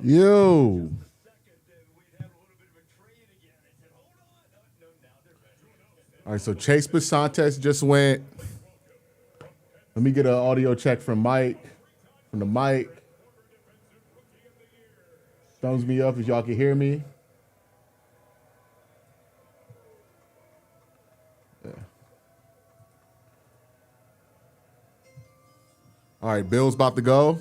Yo. All right, so Chase Basantes just went. Let me get an audio check from Mike. From the mic. Thumbs me up if y'all can hear me. Yeah. All right, Bill's about to go.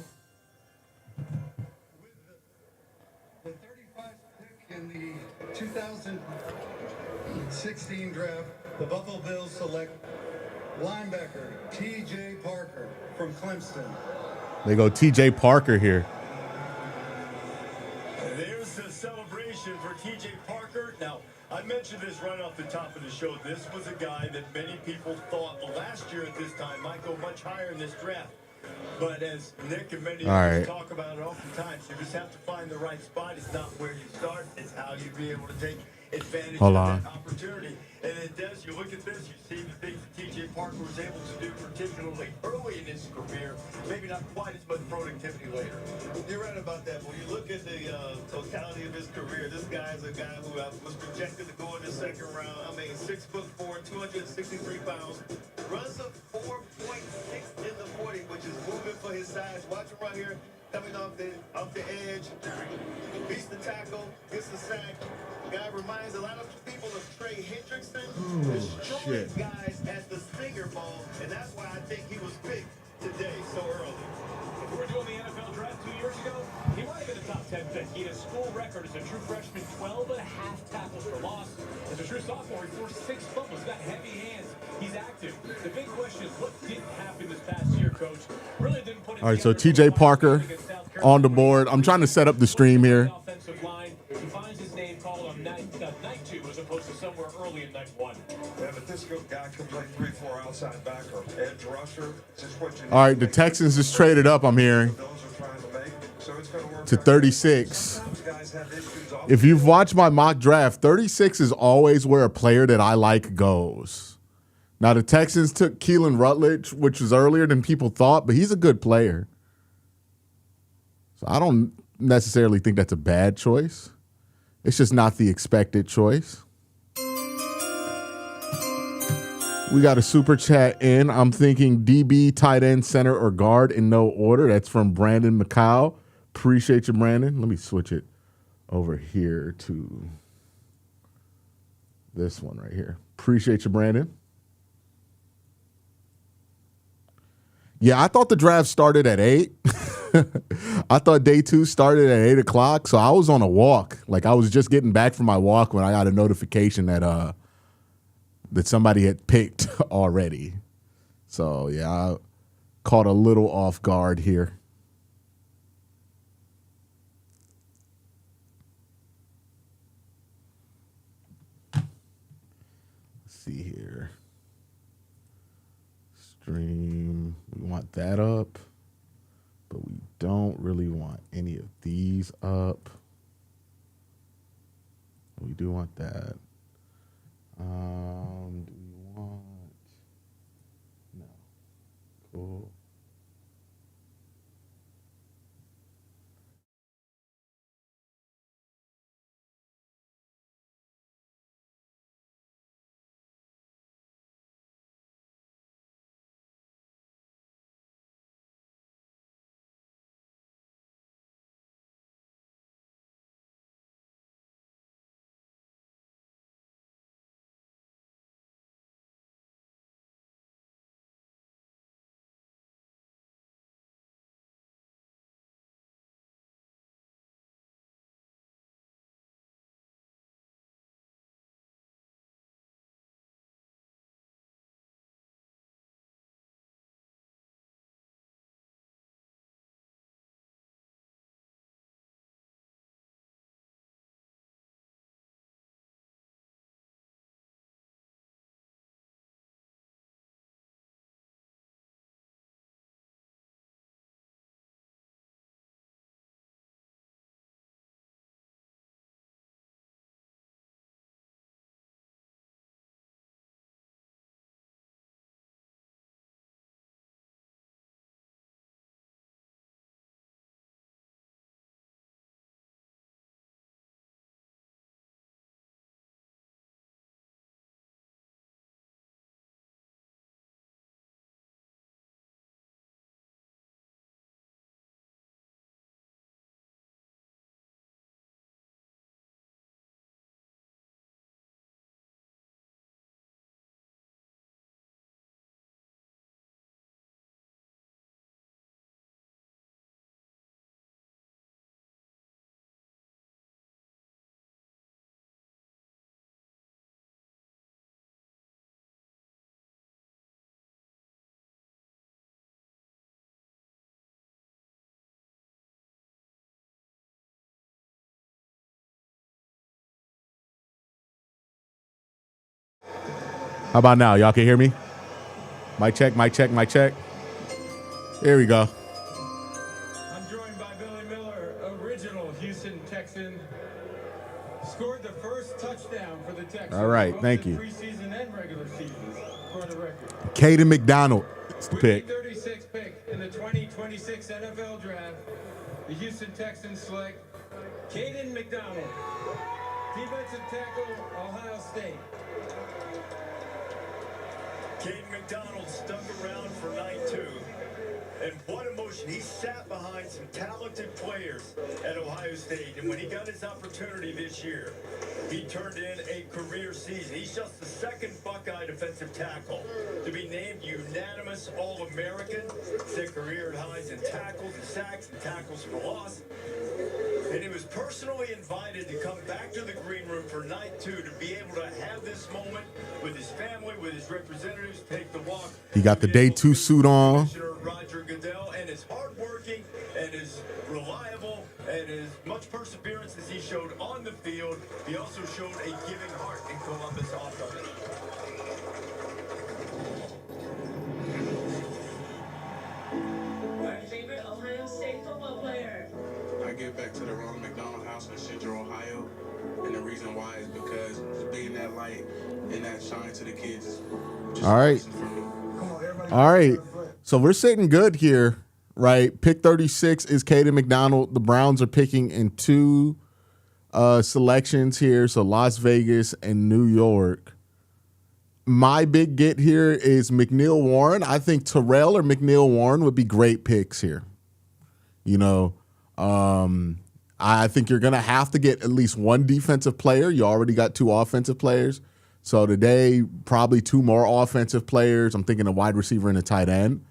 The 35th pick in the 2016 draft, the Buffalo Bills select linebacker T.J. Parker from Clemson. They go T.J. Parker here. There's the celebration for T.J. Parker. Now, I mentioned this right off the top of the show. This was a guy that many people thought last year at this time might go much higher in this draft. But as Nick and many others talk about it oftentimes, you just have to find the right spot. It's not where you start. It's how you be able to take advantage of that opportunity. And it does. You look at this, you see the things that T.J. Parker was able to do, particularly early in his career. Maybe not quite as much productivity later. You're right about that. When you look at the totality of his career, this guy is a guy who was projected to go in the second round. I mean, 6'4", 263 pounds. Runs a 4.6 in the 40, which is moving for his size. Watch him right here, coming off the edge. Beats the tackle, gets the sack. Guy reminds a lot of people of Trey Hendrickson, destroying guys at the Stinger Bowl, and that's why I think he was picked today so early. If we were doing the NFL draft 2 years ago, he might have been a top 10 pick. He had a school record as a true freshman, 12 and a half tackles for loss. As a true sophomore, he forced 6 fumbles, got heavy hands. He's active. The big question is what didn't happen this past year, Coach? Really didn't put it. All right, so T.J. Parker on the board. I'm trying to set up the stream here. Offensive line. He finds his name called on night 2 as opposed to somewhere early in night 1. Yeah, but this guy can play 3-4 outside backer, edge rusher. Just what you need. All right, the Texans just traded up, I'm hearing, to 36. If you've watched my mock draft, 36 is always where a player that I like goes. Now, the Texans took Keelan Rutledge, which was earlier than people thought, but he's a good player. So I don't necessarily think that's a bad choice. It's just not the expected choice. We got a super chat in. I'm thinking DB, tight end, center, or guard in no order. That's from Brandon McCow. Appreciate you, Brandon. Let me switch it over here to this one right here. Appreciate you, Brandon. Yeah, I thought the draft started at 8. I thought day 2 started at 8 o'clock, so I was on a walk. Like, I was just getting back from my walk when I got a notification that that somebody had picked already. So, yeah, I caught a little off guard here. Let's see here. Stream. We want that up, but we don't really want any of these up. We do want that. Do we want? No. Cool. How about now? Y'all can hear me? Mic check, mic check, mic check. Here we go. I'm joined by Billy Miller, original Houston Texan. Scored the first touchdown for the Texans. All right, thank you. Preseason and regular seasons for the record. Kaden McDonald is the With the pick. 36th pick in the 2026 NFL Draft, the Houston Texans select Kaden McDonald, defensive tackle, Ohio State. Kaden McDonald stuck around for night 2. And what emotion. He sat behind some talented players at Ohio State. And when he got his opportunity this year, he turned in a career season. He's just the second Buckeye defensive tackle to be named unanimous All-American. Set career highs in tackles and sacks and tackles for loss. And he was personally invited to come back to the green room for night 2 to be able to have this moment with his family, with his representatives, take the walk. He got the day 2 suit on. Commissioner Roger Goodell, and as hardworking and as reliable and as much perseverance as he showed on the field, he also showed a giving heart in Columbus offense. Our favorite Ohio State football player. I give back to the Ronald McDonald House in Central Ohio, and the reason why is because being that light and that shine to the kids is just All right. awesome for me. All right. So we're sitting good here, right? Pick 36 is Kaden McDonald. The Browns are picking in 2 selections here, so Las Vegas and New York. My big get here is McNeil Warren. I think Terrell or McNeil Warren would be great picks here. You know, I think you're going to have to get at least one defensive player. You already got 2 offensive players. So today, probably 2 more offensive players. I'm thinking a wide receiver and a tight end.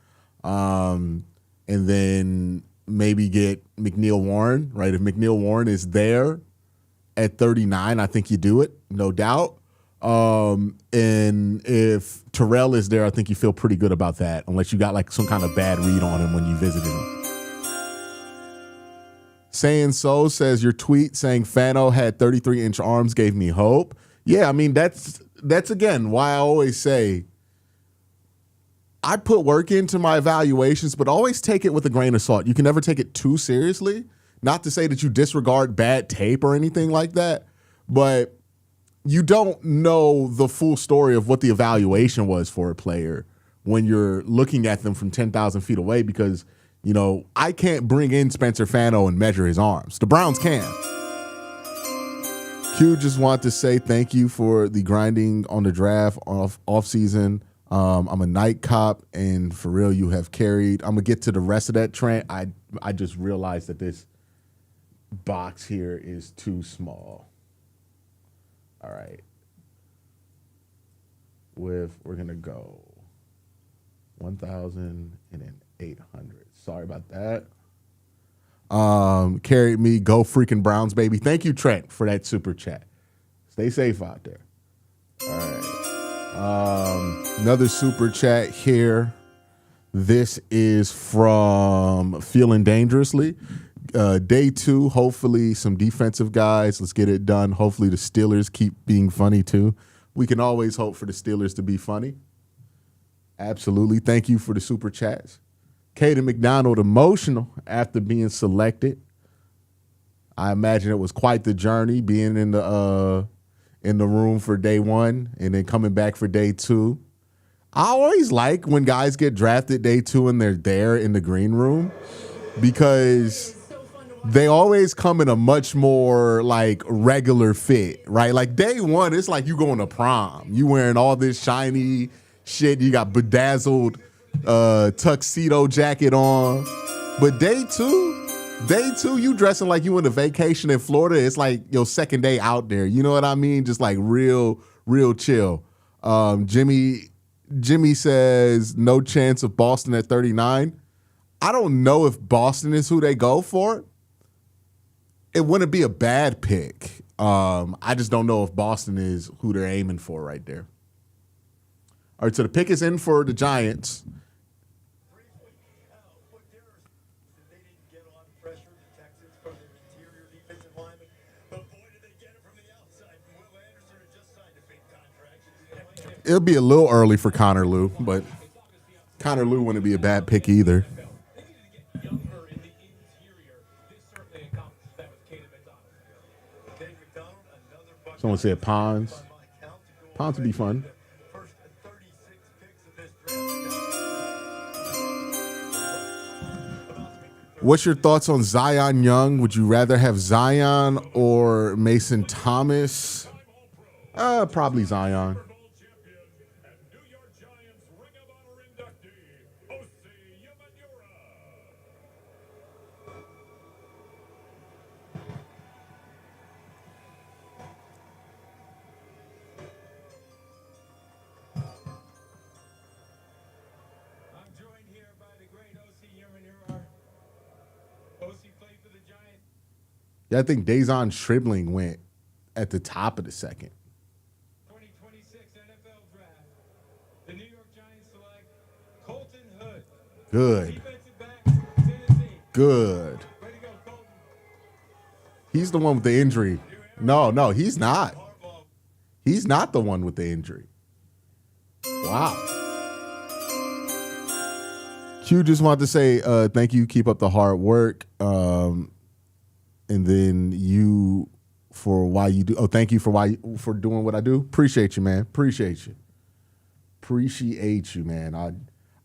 And then maybe get McNeil Warren, right? If McNeil Warren is there at 39, I think you do it, no doubt. And if Terrell is there, I think you feel pretty good about that, unless you got like some kind of bad read on him when you visited him. Saying So says your tweet saying Fano had 33-inch arms gave me hope. Yeah, I mean, that's again why I always say I put work into my evaluations, but always take it with a grain of salt. You can never take it too seriously. Not to say that you disregard bad tape or anything like that, but you don't know the full story of what the evaluation was for a player when you're looking at them from 10,000 feet away because, you know, I can't bring in Spencer Fano and measure his arms. The Browns can. Q just want to say thank you for the grinding on the draft off season. I'm a night cop, and for real, you have carried. I'm going to get to the rest of that, Trent. I just realized that this box here is too small. All right. We're going to go 1,800. Sorry about that. Carried me. Go freaking Browns, baby. Thank you, Trent, for that super chat. Stay safe out there. All right. Another super chat here. This is from Feeling Dangerously. Day 2, hopefully some defensive guys. Let's get it done. Hopefully the Steelers keep being funny too. We can always hope for the Steelers to be funny. Absolutely. Thank you for the super chats. Kaden McDonald emotional after being selected. I imagine it was quite the journey being in the room for day 1 and then coming back for day 2. I always like when guys get drafted day 2 and they're there in the green room because they always come in a much more like regular fit, right? Like day 1, it's like you going to prom. You wearing all this shiny shit. You got bedazzled tuxedo jacket on. But day 2, you dressing like you in a vacation in Florida. It's like your second day out there. You know what I mean? Just like real chill. Jimmy says no chance of Boston at 39. I don't know if Boston is who they go for. It wouldn't be a bad pick. I just don't know if Boston is who they're aiming for right there. All right, so the pick is in for the Giants. They didn't get a lot of pressure, the Texans, from their interior defensive linemen. But boy, did they get it from the outside. Will Anderson had just signed a big contract. It'll be a little early for Connor Lew, but Connor Lew wouldn't be a bad pick either. Younger in the interior. This certainly accomplishes that with Kaden McDonald. Kaden McDonald, another bucket. Someone said Pons. Pons would be fun. First 36 picks of this draft. What's your thoughts on Zion Young? Would you rather have Zion or Mason Thomas? Probably Zion. I'm joined here by the great O.C. Yermanura. O.C. played for the Giants. Yeah, I think Dazon Stribling went at the top of the second. 2026 NFL Draft. The New York Giants select Colton Hood. Good. Defensive back, Tennessee. Good. Way to go, Colton. He's the one with the injury. No, he's not. He's not the one with the injury. Wow. Q just wanted to say thank you. Keep up the hard work. And then you for why you do. Oh, thank you for doing what I do. Appreciate you, man. Appreciate you, man.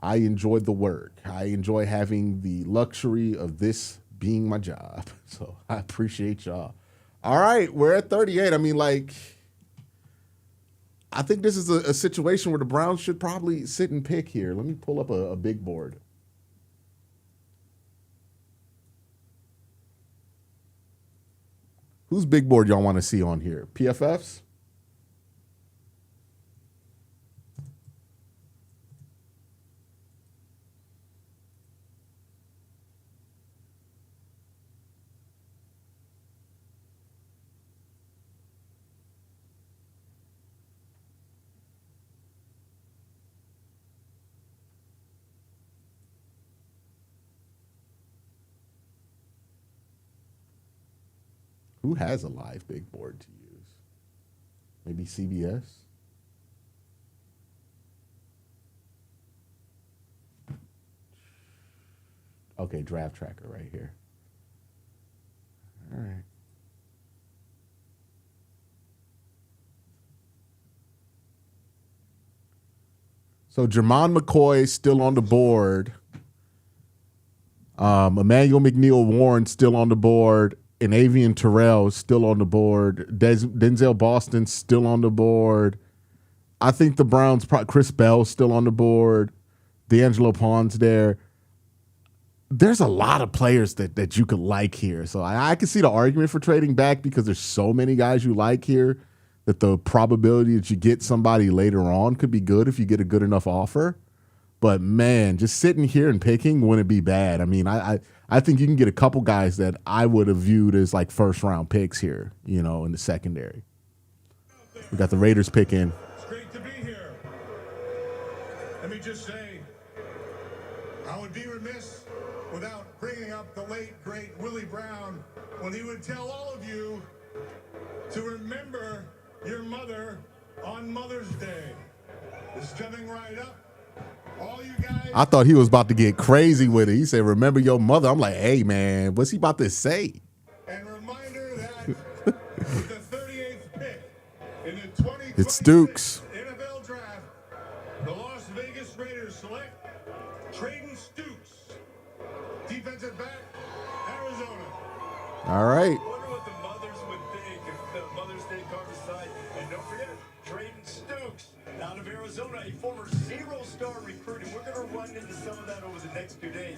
I enjoyed the work. I enjoy having the luxury of this being my job. So I appreciate y'all. All right, we're at 38. I mean, like, I think this is a situation where the Browns should probably sit and pick here. Let me pull up a big board. Whose big board y'all want to see on here? PFF's? Who has a live big board to use? Maybe CBS? Okay, Draft Tracker right here. All right. So Jermon McCoy still on the board. Emmanuel McNeil-Warren still on the board. And Avian Terrell is still on the board. Denzel Boston still on the board. I think the Browns, Chris Bell's still on the board. D'Angelo Pond's there. There's a lot of players that you could like here. So I can see the argument for trading back because there's so many guys you like here that the probability that you get somebody later on could be good if you get a good enough offer. But, man, just sitting here and picking wouldn't be bad. I mean, I think you can get a couple guys that I would have viewed as, like, first-round picks here, you know, in the secondary. We got the Raiders picking. It's great to be here. Let me just say, I would be remiss without bringing up the late, great Willie Brown when he would tell all of you to remember your mother on Mother's Day. It's coming right up. All you guys. I thought he was about to get crazy with it. He said, remember your mother. I'm like, hey, man, what's he about to say? And reminder that with the 38th pick in the 2026 It's Dukes. NFL Draft, the Las Vegas Raiders select Traden Stukes, defensive back, Arizona. All right. I wonder what the mothers would think if the Mother's Day card aside. And don't forget, Traden Stukes out of Arizona, a former zero-star recruit. And we're going to run into some of that over the next 2 days.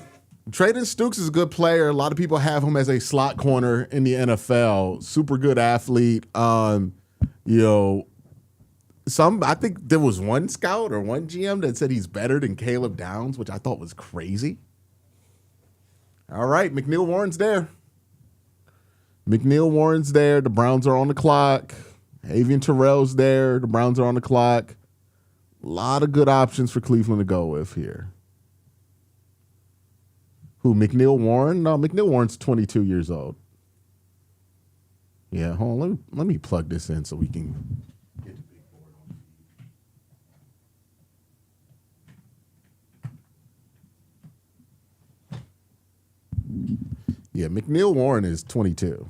Traden Stukes is a good player. A lot of people have him as a slot corner in the NFL. Super good athlete. You know, I think there was one scout or one GM that said he's better than Caleb Downs, which I thought was crazy. All right, McNeil-Warren's there. McNeil-Warren's there. The Browns are on the clock. Avian Terrell's there. The Browns are on the clock. A lot of good options for Cleveland to go with here. Who, McNeil-Warren? No, McNeil-Warren's 22 years old. Yeah, hold on. Let me plug this in so we can get the big board on. Yeah, McNeil Warren is 22.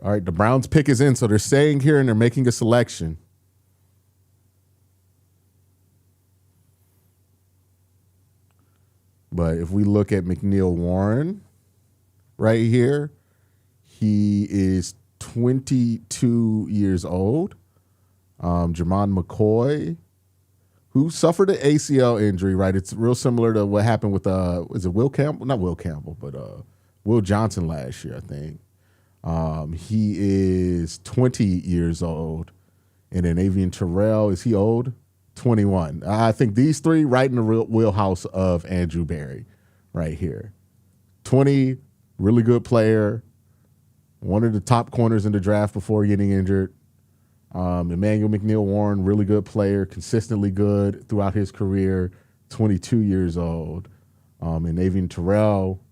All right, the Browns pick is in, so they're staying here and they're making a selection. But if we look at McNeil Warren right here, he is 22 years old. Jermon McCoy, who suffered an ACL injury, right? It's real similar to what happened with is it Will Campbell? Not Will Campbell, but Will Johnson last year, I think. He is 20 years old. And then Avian Terrell, is he old? 21. I think these three right in the real wheelhouse of Andrew Berry right here. 20, really good player. One of the top corners in the draft before getting injured. Emmanuel McNeil Warren, really good player, consistently good throughout his career, 22 years old. And Avian Terrell,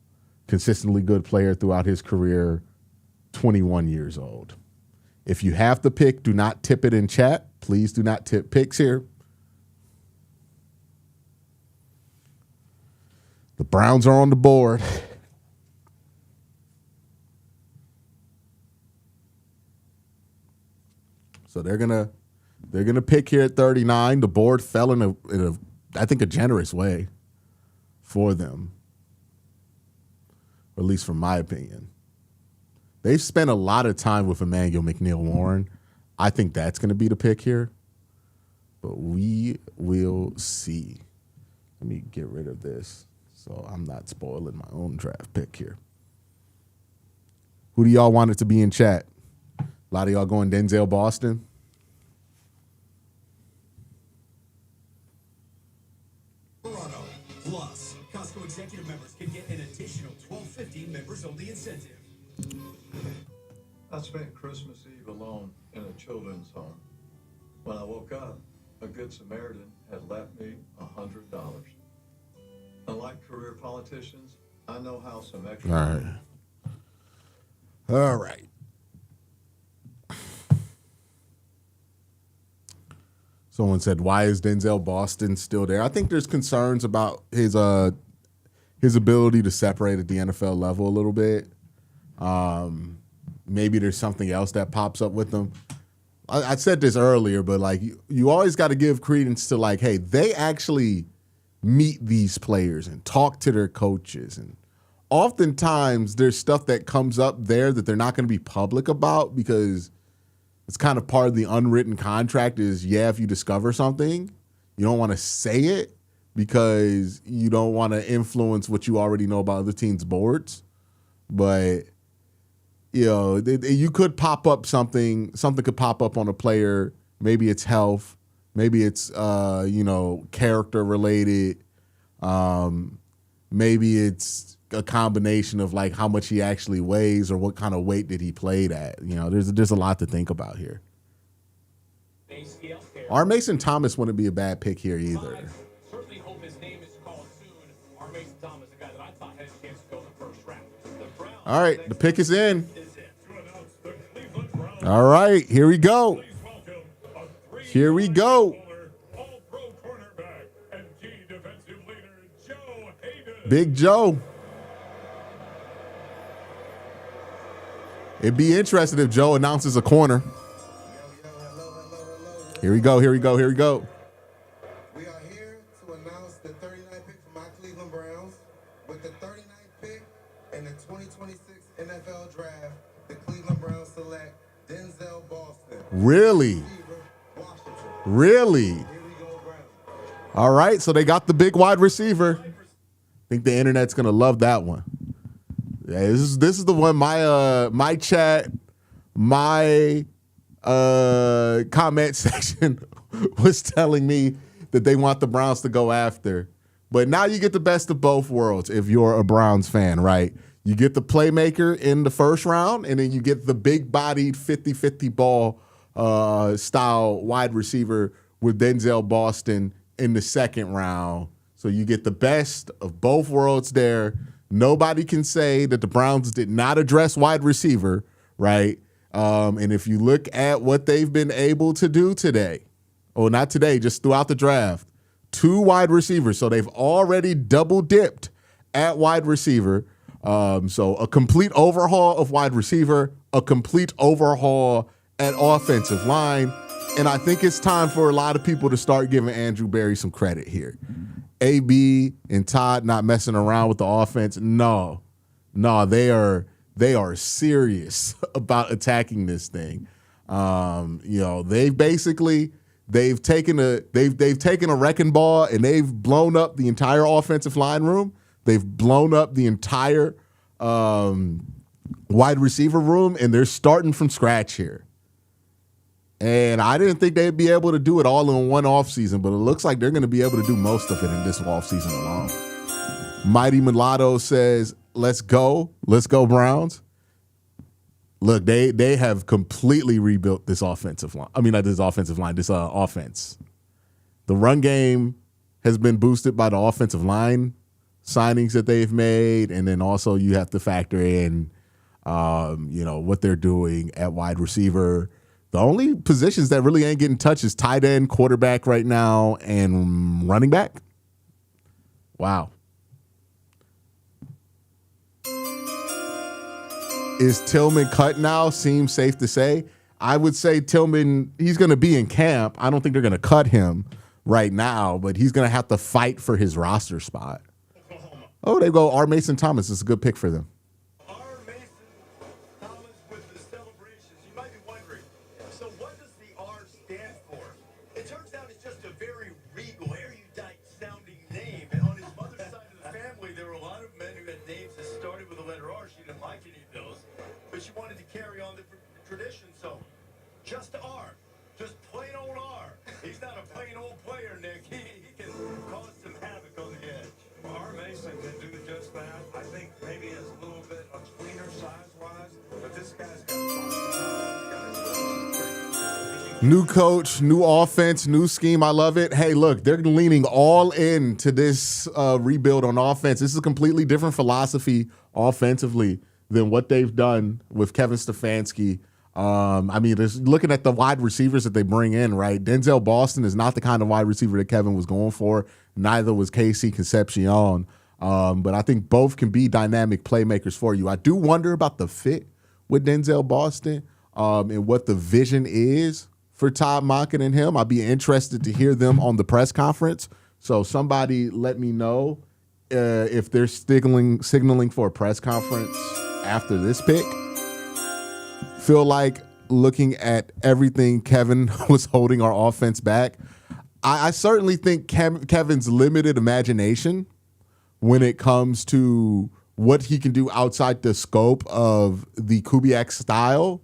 consistently good player throughout his career, 21 years old. If you have to pick, do not tip it in chat. Please do not tip picks here. The Browns are on the board. So they're gonna pick here at 39. The board fell in a I think a generous way for them, or at least from my opinion. They've spent a lot of time with Emmanuel McNeil Warren. I think that's going to be the pick here, but we will see. Let me get rid of this so I'm not spoiling my own draft pick here. Who do y'all want it to be in chat? A lot of y'all going Denzel Boston. Plus, Costco executive members can get an additional $12.50 members-only incentive. I spent Christmas Eve alone in a children's home. When I woke up, a good Samaritan had left me $100. Unlike career politicians, I know how some extra. All right. Someone said, "Why is Denzel Boston still there?" I think there's concerns about his ability to separate at the NFL level a little bit. Maybe there's something else that pops up with them. I said this earlier, but like you always got to give credence to like, hey, they actually meet these players and talk to their coaches, and oftentimes there's stuff that comes up there that they're not going to be public about because it's kind of part of the unwritten contract is, yeah, if you discover something, you don't want to say it because you don't want to influence what you already know about other teams' boards. But, you know, you could pop up something could pop up on a player. Maybe it's health. Maybe it's, character related. Maybe it's a combination of like how much he actually weighs or what kind of weight did he play at. You know, there's a lot to think about here. Our Mason Thomas wouldn't be a bad pick here either. Certainly hope his name is called soon. Our Mason Thomas, a guy that I thought had a chance to go in the first round. All right, the pick is in. All right, here we go. Here we go. Big Joe. It'd be interesting if Joe announces a corner. Here we go, here we go, here we go. We are here to announce the 39th pick for my Cleveland Browns. With the 39th pick in the 2026 NFL Draft, the Cleveland Browns select Denzel Boston. Really? Really? Here we go, Browns. All right, so they got the big wide receiver. I think the internet's gonna love that one. Yeah, this is the one my chat, my comment section was telling me that they want the Browns to go after. But now you get the best of both worlds if you're a Browns fan, right? You get the playmaker in the first round, and then you get the big-bodied 50-50 ball style wide receiver with Denzel Boston in the second round. So you get the best of both worlds there. Nobody can say that the Browns did not address wide receiver, right? And if you look at what they've been able to do today, or not today, just throughout the draft, 2 wide receivers. So they've already double dipped at wide receiver. So a complete overhaul of wide receiver, a complete overhaul at offensive line. And I think it's time for a lot of people to start giving Andrew Berry some credit here. AB and Todd not messing around with the offense. No, they are serious about attacking this thing. They've taken a wrecking ball and they've blown up the entire offensive line room. They've blown up the entire wide receiver room, and they're starting from scratch here. And I didn't think they'd be able to do it all in one offseason, but it looks like they're going to be able to do most of it in this offseason alone. Mighty Mulatto says, let's go Browns. Look, they have completely rebuilt this offensive line. I mean, not this offensive line, this offense. The run game has been boosted by the offensive line signings that they've made, and then also you have to factor in, what they're doing at wide receiver. The only positions that really ain't getting touched is tight end, quarterback right now, and running back. Wow. Is Tillman cut now? Seems safe to say. I would say Tillman, he's going to be in camp. I don't think they're going to cut him right now, but he's going to have to fight for his roster spot. Oh, they go R. Mason Thomas. It's a good pick for them. R. Mason Thomas with the celebrations. You might be wondering, so what does the R stand for? It turns out it's just a very regal, erudite sounding name. And on his mother's side of the family, there were a lot of men who had names that started with the letter R. She didn't like any of those, but she wanted to carry on the tradition. So just R. Just plain old R. He's not a plain old player, Nick. He can cause some havoc on the edge. R. Mason can do just that. I think maybe is a little bit of tweener size-wise, but this guy's got New coach, new offense, new scheme. I love it. Hey, look, they're leaning all into this rebuild on offense. This is a completely different philosophy offensively than what they've done with Kevin Stefanski. Just looking at the wide receivers that they bring in, right? Denzel Boston is not the kind of wide receiver that Kevin was going for. Neither was KC Concepcion. But I think both can be dynamic playmakers for you. I do wonder about the fit with Denzel Boston and what the vision is for Todd Monken and him. I'd be interested to hear them on the press conference. So somebody let me know if they're signaling for a press conference after this pick. Feel like looking at everything Kevin was holding our offense back. I certainly think Kevin's limited imagination when it comes to what he can do outside the scope of the Kubiak style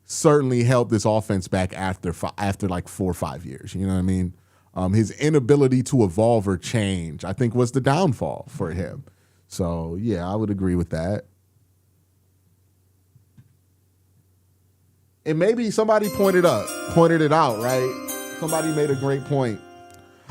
certainly held this offense back after like 4 or 5 years. You know what I mean? His inability to evolve or change, I think, was the downfall for him. So, yeah, I would agree with that. And maybe somebody pointed it out, right? Somebody made a great point.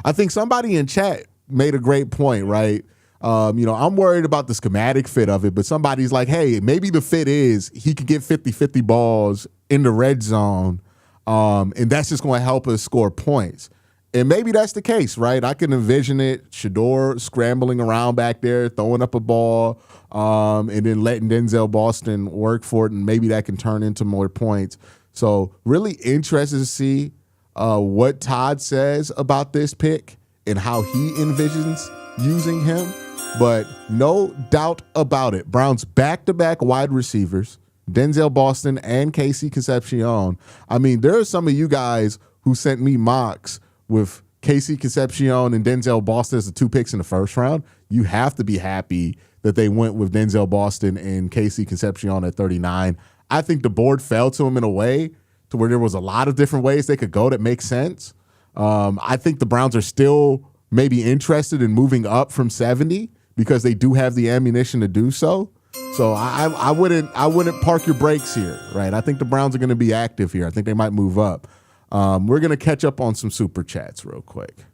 I think somebody in chat made a great point, right? I'm worried about the schematic fit of it, but somebody's like, hey, maybe the fit is he could get 50-50 balls in the red zone, and that's just going to help us score points. And maybe that's the case, right? I can envision it, Shador scrambling around back there, throwing up a ball, and then letting Denzel Boston work for it, and maybe that can turn into more points. So really interested to see what Todd says about this pick and how he envisions using him. But no doubt about it, Browns back-to-back wide receivers, Denzel Boston and KC Concepcion. I mean, there are some of you guys who sent me mocks with KC Concepcion and Denzel Boston as the 2 picks in the first round. You have to be happy that they went with Denzel Boston and KC Concepcion at 39. I think the board fell to him in a way to where there was a lot of different ways they could go that make sense. I think the Browns are still maybe interested in moving up from 70 because they do have the ammunition to do so. So I wouldn't park your brakes here, right? I think the Browns are going to be active here. I think they might move up. We're going to catch up on some super chats real quick.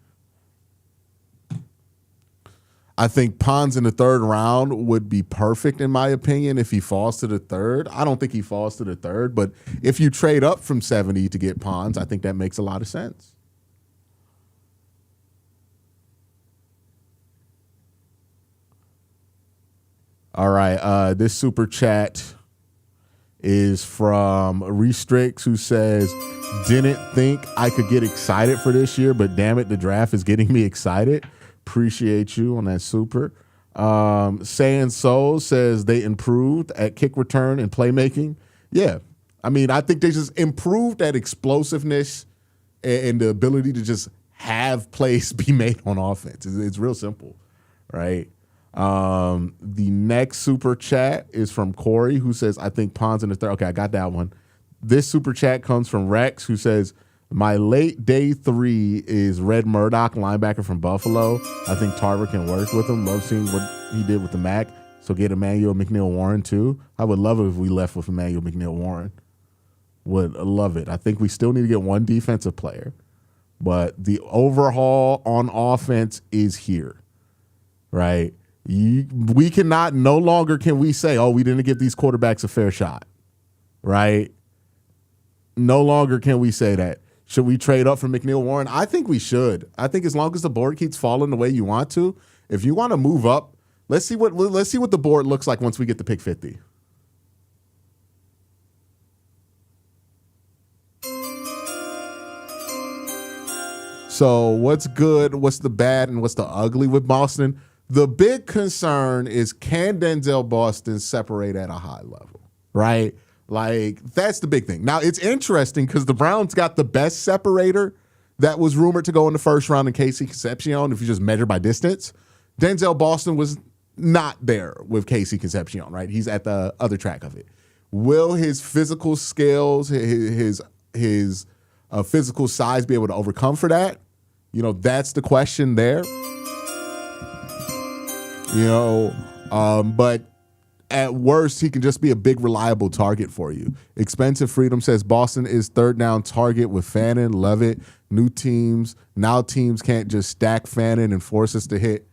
I think Pons in the 3rd round would be perfect, in my opinion, if he falls to the 3rd. I don't think he falls to the 3rd, but if you trade up from 70 to get Pons, I think that makes a lot of sense. All right. This super chat is from Restricts, who says, didn't think I could get excited for this year, but damn it, the draft is getting me excited. Appreciate you on that super. Saying So says they improved at kick return and playmaking. Yeah. I mean, I think they just improved at explosiveness and the ability to just have plays be made on offense. It's real simple, right? The next super chat is from Corey, who says, I think Pond's in the third. Okay, I got that one. This super chat comes from Rex, who says, my late day 3 is Red Murdoch, linebacker from Buffalo. I think Tarver can work with him. Love seeing what he did with the Mac. So get Emmanuel McNeil-Warren too. I would love it if we left with Emmanuel McNeil-Warren. Would love it. I think we still need to get one defensive player, but the overhaul on offense is here, right? We cannot, no longer can we say, oh, we didn't give these quarterbacks a fair shot, right? No longer can we say that. Should we trade up for McNeil-Warren? I think we should. I think as long as the board keeps falling the way you want to, if you want to move up, let's see what the board looks like once we get to pick 50. So what's good, what's the bad, and what's the ugly with Boston? The big concern is, can Denzel Boston separate at a high level, right? Like, that's the big thing. Now, it's interesting because the Browns got the best separator that was rumored to go in the first round in Casey Concepcion, if you just measure by distance. Denzel Boston was not there with Casey Concepcion, right? He's at the other track of it. Will his physical skills, his physical size be able to overcome for that? You know, that's the question there. You know, but at worst, he can just be a big, reliable target for you. Expensive Freedom says Boston is third down target with Fannin. Love it. New teams. Now teams can't just stack Fannin and force us to hit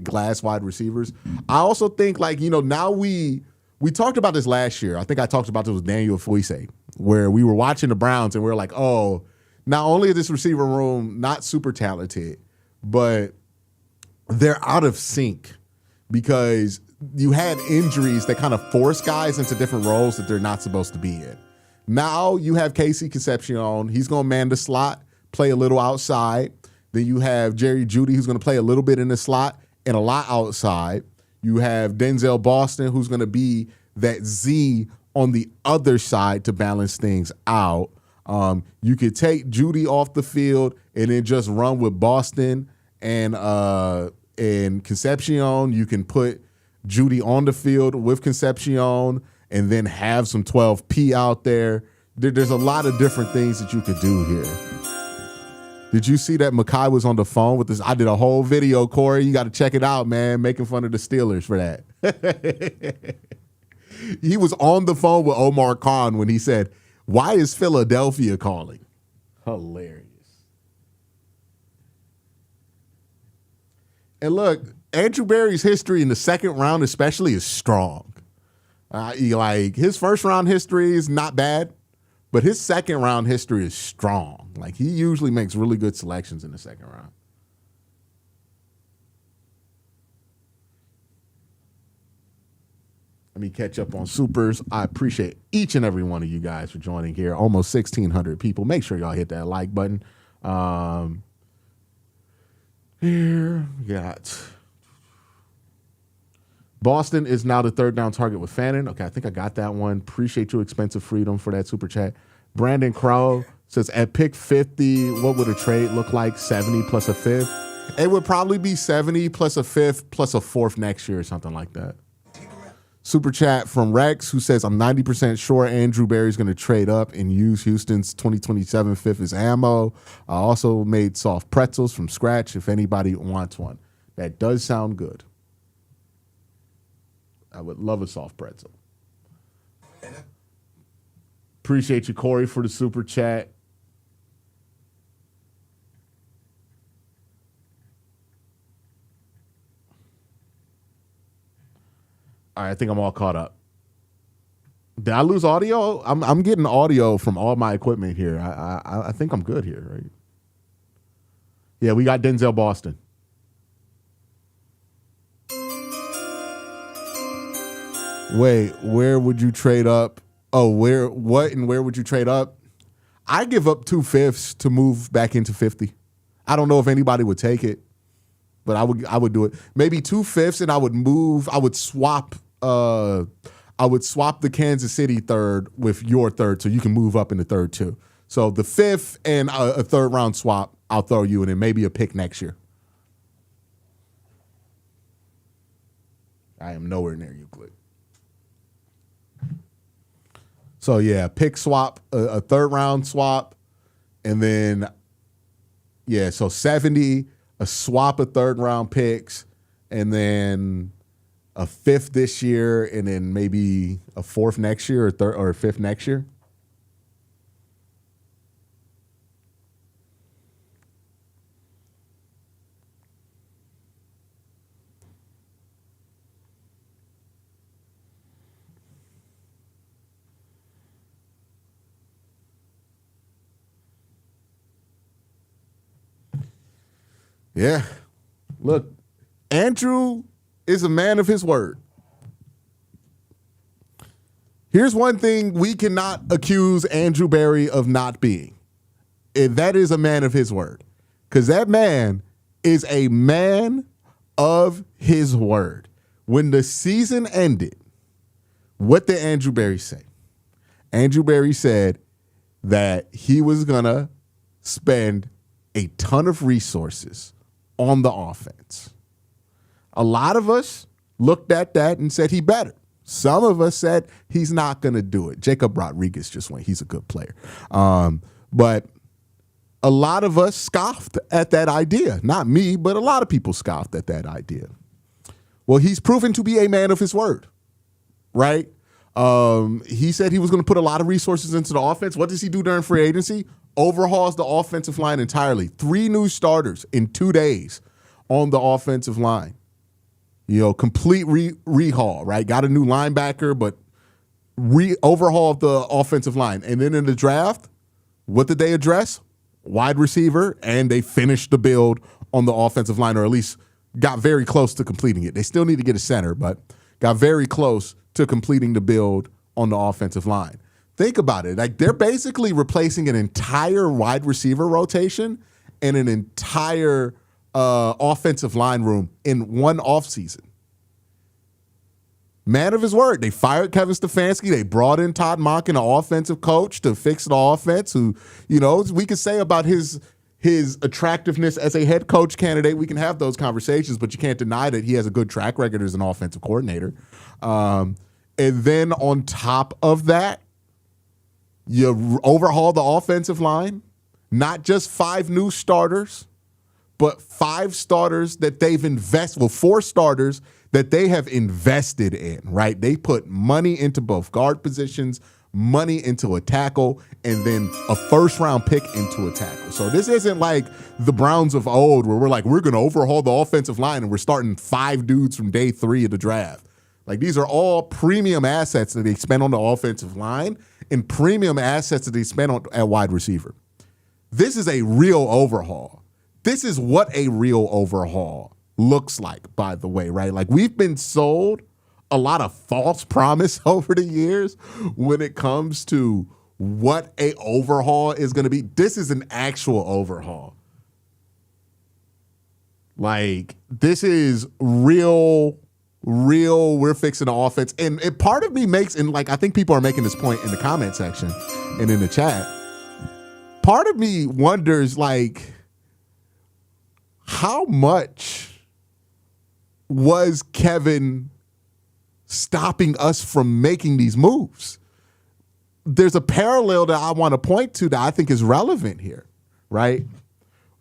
glass wide receivers. I also think, like, you know, now we talked about this last year. I think I talked about this with Daniel Fuise, where we were watching the Browns and we were like, oh, not only is this receiver room not super talented, but they're out of sync because you had injuries that kind of force guys into different roles that they're not supposed to be in. Now you have Casey Concepcion. He's going to man the slot, play a little outside. Then you have Jerry Jeudy, who's going to play a little bit in the slot and a lot outside. You have Denzel Boston, who's going to be that Z on the other side to balance things out. You could take Jeudy off the field and then just run with Boston and Concepcion. You can put Jeudy on the field with Concepcion and then have some 12P out there. There's a lot of different things that you could do here. Did you see that Mekhi was on the phone with this? I did a whole video, Corey. You got to check it out, man, making fun of the Steelers for that. He was on the phone with Omar Khan when he said, why is Philadelphia calling? Hilarious. And look, Andrew Berry's history in the second round especially is strong. Like, his first round history is not bad, but his second round history is strong. Like, he usually makes really good selections in the second round. Let me catch up on supers. I appreciate each and every one of you guys for joining here. Almost 1,600 people. Make sure y'all hit that like button. Here we got Boston is now the third down target with Fannin. Okay, I think I got that one. Appreciate you, Expensive Freedom, for that super chat. Brandon Crow says, at pick 50, what would a trade look like? 70 plus a fifth? It would probably be 70 plus a fifth plus a fourth next year or something like that. Super chat from Rex, who says, I'm 90% sure Andrew Berry's going to trade up and use Houston's 2027 fifth as ammo. I also made soft pretzels from scratch if anybody wants one. That does sound good. I would love a soft pretzel. Appreciate you, Corey, for the super chat. All right, I think I'm all caught up. Did I lose audio? I'm getting audio from all my equipment here. I think I'm good here, right? Yeah, we got Denzel Boston. Wait, where would you trade up? Oh, where would you trade up? I give up 2/5 to move back into 50. I don't know if anybody would take it, but I would do it. Maybe 2/5, and I would swap the Kansas City third with your third, so you can move up in the third too. So the 5th and a third round swap, I'll throw you in, and maybe a pick next year. I am nowhere near you, Glick. So yeah, pick swap, a third round swap, and then so 70, a swap of third round picks, and then a 5th this year, and then maybe a 4th next year, or a 5th next year. Yeah. Look, Andrew is a man of his word. Here's one thing we cannot accuse Andrew Berry of not being, and that is a man of his word. Because that man is a man of his word. When the season ended, what did Andrew Berry say? Andrew Berry said that he was going to spend a ton of resources on the offense. A lot of us looked at that and said he better. Some of us said he's not going to do it. Jacob Rodriguez just went. He's a good player. But a lot of us scoffed at that idea. Not me, but a lot of people scoffed at that idea. Well, he's proven to be a man of his word, right? He said he was going to put a lot of resources into the offense. What does he do during free agency? Overhauls the offensive line entirely. 3 new starters in 2 days on the offensive line. Complete rehaul, right? Got a new linebacker, but overhaul the offensive line. And then in the draft, what did they address? Wide receiver, and they finished the build on the offensive line, or at least got very close to completing it. They still need to get a center, but got very close to completing the build on the offensive line. Think about it. Like, they're basically replacing an entire wide receiver rotation and an entire offensive line room in one offseason. Man of his word. They fired Kevin Stefanski. They brought in Todd Monken, an offensive coach, to fix the offense, who, we could say about his attractiveness as a head coach candidate. We can have those conversations, but you can't deny that he has a good track record as an offensive coordinator. And then on top of that, you overhaul the offensive line, not just 5 new starters, but 5 starters that they've invested, 4 starters that they have invested in, right? They put money into both guard positions, money into a tackle, and then a first-round pick into a tackle. So this isn't like the Browns of old where we're going to overhaul the offensive line and we're starting 5 dudes from day 3 of the draft. Like, these are all premium assets that they spend on the offensive line and premium assets that they spend on at wide receiver. This is a real overhaul. This is what a real overhaul looks like, by the way, right? Like, we've been sold a lot of false promise over the years when it comes to what a overhaul is going to be. This is an actual overhaul. Like, this is real, we're fixing the offense. And part of me makes, and like, I think people are making this point in the comment section and in the chat, part of me wonders, like, how much was Kevin stopping us from making these moves? There's a parallel that I want to point to that I think is relevant here, right?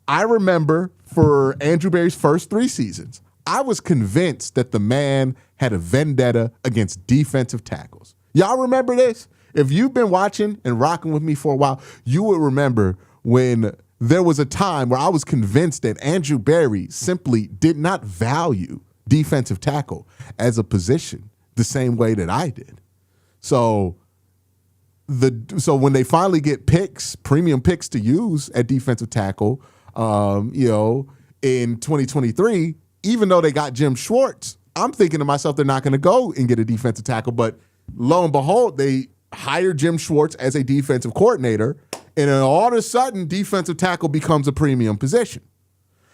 I remember for Andrew Berry's first 3 seasons, I was convinced that the man had a vendetta against defensive tackles. Y'all remember this? If you've been watching and rocking with me for a while, you would remember when there was a time where I was convinced that Andrew Berry simply did not value defensive tackle as a position the same way that I did. So when they finally get picks, premium picks to use at defensive tackle, in 2023, even though they got Jim Schwartz, I'm thinking to myself, they're not going to go and get a defensive tackle. But lo and behold, they hired Jim Schwartz as a defensive coordinator. And then all of a sudden, defensive tackle becomes a premium position.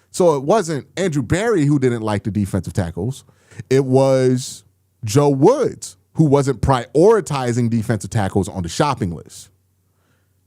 So it wasn't Andrew Berry who didn't like the defensive tackles. It was Joe Woods who wasn't prioritizing defensive tackles on the shopping list.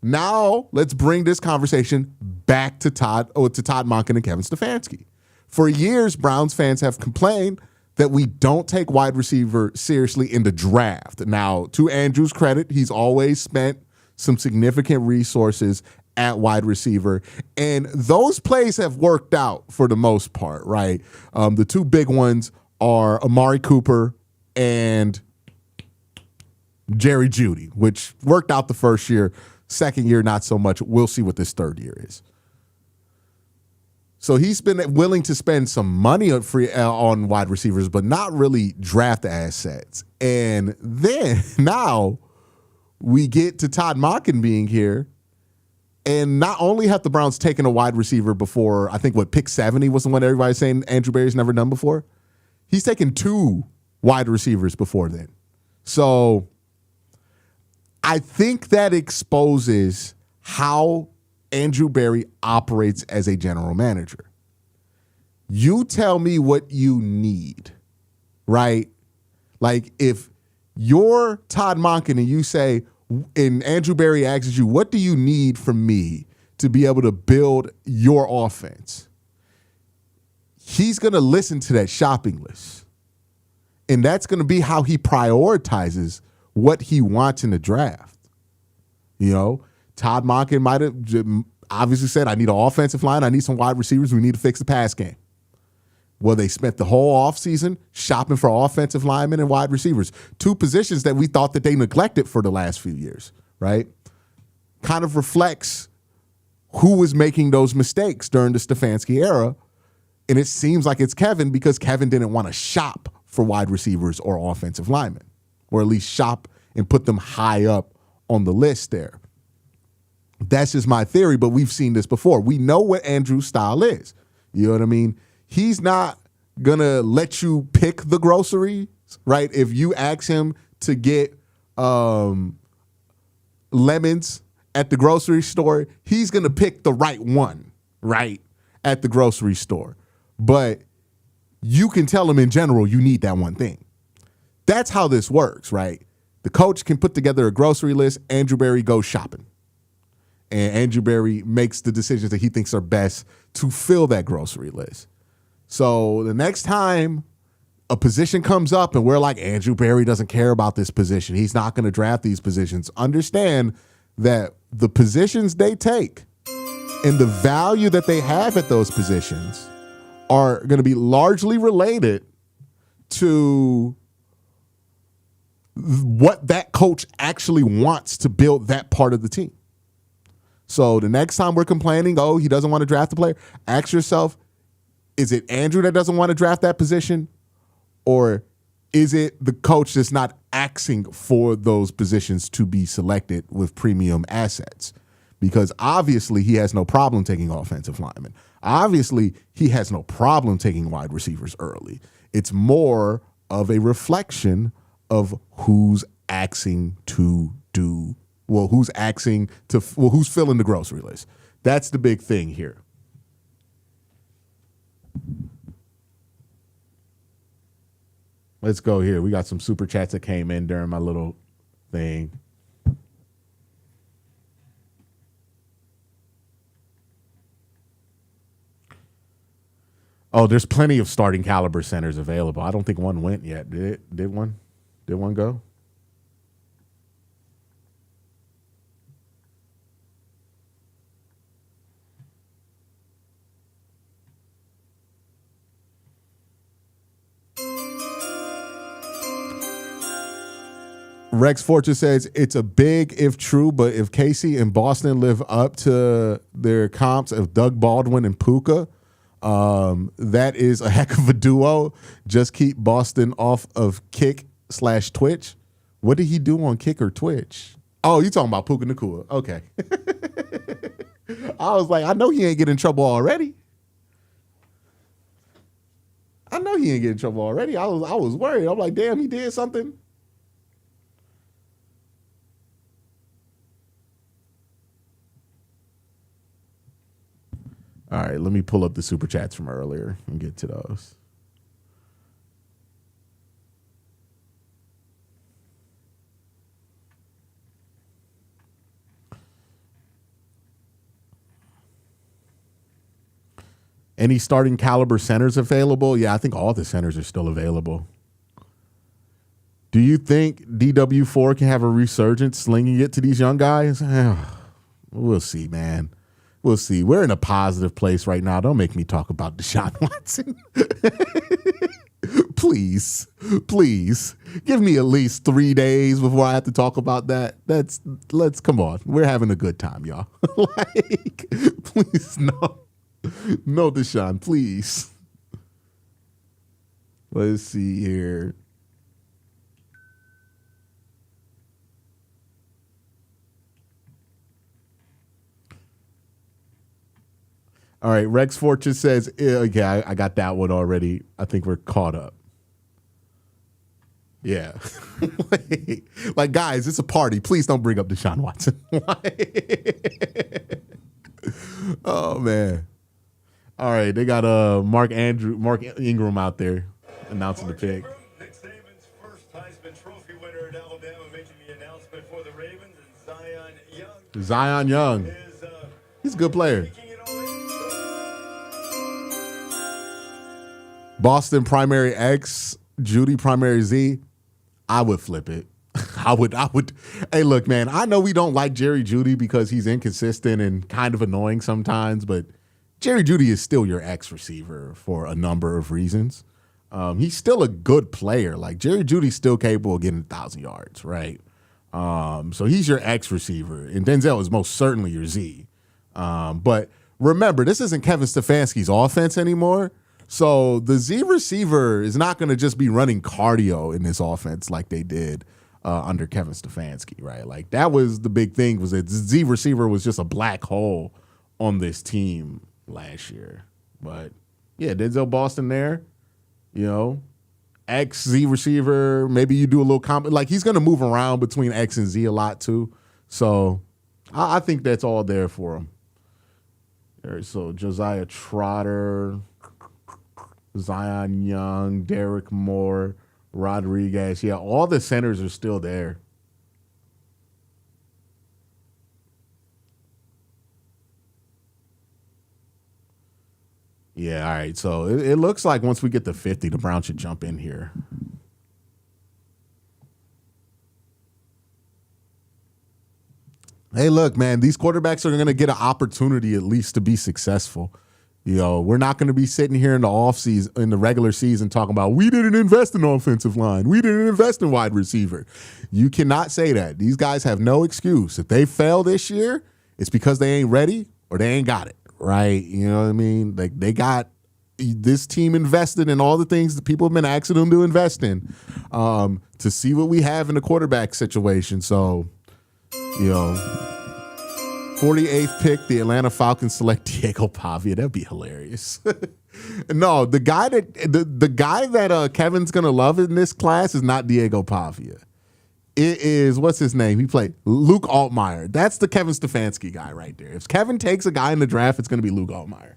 Now, let's bring this conversation back to Todd Monken and Kevin Stefanski. For years, Browns fans have complained that we don't take wide receiver seriously in the draft. Now, to Andrew's credit, he's always spent some significant resources at wide receiver, and those plays have worked out for the most part, right? The two big ones are Amari Cooper and Jerry Jeudy, which worked out the first year. Second year, not so much. We'll see what this third year is. So he's been willing to spend some money on wide receivers, but not really draft assets. And then now we get to Todd Monken being here. And not only have the Browns taken a wide receiver before, I think pick 70 was the one everybody's saying Andrew Berry's never done before. He's taken 2 wide receivers before then. So I think that exposes how Andrew Berry operates as a general manager. You tell me what you need, right? Like if you're Todd Monken and you say, and Andrew Berry asks you, what do you need from me to be able to build your offense? He's going to listen to that shopping list. And that's going to be how he prioritizes what he wants in the draft. You know, Todd Monken might have obviously said, I need an offensive line. I need some wide receivers. We need to fix the pass game. Well, they spent the whole offseason shopping for offensive linemen and wide receivers, 2 positions that we thought that they neglected for the last few years, right? Kind of reflects who was making those mistakes during the Stefanski era. And it seems like it's Kevin because Kevin didn't want to shop for wide receivers or offensive linemen, or at least shop and put them high up on the list there. That's just my theory, but we've seen this before. We know what Andrew's style is. You know what I mean? He's not going to let you pick the groceries, right? If you ask him to get lemons at the grocery store, he's going to pick the right one, right, at the grocery store. But you can tell him in general you need that one thing. That's how this works, right? The coach can put together a grocery list. Andrew Berry goes shopping. And Andrew Berry makes the decisions that he thinks are best to fill that grocery list. So the next time a position comes up and we're like, Andrew Berry doesn't care about this position, he's not going to draft these positions, understand that the positions they take and the value that they have at those positions are going to be largely related to what that coach actually wants to build that part of the team. So the next time we're complaining, oh, he doesn't want to draft the player, ask yourself, is it Andrew that doesn't want to draft that position? Or is it the coach that's not asking for those positions to be selected with premium assets? Because obviously he has no problem taking offensive linemen. Obviously he has no problem taking wide receivers early. It's more of a reflection of who's asking to do, who's filling the grocery list. That's the big thing here. Let's go here. We got some super chats that came in during my little thing. Oh, there's plenty of starting caliber centers available. I don't think one went yet. Did it? Did one? Did one go? Rex Fortune says it's a big if true, but if Casey and Boston live up to their comps of Doug Baldwin and Puka, that is a heck of a duo. Just keep Boston off of Kick/Twitch. What did he do on Kick or Twitch? Oh, you talking about Puka Nacua. Okay. I was like, I know he ain't getting in trouble already. I know he didn't get in trouble already. I was worried. I'm like, damn, he did something. All right, let me pull up the super chats from earlier and get to those. Any starting caliber centers available? Yeah, I think all the centers are still available. Do you think DW4 can have a resurgence slinging it to these young guys? We'll see, man. We'll see. We're in a positive place right now. Don't make me talk about Deshaun Watson. Please, please give me at least 3 days before I have to talk about that. Let's come on. We're having a good time, y'all. Like, please, no. No, Deshaun, please. Let's see here. All right, Rex Fortune says, yeah, I got that one already. I think we're caught up. Yeah. Like, guys, it's a party. Please don't bring up Deshaun Watson. Oh, man. All right, they got Mark Ingram out there announcing the pick. Nick Saban's first Heisman Trophy winner at Alabama making the announcement for the Ravens, and Zion Young. He's a good player. Boston primary X, Judy primary Z. I would flip it. I would. Hey, look, man, I know we don't like Jerry Jeudy because he's inconsistent and kind of annoying sometimes, but Jerry Jeudy is still your X receiver for a number of reasons. He's still a good player. Like, Jerry Judy's still capable of getting 1,000 yards, right? So he's your X receiver, and Denzel is most certainly your Z. But remember, this isn't Kevin Stefanski's offense anymore. So the Z receiver is not going to just be running cardio in this offense like they did under Kevin Stefanski, right? Like, that was the big thing, was that Z receiver was just a black hole on this team last year. But yeah, Denzel Boston there, you know, X Z receiver. Maybe you do a little like, he's going to move around between X and Z a lot too. So I think that's all there for him. All right, so Josiah Trotter, Zion Young, Derek Moore, Rodriguez. Yeah, all the centers are still there. Yeah, all right. So it looks like once we get to 50, the Browns should jump in here. Hey, look, man, these quarterbacks are going to get an opportunity at least to be successful. You know, we're not going to be sitting here in the offseason, in the regular season, talking about we didn't invest in offensive line, we didn't invest in wide receiver. You cannot say that. These guys have no excuse. If they fail this year, it's because they ain't ready or they ain't got it. Right, you know what I mean? Like, they got this team invested in all the things that people have been asking them to invest in, to see what we have in the quarterback situation. So, you know, 48th pick, the Atlanta Falcons select Diego Pavia. That'd be hilarious. No, the guy that Kevin's gonna love in this class is not Diego Pavia. It is, what's his name? He played Luke Altmaier. That's the Kevin Stefanski guy right there. If Kevin takes a guy in the draft, it's going to be Luke Altmaier.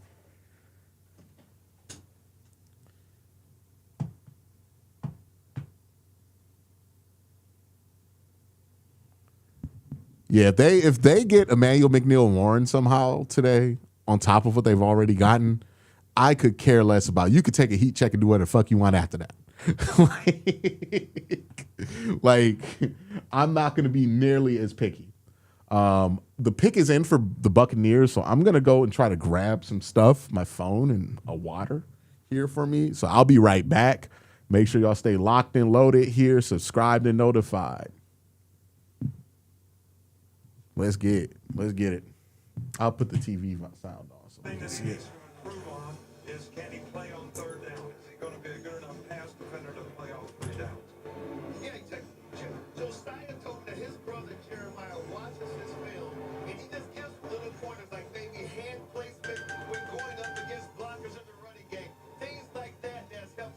Yeah, if they get Emmanuel McNeil-Warren somehow today on top of what they've already gotten, I could care less about. You could take a heat check and do whatever the fuck you want after that. like, I'm not going to be nearly as picky. The pick is in for the Buccaneers, so I'm going to go and try to grab some stuff, my phone and a water here for me. So I'll be right back. Make sure y'all stay locked and loaded here, subscribed and notified. Let's get it. I'll put the TV sound on so we can see it. Is can he play on third down? Is he going to be a good enough pass defender to play on 3 downs? Yeah, exactly. Josiah told me that his brother Jeremiah watches his film, and he just gives little pointers like maybe hand placement when going up against blockers in the running game. Things like that that's helped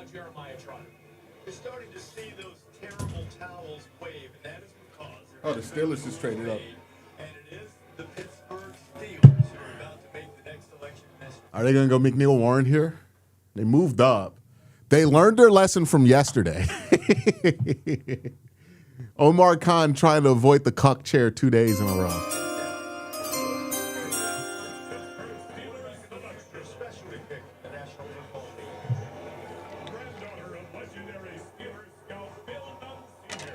about Jeremiah Trotter? You're starting to see those terrible towels wave, and that is because Oh, the Steelers just traded up. and it is the Pittsburgh Steelers who are about to make the next selection in this. Are they going to go McNeil Warren here? They moved up. They learned their lesson from yesterday. Omar Khan trying to avoid the cuck chair 2 days in a row. Specialty pick in the National Football League. Granddaughter of legendary Steelers scout Bill Nunn Sr.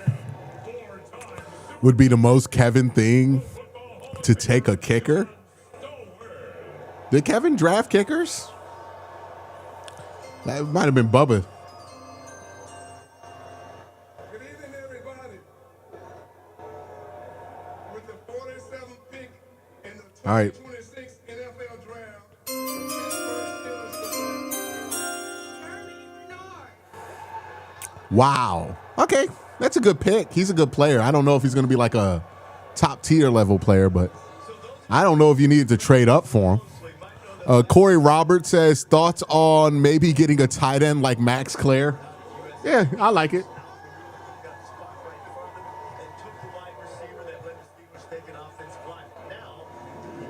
and four-time Would be the most Kevin thing to take a kicker. Did Kevin draft kickers? That might have been Bubba. Good evening, everybody. With the 47th pick in the All right. 2026 NFL Draft, the Pittsburgh Steelers select Jeremy Bernard. Wow. Okay, that's a good pick. He's a good player. I don't know if he's going to be like a top tier level player, but I don't know if you needed to trade up for him. Corey Roberts says, thoughts on maybe getting a tight end like Max Clare? Yeah, I like it. Got the spot right in front of them and took the wide receiver that led the Steelers take an offensive line. Now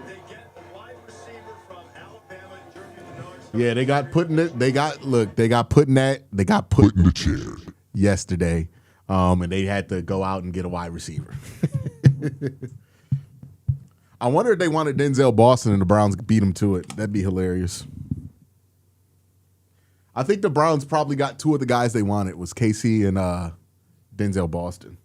they get the wide receiver from Alabama, Jeremy Bernard. Yeah, they got put in it. They got put in the chair yesterday. And they had to go out and get a wide receiver. I wonder if they wanted Denzel Boston and the Browns beat him to it. That'd be hilarious. I think the Browns probably got two of the guys they wanted was KC and Denzel Boston.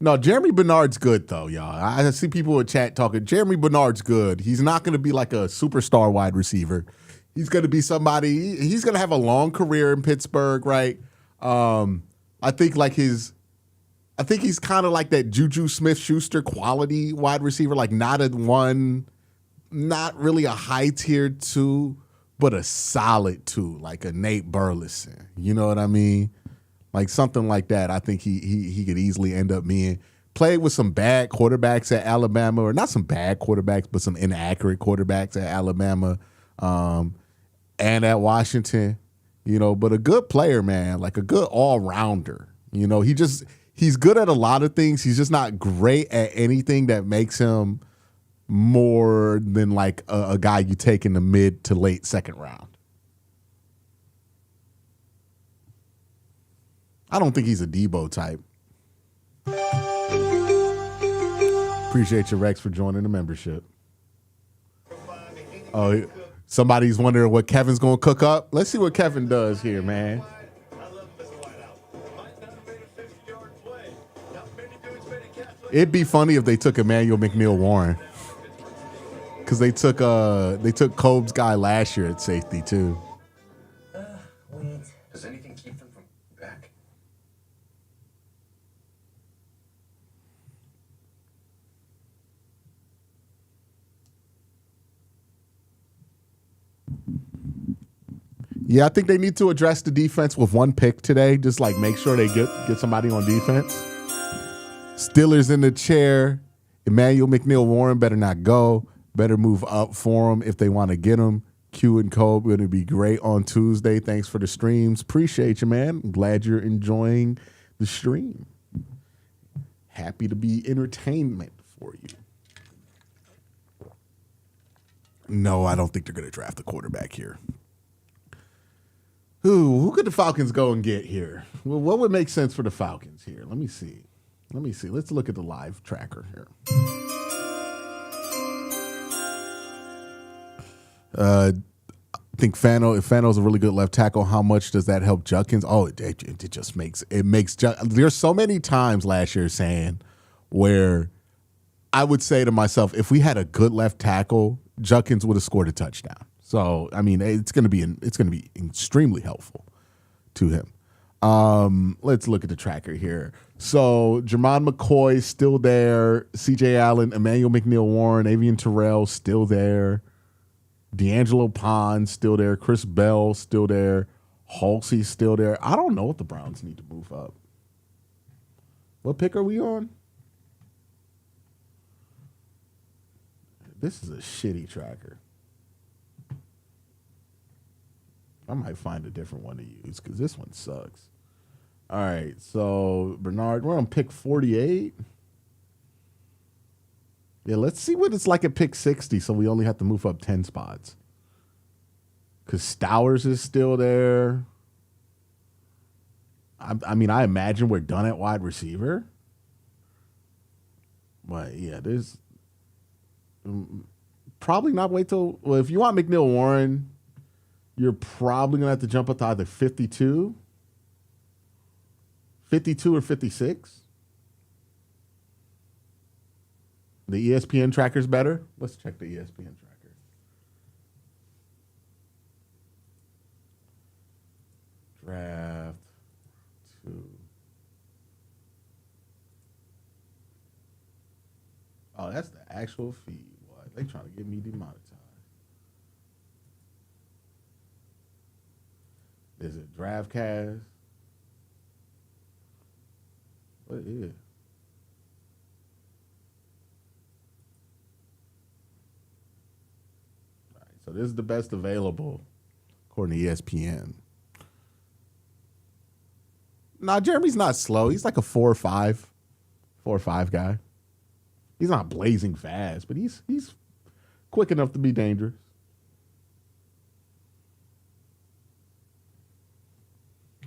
No, Jeremy Bernard's good though, y'all. I see people in chat talking. Jeremy Bernard's good. He's not going to be like a superstar wide receiver. He's going to be somebody. He's going to have a long career in Pittsburgh, right? I think he's kind of like that Juju Smith-Schuster quality wide receiver, like not really a high tier 2, but a solid 2, like a Nate Burleson. You know what I mean? Like something like that. I think he could easily end up being. Played with some bad quarterbacks at Alabama, or not some bad quarterbacks, but some inaccurate quarterbacks at Alabama and at Washington. You know, but a good player, man, like a good all-rounder. You know, he's good at a lot of things. He's just not great at anything that makes him more than like a guy you take in the mid to late second round. I don't think he's a Debo type. Appreciate you, Rex, for joining the membership. Oh, somebody's wondering what Kevin's going to cook up. Let's see what Kevin does here, man. It'd be funny if they took Emmanuel McNeil Warren, because they took Cobb's guy last year at safety too. Wait. Does anything keep them from back? Yeah, I think they need to address the defense with one pick today. Just like make sure they get somebody on defense. Steelers in the chair. Emmanuel McNeil Warren better not go. Better move up for him if they want to get him. Q and Cole going to be great on Tuesday. Thanks for the streams. Appreciate you, man. I'm glad you're enjoying the stream. Happy to be entertainment for you. No, I don't think they're going to draft the quarterback here. Who could the Falcons go and get here? Well, what would make sense for the Falcons here? Let me see. Let's look at the live tracker here. I think if Fano's a really good left tackle, how much does that help Judkins? Oh, it just makes there's so many times last year saying where I would say to myself, if we had a good left tackle, Judkins would have scored a touchdown. So I mean, it's going to be extremely helpful to him. Let's look at the tracker here. So Jermon McCoy still there. C.J. Allen, Emmanuel McNeil Warren, Avian Terrell still there. D'Angelo Pond still there. Chris Bell still there. Halsey still there. I don't know if the Browns need to move up. What pick are we on? This is a shitty tracker. I might find a different one to use because this one sucks. All right, so Bernard, we're on pick 48. Yeah, let's see what it's like at pick 60, so we only have to move up 10 spots. Because Stowers is still there. I mean, I imagine we're done at wide receiver. But, yeah, there's probably not wait till, well, if you want McNeil Warren, you're probably going to have to jump up to either 52 or 56. The ESPN tracker's better. Let's check the ESPN tracker. Draft 2. Oh, that's the actual feed. What? They trying to get me demonetized. Is it DraftCast? What is? All right, so this is the best available according to ESPN. Nah, Jeremy's not slow. He's like a 4 or 5 guy. He's not blazing fast, but he's quick enough to be dangerous.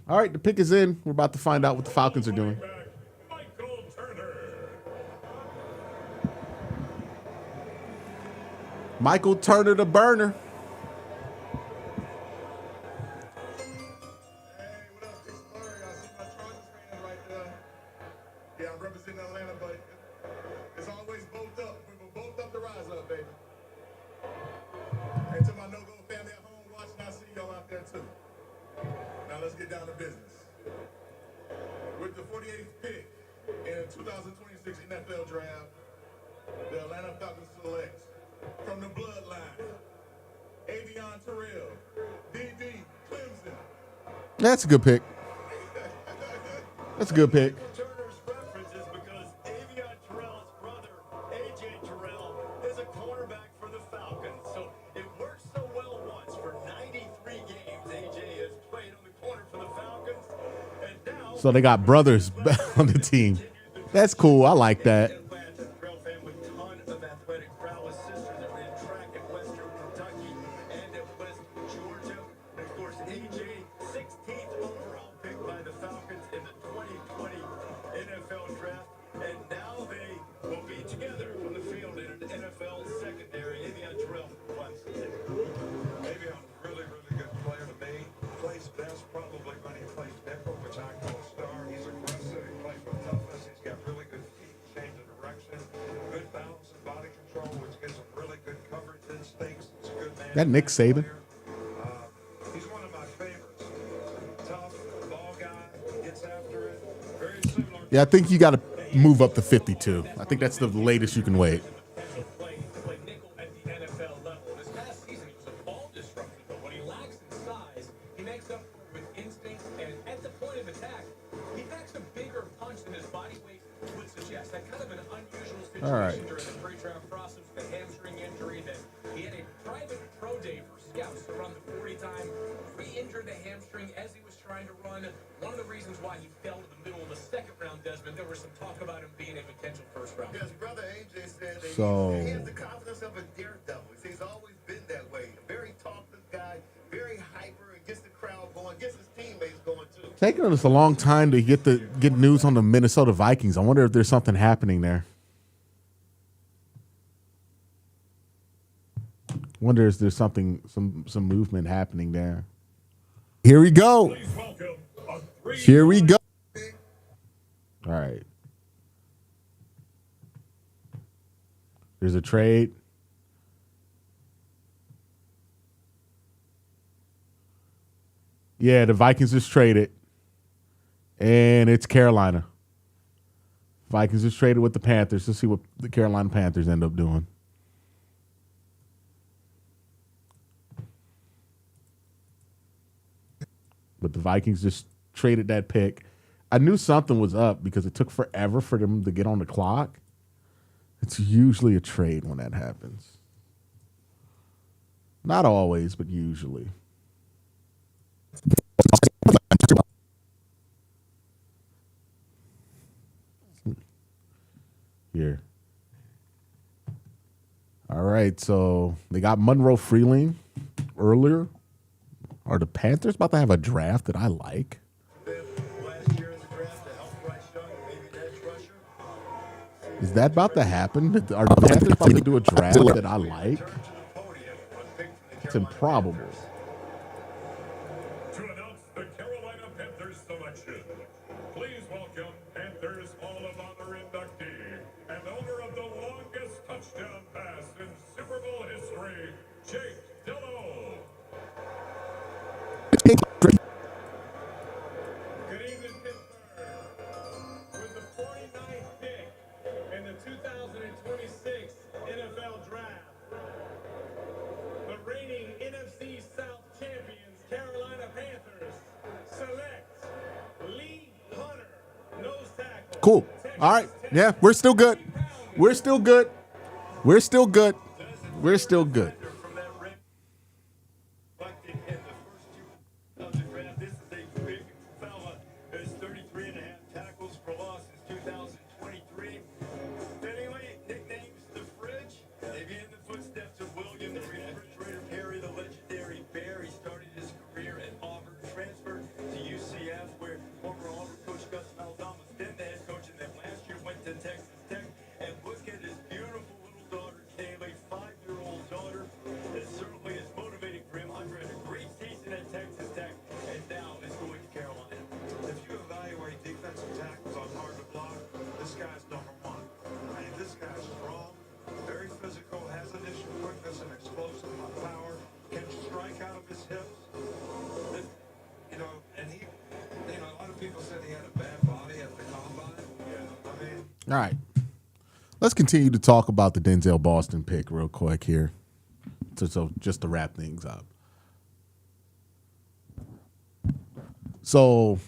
All right, the pick is in. We're about to find out what the Falcons are doing. Michael Turner, the burner. Yeah, I'm representing Atlanta, but it's always both up. We were both up to rise up, baby. And to my no-go family at home watching, I see y'all out there too. Now let's get down to business. With the 48th pick in 2026 NFL Draft, the Atlanta Falcons select from the bloodline, Avion Terrell, DB, Clemson. That's a good pick. That's a good pick. Turner's preference is because Avion Terrell's brother, A.J. Terrell, is a cornerback for the Falcons. So it worked so well once. For 93 games, A.J. has played on the corner for the Falcons. And now, So they got brothers on the team. That's cool. I like that. Atlanta Terrell family, ton of athletic prowess. Sisters that ran track at Western Kentucky and at West Georgia. And of course, A.J., 16th overall pick by the Falcons in the 2020 NFL Draft. And now they will be together on the field in an NFL secondary. Avion Terrell once again. Avion's really, really good player to me. Plays best probably when he plays nickel, which I call star. He's aggressive. He plays with toughness. He's got really good feet, change of direction, good balance and body control, which gives him really good coverage instincts. He's a good man. That Nick Saban. He's one of my favorites. Tough, ball guy, gets after it. Very similar. Yeah, I think you got to move up to 52. I think that's the latest you can wait. Play nickel at the NFL level. This past season, he was a ball disruptor, but when he lacks in size, he makes up for it with instinct, and at the point of attack, he packs a bigger punch than his body weight would suggest. That kind of an unusual situation All right. during the pre-draft process, the hamstring injury that he had a private pro day for scouts to run the 40 time, re-injured the hamstring as he was trying to run. One of the reasons why he fell to the middle of the second round, Desmond, there was some talk about him being a potential first round. His brother AJ said that So- he has the confidence of a daredevil. He says he's always been that way. A very talkative guy, very hyper, and gets the crowd going, gets his teammates going too. Taking us a long time to get news on the Minnesota Vikings. I wonder if there's something happening there. Wonder if there's some movement happening there. Here we go. Please welcome a Here we go. All right. There's a trade. Yeah, the Vikings just traded. And it's Carolina. Vikings just traded with the Panthers. Let's see what the Carolina Panthers end up doing. But the Vikings just traded that pick. I knew something was up because it took forever for them to get on the clock. It's usually a trade when that happens. Not always, but usually. Here. All right, so they got Monroe Freeling earlier. Are the Panthers about to have a draft that I like? Last year in the draft to help Bryce Young, maybe an edge rusher. Is that about to happen? Are the Panthers about to do a draft that I like? Turn to the podium, a pick from the It's Carolina improbable. Panthers. To announce the Carolina Panthers selection, please welcome Panthers Hall of Honor inductee and owner of the longest touchdown pass in Super Bowl history, Jake Delhomme. Good evening, Pittsburgh. With the 49th pick in the 2026 NFL Draft, the reigning NFC South champions, Carolina Panthers, select Lee Hunter, nose tackle. Cool. All right. Yeah, we're still good. We're still good. We're still good. We're still good. From that red selected in the first two of the draft. This is a big fella. There's 33 and a half tackles for loss in 2023. Anyway, nicknames the Fridge. Maybe in the footsteps of William the Refrigerator Perry, the legendary Bear. He started his career at Auburn, transferred to UCF, where former Auburn coach Gus Malzahn was then the head coach, and then last year went to Texas Tech. And look at his beautiful little daughter, Kaylee, 5-year-old daughter. It certainly is motivating for him. Hunter had a great season at Texas Tech, and now is going to Carolina. If you evaluate defensive tackles on hard to block, this guy's number one. I mean, this guy's strong, very physical, has initial quickness and explosive power, can strike out of his hips. You know, and he, a lot of people said he had a bad body at the combine. Yeah, I mean. All right. Let's continue to talk about the Denzel Boston pick real quick here. So just to wrap things up. So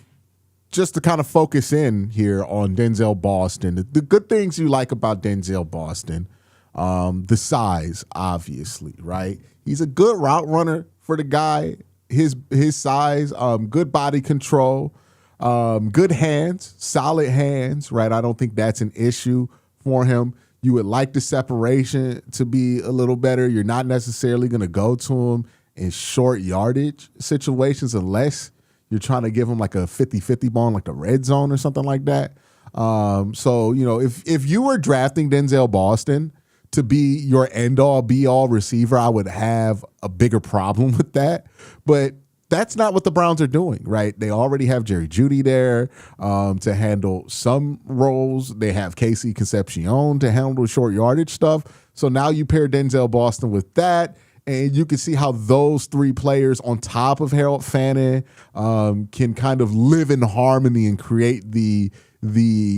just to kind of focus in here on Denzel Boston, the good things you like about Denzel Boston, the size, obviously, right? He's a good route runner for the guy. His size, good body control, good hands, solid hands, right? I don't think that's an issue for him. You would like the separation to be a little better. You're not necessarily going to go to him in short yardage situations unless you're trying to give him like a 50-50 ball in like the red zone or something like that. So, if you were drafting Denzel Boston to be your end-all, be-all receiver, I would have a bigger problem with that. But that's not what the Browns are doing, right? They already have Jerry Jeudy there to handle some roles. They have Casey Concepcion to handle short yardage stuff. So now you pair Denzel Boston with that, and you can see how those three players on top of Harold Fannin can kind of live in harmony and create the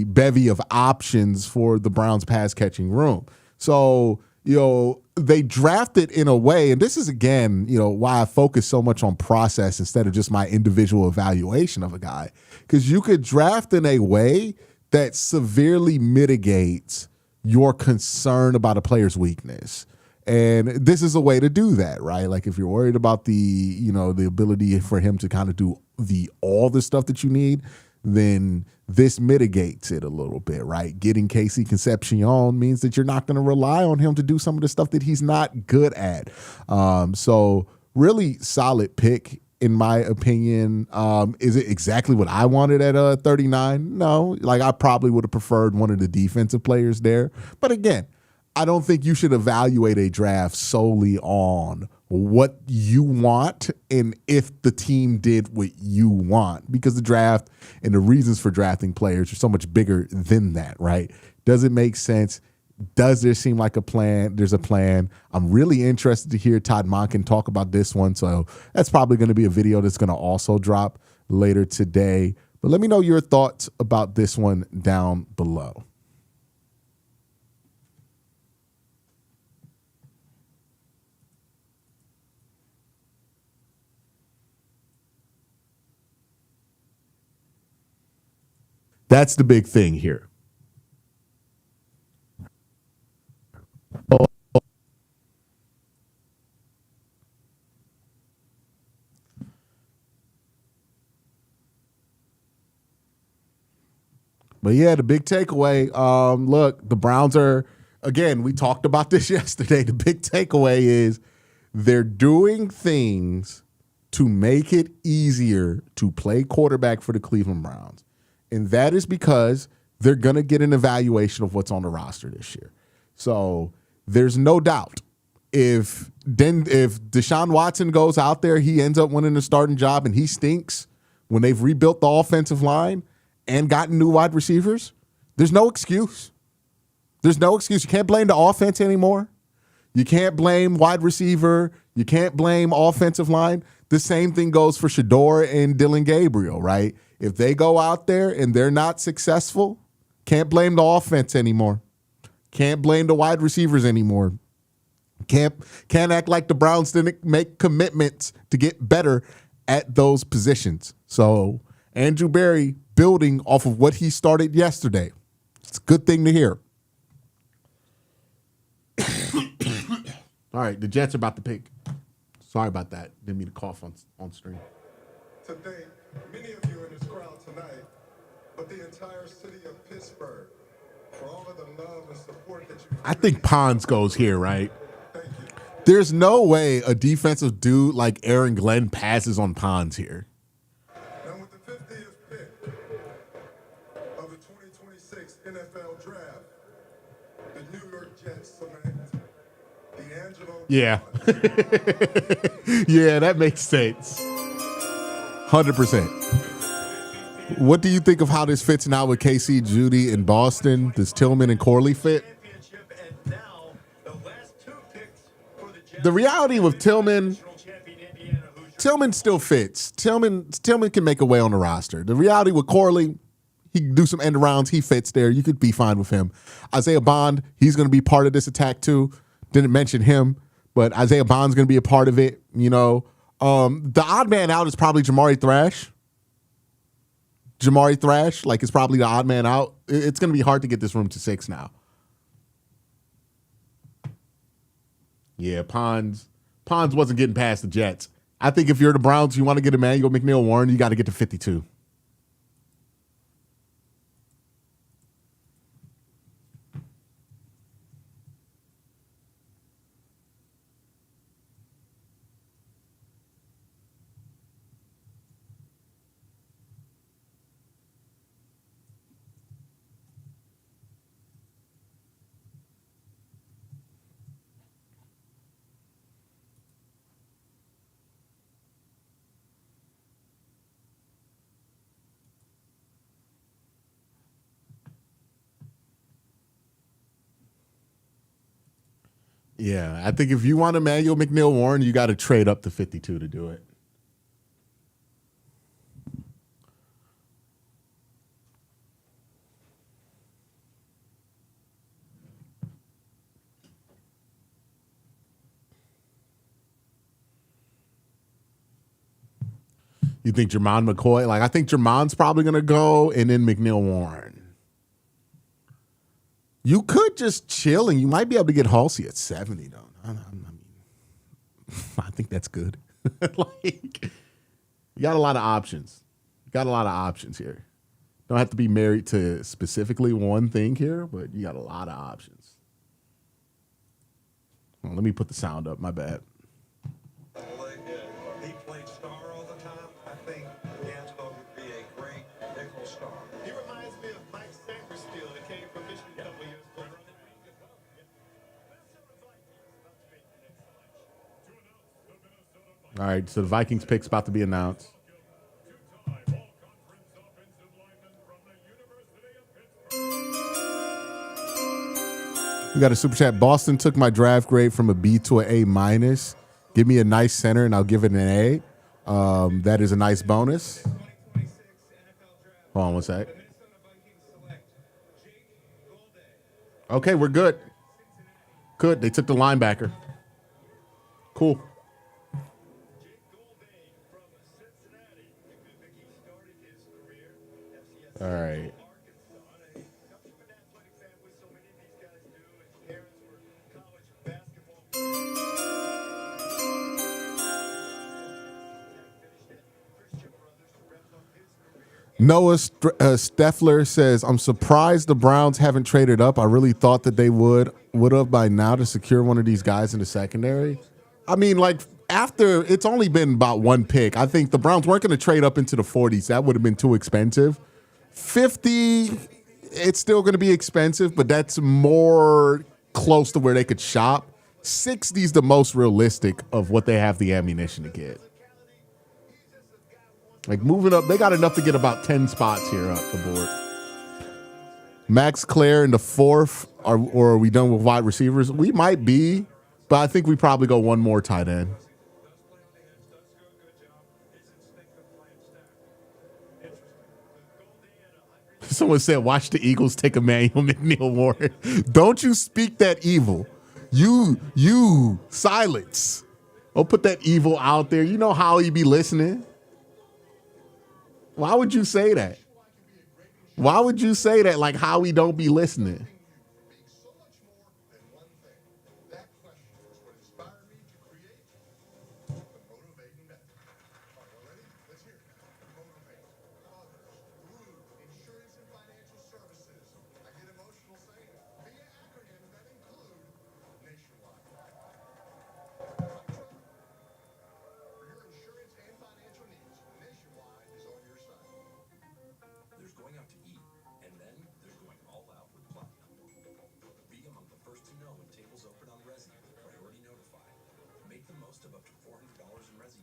bevy of options for the Browns pass catching room. So, they drafted in a way, and this is, again, why I focus so much on process instead of just my individual evaluation of a guy. Because you could draft in a way that severely mitigates your concern about a player's weakness. And this is a way to do that, right? Like if you're worried about the ability for him to kind of do all the stuff that you need, then this mitigates it a little bit, right? Getting Casey Concepcion means that you're not going to rely on him to do some of the stuff that he's not good at. So really solid pick, in my opinion. Is it exactly what I wanted at 39? No. Like I probably would have preferred one of the defensive players there. But again, I don't think you should evaluate a draft solely on what you want and if the team did what you want, because the draft and the reasons for drafting players are so much bigger than that, right? Does it make sense? Does there seem like a plan? There's a plan. I'm really interested to hear Todd Monken talk about this one, so that's probably going to be a video that's going to also drop later today. But let me know your thoughts about this one down below. That's the big thing here. But yeah, the big takeaway, look, the Browns are, again, we talked about this yesterday. The big takeaway is they're doing things to make it easier to play quarterback for the Cleveland Browns. And that is because they're going to get an evaluation of what's on the roster this year. So there's no doubt if Deshaun Watson goes out there, he ends up winning the starting job and he stinks when they've rebuilt the offensive line and gotten new wide receivers, there's no excuse. There's no excuse. You can't blame the offense anymore. You can't blame wide receiver. You can't blame offensive line. The same thing goes for Shador and Dylan Gabriel, right? If they go out there and they're not successful, can't blame the offense anymore. Can't blame the wide receivers anymore. Can't act like the Browns didn't make commitments to get better at those positions. So Andrew Berry building off of what he started yesterday. It's a good thing to hear. All right, the Jets are about to pick. Sorry about that. Didn't mean to cough on stream. To thank many of you in this crowd tonight, but the entire city of Pittsburgh for all of the love and support that you. I think Pons goes here, right? Thank you. There's no way a defensive dude like Aaron Glenn passes on Pons here. Now with the 50th pick of the 2026 NFL Draft, the New York Jets select D'Angelo. Yeah. Yeah, that makes sense. 100%. What do you think of how this fits now with KC, Judy, and Boston? Does Tillman and Corley fit? The reality with Tillman still fits. Tillman can make a way on the roster. The reality with Corley, he can do some end rounds. He fits there. You could be fine with him. Isaiah Bond, he's going to be part of this attack too. Didn't mention him, but Isaiah Bond's going to be a part of it. You know, the odd man out is probably Jamari Thrash. Jamari Thrash, like, is probably the odd man out. It's going to be hard to get this room to 6 now. Yeah, Pons wasn't getting past the Jets. I think if you're the Browns, you want to get Emmanuel McNeil-Warren, you got to get to 52. Yeah, I think if you want Emmanuel McNeil-Warren, you got to trade up to 52 to do it. You think Jermon McCoy? Like, I think Jermon's probably going to go, and then McNeil-Warren. You could just chill, and you might be able to get Halsey at 70, though. I mean, I think that's good. Like, you got a lot of options. You got a lot of options here. Don't have to be married to specifically one thing here, but you got a lot of options. Well, let me put the sound up. My bad. He played star all the time. I think D'Angelo would be a great nickel star. He reminds me of Mike Sanderfield that came from Michigan a couple years ago. All right, so the Vikings pick's about to be announced. We got a super chat. Boston took my draft grade from a B to an A minus. Give me a nice center, and I'll give it an A. That is a nice bonus. Hold on one sec. Okay, we're good. Good. They took the linebacker. Cool. All right. Noah Steffler says, I'm surprised the Browns haven't traded up. I really thought that they would have by now to secure one of these guys in the secondary. I mean, like, after it's only been about one pick, I think the Browns weren't going to trade up into the 40s. That would have been too expensive. 50, it's still going to be expensive, but that's more close to where they could shop. 60 is the most realistic of what they have the ammunition to get. Like, moving up, they got enough to get about 10 spots here up the board. Max Clare in the 4th, or are we done with wide receivers? We might be, but I think we probably go one more tight end. Someone said, watch the Eagles take Emmanuel McNeil Warren. Don't you speak that evil. You silence. Don't put that evil out there. You know how he be listening. Why would you say that? Why would you say that like how he don't be listening?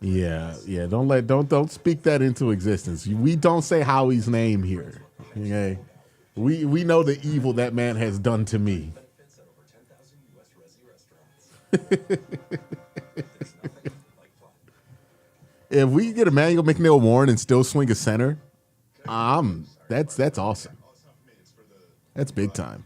Yeah. Don't speak that into existence. We don't say Howie's name here. Okay, we know the evil that man has done to me. If we get Emmanuel McNeil Warren and still swing a center, that's awesome. That's big time.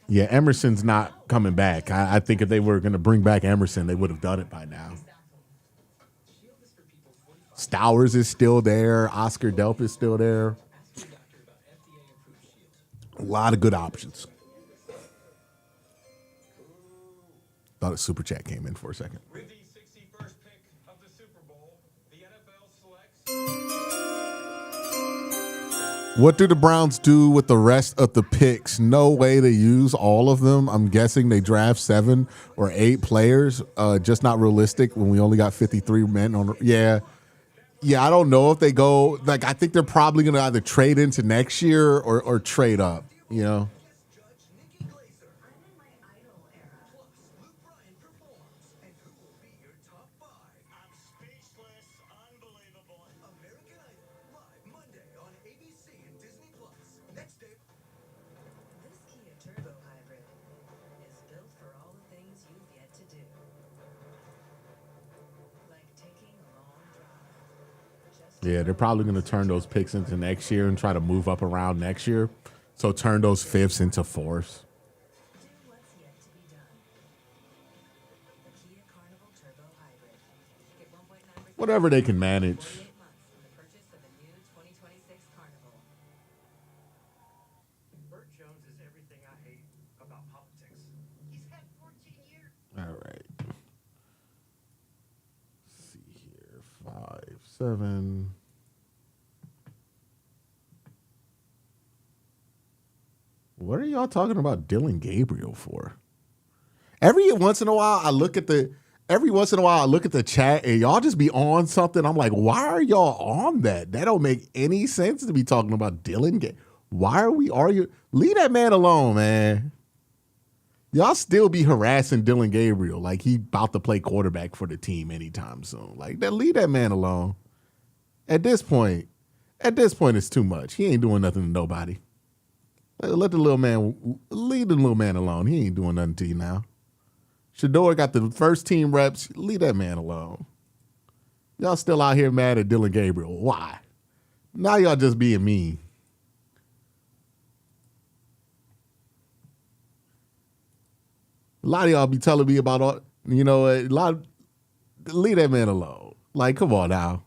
Yeah, Emerson's not coming back. I think if they were going to bring back Emerson, they would have done it by now. Stowers is still there. Oscar Delp is still there. A lot of good options. Thought a super chat came in for a second. With the 61st pick of the Super Bowl, the NFL selects... What do the Browns do with the rest of the picks? No way they use all of them. I'm guessing they draft 7 or 8 players. Just not realistic when we only got 53 men on. Yeah, I don't know if they go. Like, I think they're probably going to either trade into next year or trade up, you know. Yeah, they're probably going to turn those picks into next year and try to move up around next year. So turn those 5ths into 4ths. Whatever they can manage. All right. Let's see here. 5, 7. What are y'all talking about Dylan Gabriel for? Every once in a while I look at the chat and y'all just be on something. I'm like, why are y'all on that? That don't make any sense to be talking about Dylan Gabriel. Why are we arguing? Leave that man alone, man. Y'all still be harassing Dylan Gabriel like he about to play quarterback for the team anytime soon. Like, leave that man alone. At this point, it's too much. He ain't doing nothing to nobody. Leave the little man alone. He ain't doing nothing to you now. Shador got the first team reps. Leave that man alone. Y'all still out here mad at Dylan Gabriel. Why? Now y'all just being mean. A lot of y'all be telling me about, leave that man alone. Like, come on now.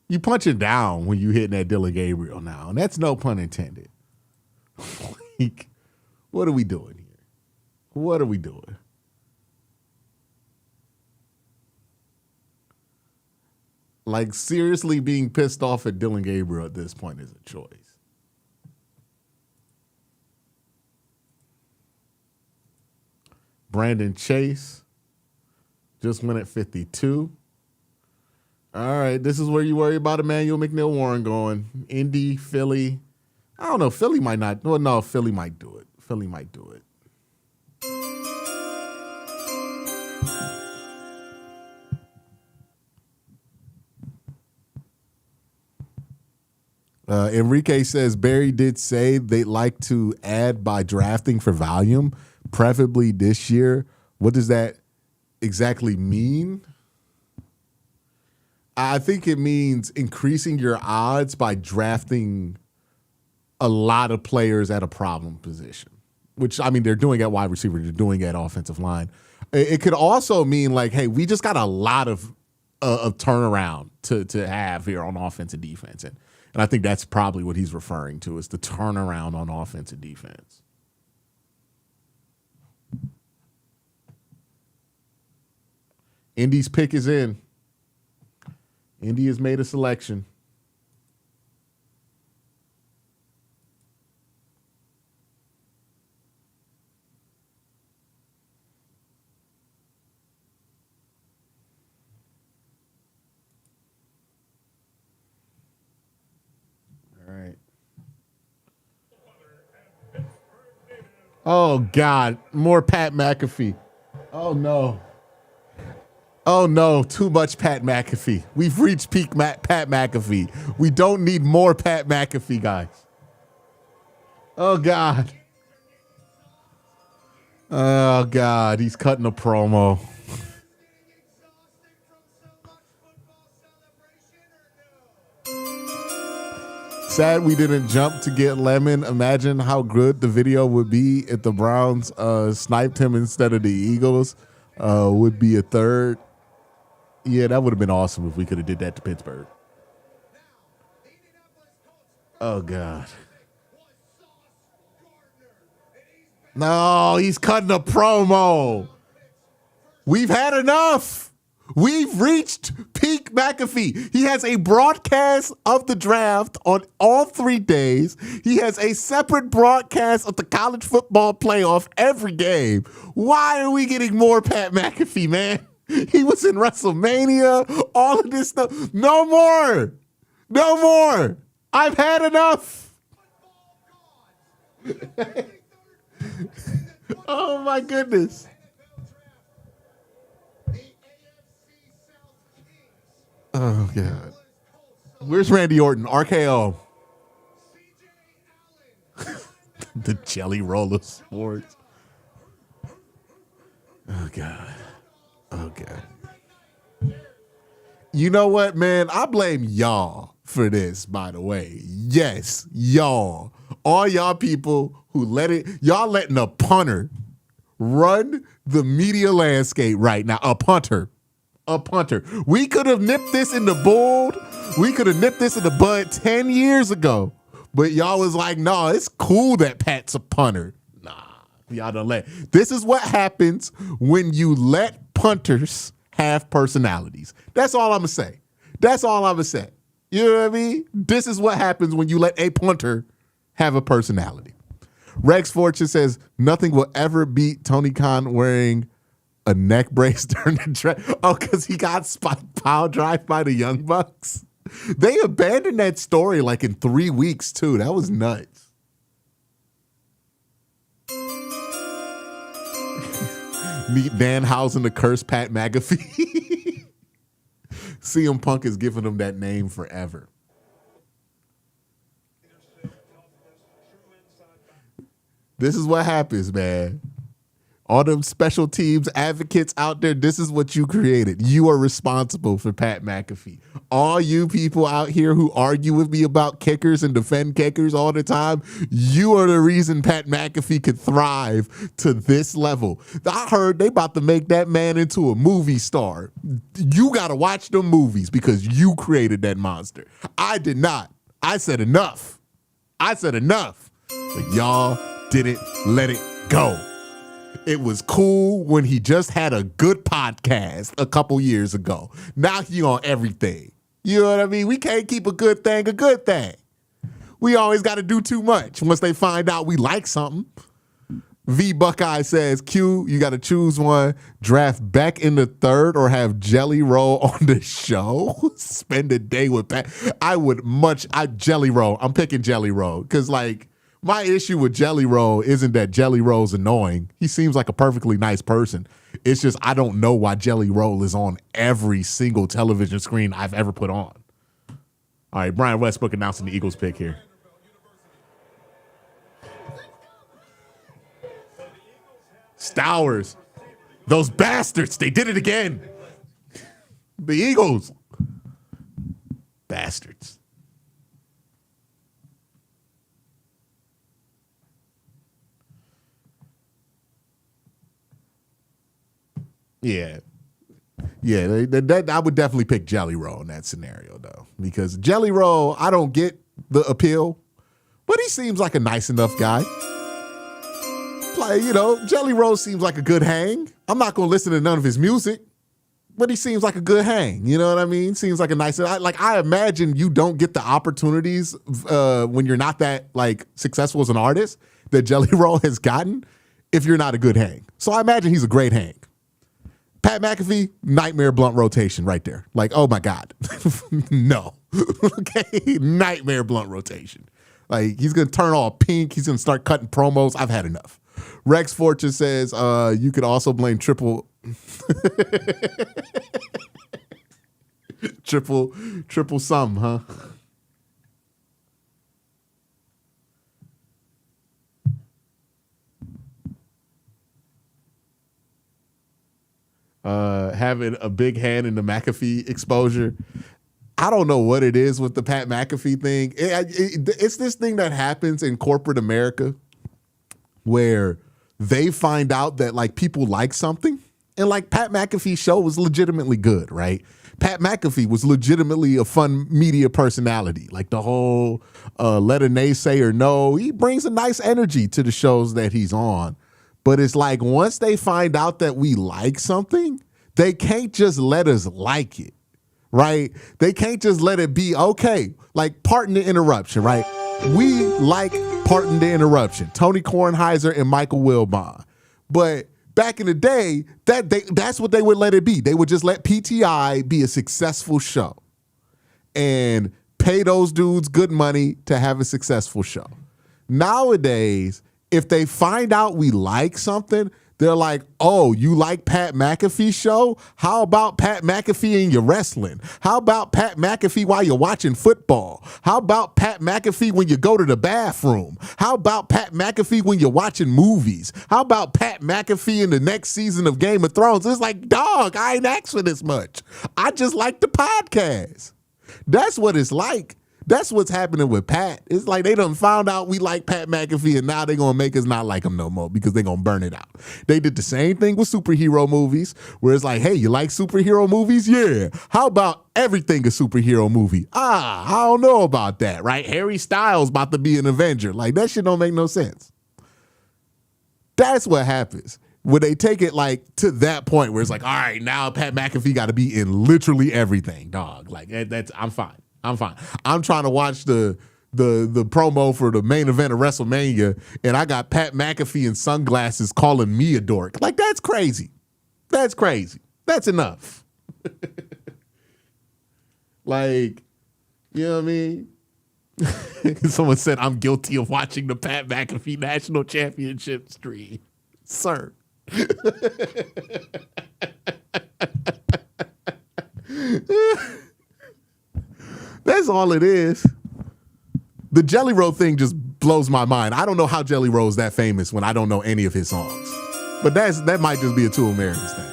You punch it down when you hitting that Dylan Gabriel now. And that's no pun intended. Like, what are we doing here? What are we doing? Like, seriously, being pissed off at Dylan Gabriel at this point is a choice. Brandon Chase just went at 52. All right, this is where you worry about Emmanuel McNeil-Warren going. Indy, Philly. I don't know. Philly might not. Well, no, Philly might do it. Philly might do it. Enrique says Barry did say they'd like to add by drafting for volume, preferably this year. What does that exactly mean? I think it means increasing your odds by drafting a lot of players at a problem position, which, I mean, they're doing at wide receiver, they're doing at offensive line. It could also mean like, hey, we just got a lot of turnaround to have here on offense and defense. And I think that's probably what he's referring to, is the turnaround on offense and defense. Indy's pick is in. Indy has made a selection. All right. Oh, God. More Pat McAfee. Oh, no. Oh, no. Too much Pat McAfee. We've reached peak Pat McAfee. We don't need more Pat McAfee, guys. Oh, God. Oh, God. He's cutting a promo. Sad we didn't jump to get Lemon. Imagine how good the video would be if the Browns sniped him instead of the Eagles. Would be a third. Yeah, that would have been awesome if we could have did that to Pittsburgh. Oh, God. No, he's cutting a promo. We've had enough. We've reached peak McAfee. He has a broadcast of the draft on all 3 days. He has a separate broadcast of the college football playoff every game. Why are we getting more Pat McAfee, man? He was in WrestleMania, all of this stuff. No more. No more. I've had enough. Oh, my goodness. Oh, God. Where's Randy Orton? RKO. The Jelly Roller Sports. Oh, God. Oh, God. You know what, man? I blame y'all for this, by the way. Yes, y'all. All y'all people who y'all letting a punter run the media landscape right now. A punter. We could have nipped this in the bud. We could have nipped this in the bud 10 years ago. But y'all was like, no, it's cool that Pat's a punter. Nah, y'all don't let. This is what happens when you let punters have personalities. That's all I'm going to say. That's all I'm going to say. You know what I mean? This is what happens when you let a punter have a personality. Rex Fortune says, nothing will ever beat Tony Khan wearing a neck brace during the draft. Oh, because he got pile drive by the Young Bucks. They abandoned that story like in 3 weeks, too. That was nuts. Meet Danhausen to curse Pat McAfee. CM Punk is giving him that name forever. This is what happens, man. All them special teams advocates out there, this is what you created. You are responsible for Pat McAfee. All you people out here who argue with me about kickers and defend kickers all the time, you are the reason Pat McAfee could thrive to this level. I heard they about to make that man into a movie star. You got to watch them movies because you created that monster. I did not. I said enough. But y'all didn't let it go. It was cool when he just had a good podcast a couple years ago. Now he on everything. You know what I mean? We can't keep a good thing a good thing. We always got to do too much once they find out we like something. V Buckeye says, Q, you got to choose one. Draft back in the third or have Jelly Roll on the show. Spend a day with Pat. Jelly Roll. I'm picking Jelly Roll because, like, my issue with Jelly Roll isn't that Jelly Roll's annoying. He seems like a perfectly nice person. It's just I don't know why Jelly Roll is on every single television screen I've ever put on. All right, Brian Westbrook announcing the Eagles pick here. Stowers. Those bastards. They did it again. The Eagles. Bastards. Yeah. Yeah, I would definitely pick Jelly Roll in that scenario, though. Because Jelly Roll, I don't get the appeal, but he seems like a nice enough guy. Like, you know, Jelly Roll seems like a good hang. I'm not going to listen to none of his music, but he seems like a good hang. You know what I mean? Seems like a nice, I imagine you don't get the opportunities when you're not that, like, successful as an artist that Jelly Roll has gotten if you're not a good hang. So I imagine he's a great hang. Pat McAfee, nightmare blunt rotation right there. Like, oh my God. No. Okay. Nightmare blunt rotation. Like, he's going to turn all pink. He's going to start cutting promos. I've had enough. Rex Fortune says, you could also blame triple sum, huh? Having a big hand in the McAfee exposure. I don't know what it is with the Pat McAfee thing. It's this thing that happens in corporate America where they find out that, like, people like something. And, like, Pat McAfee's show was legitimately good, right? Pat McAfee was legitimately a fun media personality. Like, the whole let a naysayer know. He brings a nice energy to the shows that he's on. But it's like once they find out that we like something, they can't just let us like it, right? They can't just let it be, okay, like Pardon the Interruption, right? We like Pardon the Interruption, Tony Kornheiser and Michael Wilbon. But back in the day, that's what they would let it be. They would just let PTI be a successful show and pay those dudes good money to have a successful show. Nowadays, if they find out we like something, they're like, oh, you like Pat McAfee's show? How about Pat McAfee in your wrestling? How about Pat McAfee while you're watching football? How about Pat McAfee when you go to the bathroom? How about Pat McAfee when you're watching movies? How about Pat McAfee in the next season of Game of Thrones? It's like, dog, I ain't asked for this much. I just like the podcast. That's what it's like. That's what's happening with Pat. It's like they done found out we like Pat McAfee and now they're going to make us not like him no more because they're going to burn it out. They did the same thing with superhero movies where it's like, hey, you like superhero movies? Yeah. How about everything a superhero movie? I don't know about that, right? Harry Styles about to be an Avenger. Like, that shit don't make no sense. That's what happens when they take it like to that point where it's like, all right, now Pat McAfee got to be in literally everything, dog. Like, I'm fine. I'm trying to watch the promo for the main event of WrestleMania, and I got Pat McAfee in sunglasses calling me a dork. Like, that's crazy. That's crazy. That's enough. Like, you know what I mean? Someone said, I'm guilty of watching the Pat McAfee National Championship stream. Sir. That's all it is. The Jelly Roll thing just blows my mind. I don't know how Jelly Roll is that famous when I don't know any of his songs. But that might just be a Two Americans thing.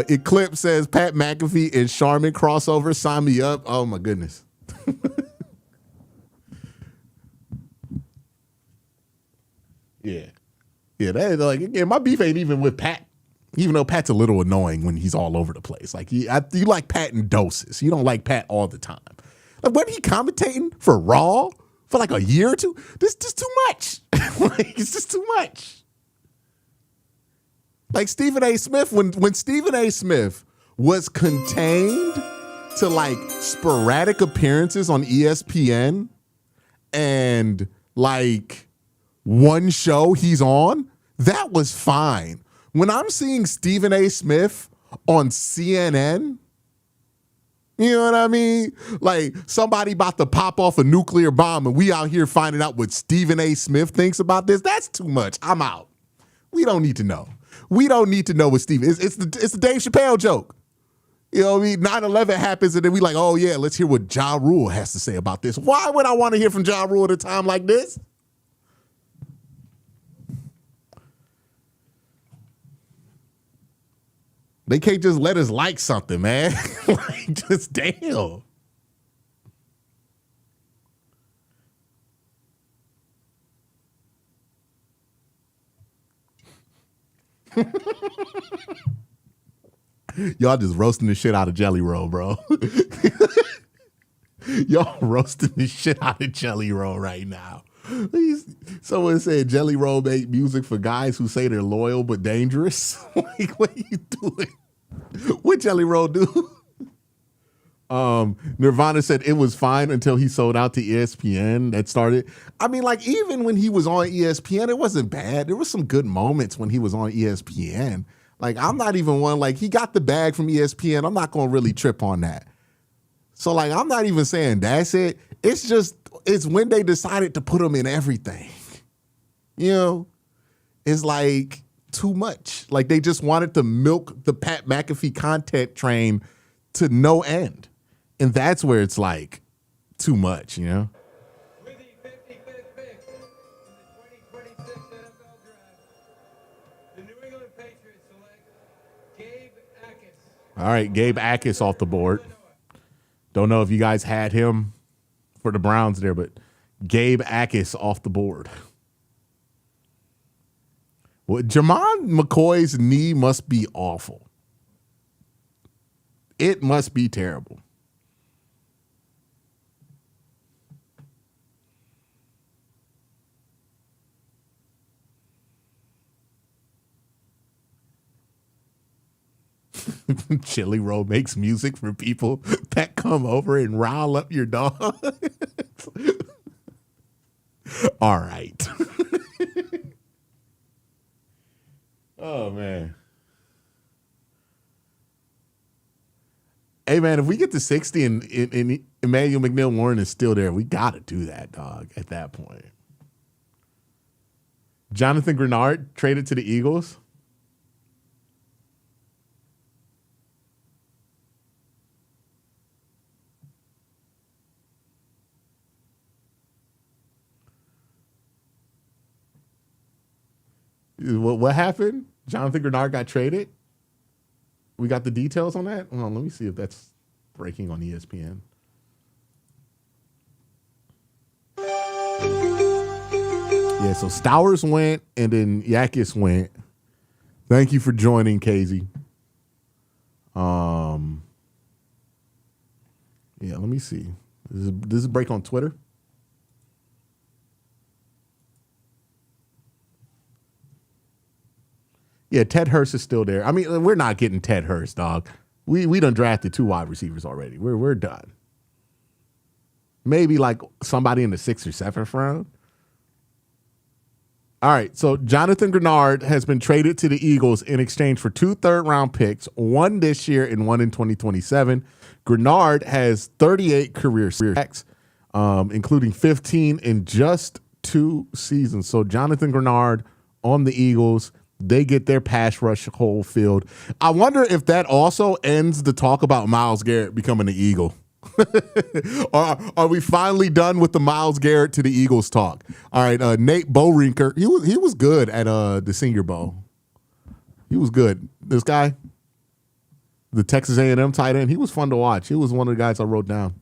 Eclipse says Pat McAfee and Charmin crossover. Sign me up. Oh my goodness. Yeah. Yeah, that, like, again, my beef ain't even with Pat. Even though Pat's a little annoying when he's all over the place. Like, you like Pat in doses. You don't like Pat all the time. Like, wasn't he commentating for Raw for like a year or two. This is just too much. Like, it's just too much. Like Stephen A. Smith, when Stephen A. Smith was contained to like sporadic appearances on ESPN and like one show he's on, that was fine. When I'm seeing Stephen A. Smith on CNN, you know what I mean? Like somebody about to pop off a nuclear bomb and we out here finding out what Stephen A. Smith thinks about this. That's too much. I'm out. We don't need to know. We don't need to know what Stephen, it's the Dave Chappelle joke. You know what I mean? 9/11 happens and then we like, oh yeah, let's hear what Ja Rule has to say about this. Why would I want to hear from Ja Rule at a time like this? They can't just let us like something, man. Like, just damn. Y'all just roasting the shit out of Jelly Roll, bro. Y'all roasting the shit out of Jelly Roll right now. Someone said Jelly Roll make music for guys who say they're loyal but dangerous. Like, what are you doing? What Jelly Roll do? Nirvana said it was fine until he sold out to ESPN. That started. I mean, like, even when he was on ESPN, it wasn't bad. There were some good moments when he was on ESPN. Like, I'm not even one, like, he got the bag from ESPN. I'm not going to really trip on that. So, like, I'm not even saying that's it. It's just, it's when they decided to put him in everything. You know? It's like too much. Like, they just wanted to milk the Pat McAfee content train to no end. And that's where it's like too much, you know? With the 55th pick in the 2026 NFL Draft, the New England Patriots select Gabe Akis. All right, Gabe Akis off the board. Don't know if you guys had him for the Browns there, but Gabe Akis off the board. Well, Jermon McCoy's knee must be awful. It must be terrible. Chili Roll makes music for people that come over and rile up your dog. All right. Oh, man. Hey, man, if we get to 60 and Emmanuel McNeil Warren is still there, we got to do that, dog, at that point. Jonathan Grenard traded to the Eagles. What happened? Jonathan Grenard got traded? We got the details on that? Hold on, let me see if that's breaking on ESPN. Yeah, so Stowers went and then Yakis went. Thank you for joining, Casey. Yeah, let me see. This is a break on Twitter. Yeah, Ted Hurst is still there. I mean, we're not getting Ted Hurst, dog. We done drafted 2 wide receivers already. We're done. Maybe like somebody in the 6th or 7th round. All right, so Jonathan Grenard has been traded to the Eagles in exchange for 2 third-round picks, 1 this year and 1 in 2027. Grenard has 38 career sacks, including 15 in just 2 seasons. So Jonathan Grenard on the Eagles. They get their pass rush whole field. I wonder if that also ends the talk about Myles Garrett becoming the Eagle. Or are we finally done with the Myles Garrett to the Eagles talk? All right, Nate Boerinker, he was good at the Senior Bowl. He was good. This guy, the Texas A&M tight end, he was fun to watch. He was one of the guys I wrote down.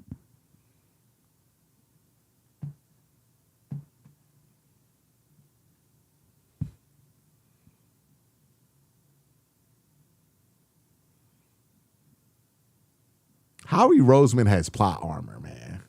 Howie Roseman has plot armor, man.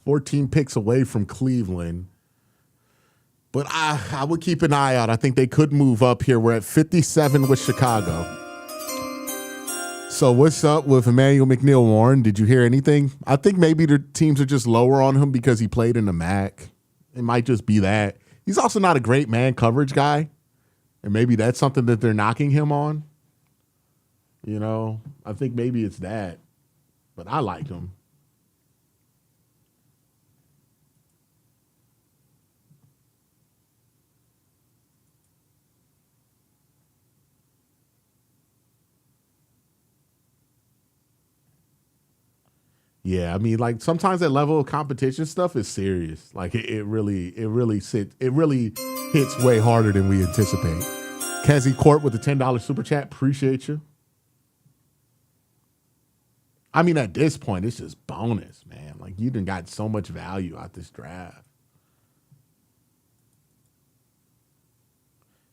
14 picks away from Cleveland. But I would keep an eye out. I think they could move up here. We're at 57 with Chicago. So what's up with Emmanuel McNeil, Warren? Did you hear anything? I think maybe the teams are just lower on him because he played in the MAC. It might just be that. He's also not a great man coverage guy. And maybe that's something that they're knocking him on. You know, I think maybe it's that. But I like him. Yeah, I mean, like sometimes that level of competition stuff is serious. Like it really hits way harder than we anticipate. Kezi Court with the $10 super chat. Appreciate you. I mean, at this point, it's just bonus, man. Like you done got so much value out this draft.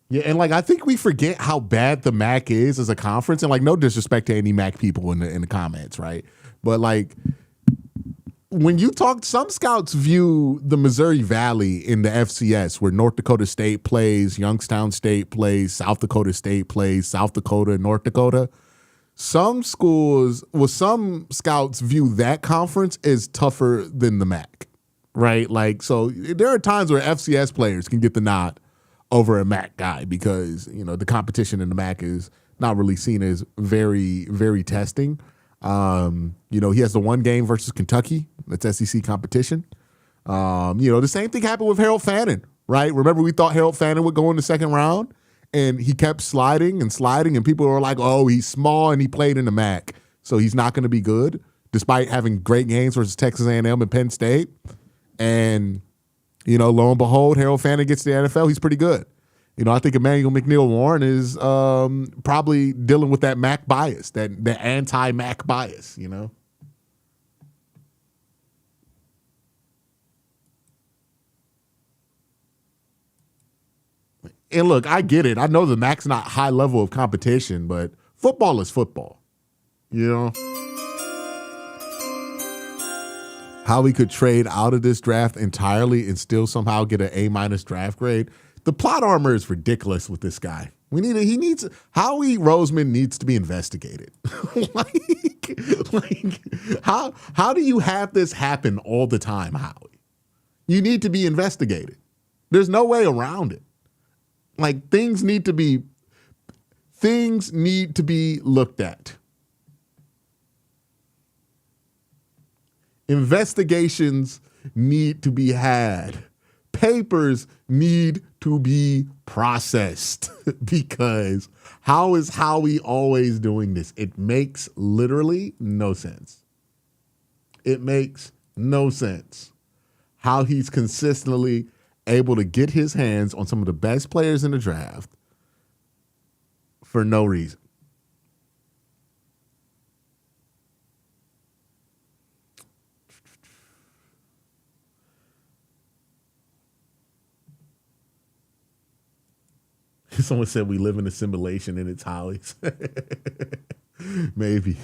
Yeah, and like I think we forget how bad the MAC is as a conference, and like no disrespect to any MAC people in the comments, right? But like when you talk, some scouts view the Missouri Valley in the FCS, where North Dakota State plays, Youngstown State plays, South Dakota State plays, South Dakota, and North Dakota. Some schools, well, some scouts view that conference as tougher than the MAC, right? Like, so there are times where FCS players can get the nod over a MAC guy because, you know, the competition in the MAC is not really seen as very, very testing. You know, he has the one game versus Kentucky. That's SEC competition. You know, the same thing happened with Harold Fannin, right? Remember we thought Harold Fannin would go in the second round and he kept sliding and people were like, oh, he's small and he played in the MAC, so he's not going to be good, despite having great games versus Texas A&M and Penn State. And, you know, lo and behold, Harold Fannin gets to the NFL. He's pretty good. You know, I think Emmanuel McNeil Warren is probably dealing with that MAC bias, that anti-MAC bias, you know? And look, I get it. I know the MAC's not high level of competition, but football is football, you know? How we could trade out of this draft entirely and still somehow get an A- draft grade. The plot armor is ridiculous with this guy. Howie Roseman needs to be investigated. How do you have this happen all the time, Howie? You need to be investigated. There's no way around it. Like things need to be looked at. Investigations need to be had. Papers need to be processed because how is Howie always doing this? It makes literally no sense. It makes no sense how he's consistently able to get his hands on some of the best players in the draft for no reason. Someone said we live in a simulation and it's Howie's. Maybe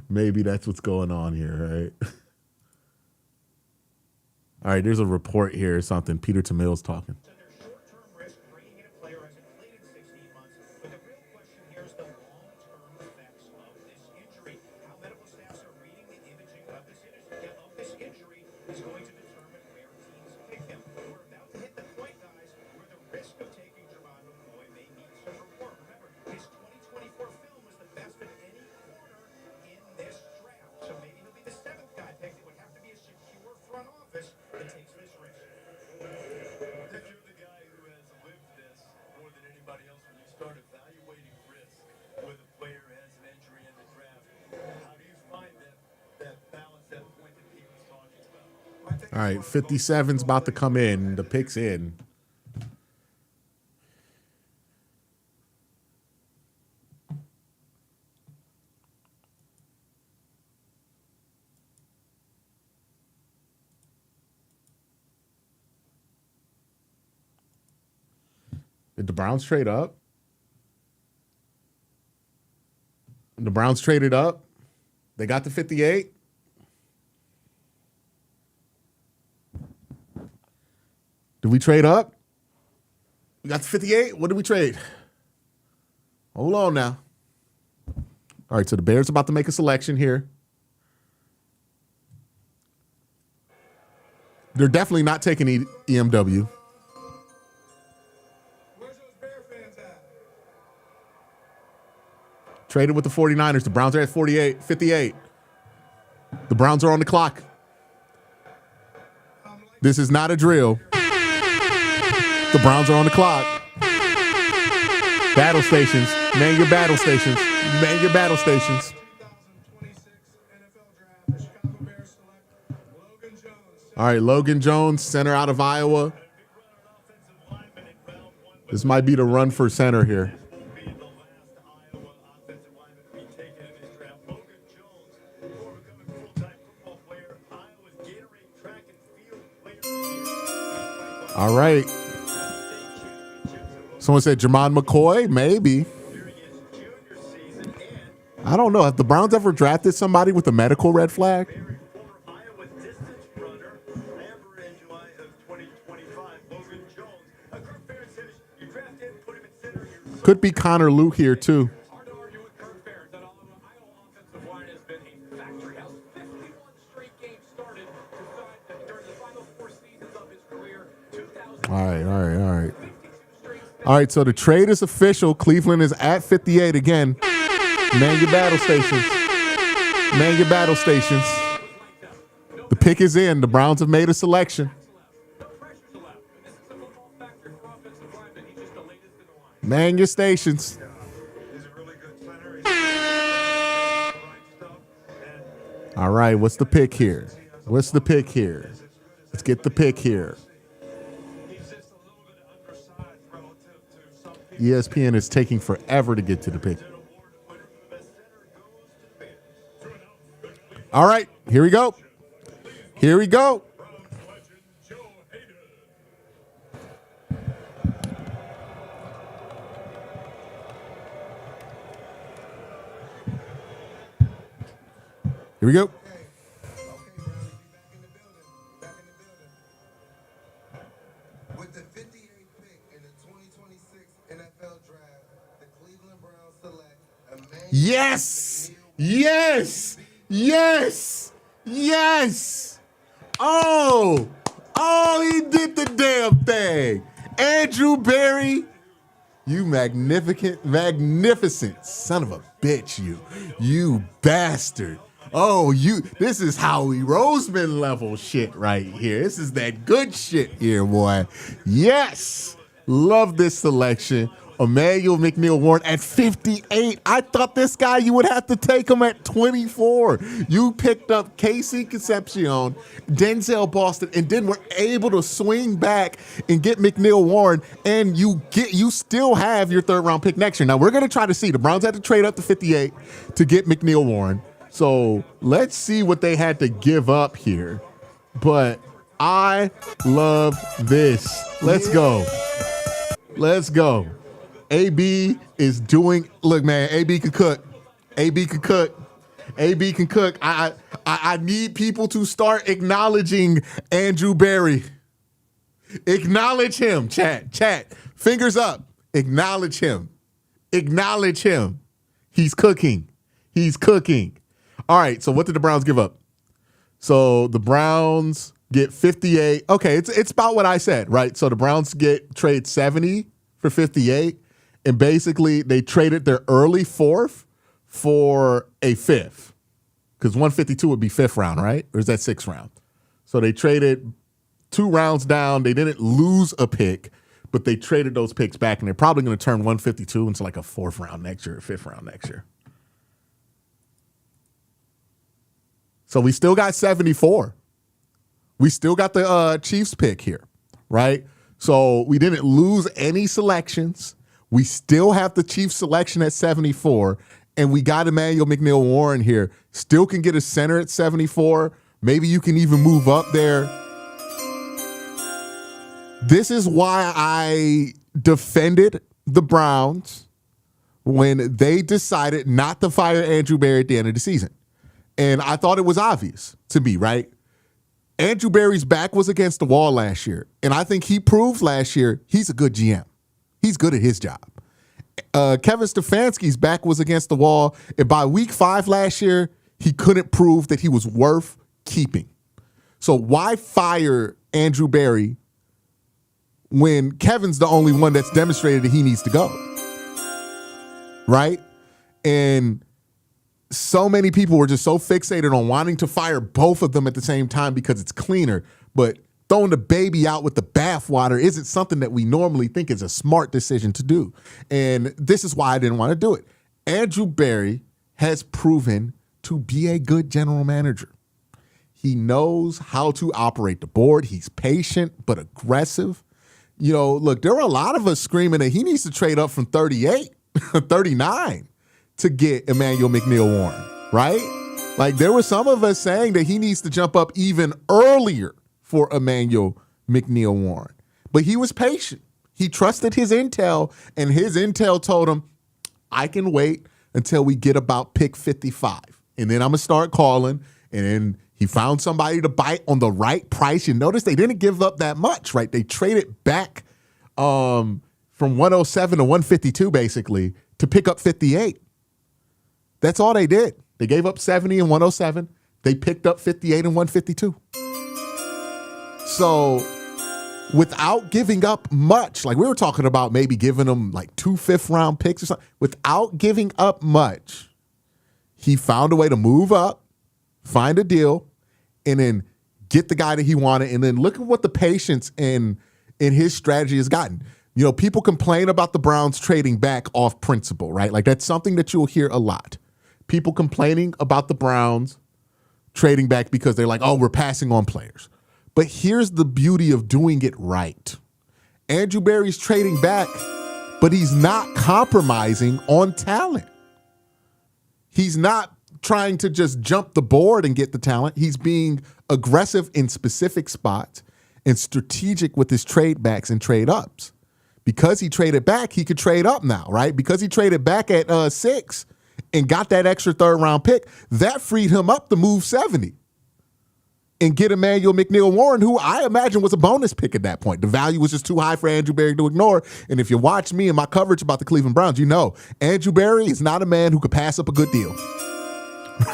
that's what's going on here, right? All right, there's a report here or something. Peter Tamil's talking. Short-term risk bringing in a player has inflated 16 months, but the real question here is the long-term effects of this injury. How medical staffs are reading the imaging of this injury is going to determine where teams pick him. We're about to hit the point, guys, where the risk of taking Javon McCoy may need some report. Remember, his 2024 film was the best of any corner in this draft, so maybe he'll be the seventh guy picked. It would have to be a secure front office that takes this risk. If you're the guy who has lived this more than anybody else, when you start evaluating risk when a player has an injury in the draft, how do you find that balance, that point that Pete was talking about? All right, 57's about to come in. The pick's in. Did the Browns trade up? The Browns traded up. They got to 58. Did we trade up? We got the 58. What did we trade? Hold on now. All right, so the Bears about to make a selection here. They're definitely not taking EMW. Where's those Bear fans at? Traded with the 49ers. The Browns are at 58. The Browns are on the clock. This is not a drill. The Browns are on the clock. Battle stations. Man your battle stations. Man your battle stations. 2026 NFL Draft. The Chicago Bears select Logan Jones. All right, Logan Jones, center out of Iowa. This might be the run for center here. All right. Someone said Jermon McCoy, maybe. I don't know. Have the Browns ever drafted somebody with a medical red flag? Could be Connor Luke here, too. Hard to argue with Kirk Ferentz. That Iowa offensive line has been a factory house. 51 straight games started during the final 4 seasons of his career. All right. All right, so the trade is official. Cleveland is at 58 again. Man your battle stations. Man your battle stations. The pick is in. The Browns have made a selection. Man your stations. All right, what's the pick here? What's the pick here? Let's get the pick here. ESPN is taking forever to get to the pick. All right, here we go. Here we go. Here we go. With the 58th pick in the 2026 NFL Draft, the Cleveland Browns select Emmanuel Yes. Oh, he did the damn thing. Andrew Berry, you magnificent son of a bitch, you bastard. Oh, this is Howie Roseman level shit right here. This is that good shit here, boy. Yes. Love this selection. Emmanuel McNeil-Warren at 58. I thought this guy, you would have to take him at 24. You picked up Casey Concepcion, Denzel Boston, and then were able to swing back and get McNeil-Warren, and you still have your third-round pick next year. Now, we're going to try to see. The Browns had to trade up to 58 to get McNeil-Warren. So let's see what they had to give up here. But I love this. Let's go. Let's go. AB is doing, look, man, AB can cook. AB can cook. AB can cook. I need people to start acknowledging Andrew Berry. Acknowledge him, chat. Fingers up. Acknowledge him. Acknowledge him. He's cooking. All right, so what did the Browns give up? So the Browns get 58. Okay, it's about what I said, right? So the Browns trade 70 for 58, and basically they traded their early fourth for a fifth, because 152 would be fifth round, right? Or is that sixth round? So they traded 2 rounds down. They didn't lose a pick, but they traded those picks back, and they're probably going to turn 152 into like a fourth round next year, or fifth round next year. So we still got 74. We still got the Chiefs pick here, right? So we didn't lose any selections. We still have the Chiefs selection at 74, and we got Emmanuel McNeil-Warren here. Still can get a center at 74. Maybe you can even move up there. This is why I defended the Browns when they decided not to fire Andrew Berry at the end of the season. And I thought it was obvious to me, right? Andrew Berry's back was against the wall last year, and I think he proved last year he's a good GM. He's good at his job. Kevin Stefanski's back was against the wall, and by week 5 last year, he couldn't prove that he was worth keeping. So why fire Andrew Berry when Kevin's the only one that's demonstrated that he needs to go? Right? And so many people were just so fixated on wanting to fire both of them at the same time because it's cleaner, but throwing the baby out with the bathwater isn't something that we normally think is a smart decision to do. And this is why I didn't want to do it. Andrew Berry has proven to be a good general manager. He knows how to operate the board. He's patient but aggressive. You know, look, there were a lot of us screaming that he needs to trade up from 38, 39 to get Emmanuel McNeil-Warren, right? Like, there were some of us saying that he needs to jump up even earlier for Emmanuel McNeil-Warren. But he was patient. He trusted his intel, and his intel told him, I can wait until we get about pick 55. And then I'm going to start calling. And then he found somebody to bite on the right price. You notice they didn't give up that much, right? They traded back from 107 to 152, basically, to pick up 58. That's all they did. They gave up 70 and 107. They picked up 58 and 152. So without giving up much, like we were talking about maybe giving them like 2 fifth-round picks or something, without giving up much, he found a way to move up, find a deal, and then get the guy that he wanted. And then look at what the patience in his strategy has gotten. You know, people complain about the Browns trading back off principle, right? Like, that's something that you'll hear a lot. People complaining about the Browns trading back because they're like, oh, we're passing on players. But here's the beauty of doing it right. Andrew Berry's trading back, but he's not compromising on talent. He's not trying to just jump the board and get the talent. He's being aggressive in specific spots and strategic with his trade backs and trade ups. Because he traded back, he could trade up now, right? Because he traded back at 6 and got that extra 3rd round pick, that freed him up to move 70 and get Emmanuel McNeil-Warren, who I imagine was a bonus pick at that point. The value was just too high for Andrew Berry to ignore. And if you watch me and my coverage about the Cleveland Browns, you know Andrew Berry is not a man who could pass up a good deal.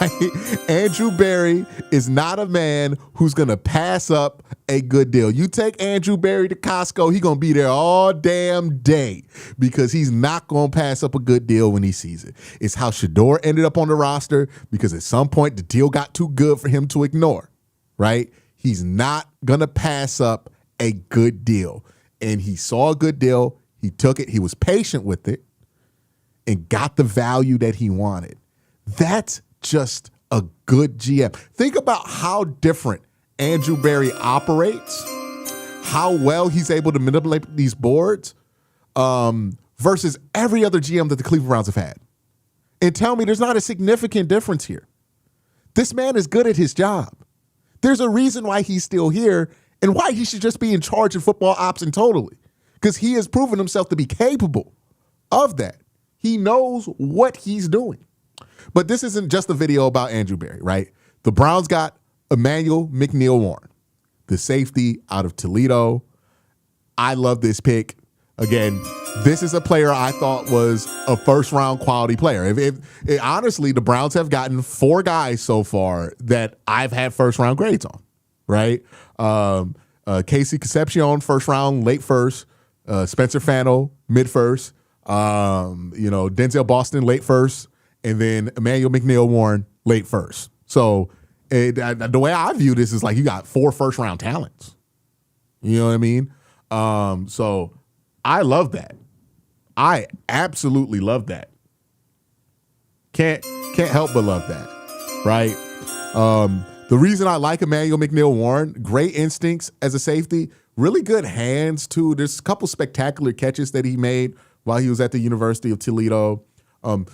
Right? Andrew Berry is not a man who's going to pass up a good deal. You take Andrew Berry to Costco, he's going to be there all damn day because he's not going to pass up a good deal when he sees it. It's how Shador ended up on the roster because at some point the deal got too good for him to ignore, right? He's not going to pass up a good deal. And he saw a good deal. He took it. He was patient with it and got the value that he wanted. That's just a good GM. Think about how different Andrew Berry operates, how well he's able to manipulate these boards versus every other GM that the Cleveland Browns have had. And tell me there's not a significant difference here. This man is good at his job. There's a reason why he's still here and why he should just be in charge of football ops and totally, because he has proven himself to be capable of that. He knows what he's doing. But this isn't just a video about Andrew Berry, right? The Browns got Emmanuel McNeil-Warren, the safety out of Toledo. I love this pick. Again, this is a player I thought was a first-round quality player. Honestly, the Browns have gotten 4 guys so far that I've had first-round grades on, right? Casey Concepcion, first-round, late first. Spencer Fano, mid-first. Denzel Boston, late first. And then Emmanuel McNeil-Warren, late first. So the way I view this is like you got 4 first-round talents. You know what I mean? So I love that. I absolutely love that. Can't help but love that, right? The reason I like Emmanuel McNeil-Warren, great instincts as a safety, really good hands too. There's a couple spectacular catches that he made while he was at the University of Toledo.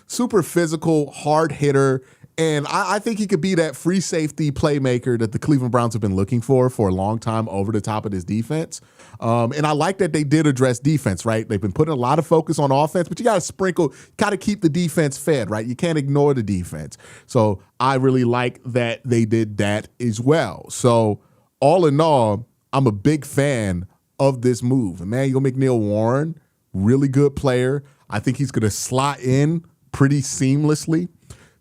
Super physical, hard hitter. And I think he could be that free safety playmaker that the Cleveland Browns have been looking for a long time over the top of this defense. And I like that they did address defense, right? They've been putting a lot of focus on offense, but you got to sprinkle, got to keep the defense fed, right? You can't ignore the defense. So I really like that they did that as well. So all in all, I'm a big fan of this move. Emmanuel McNeil-Warren, really good player. I think he's going to slot in pretty seamlessly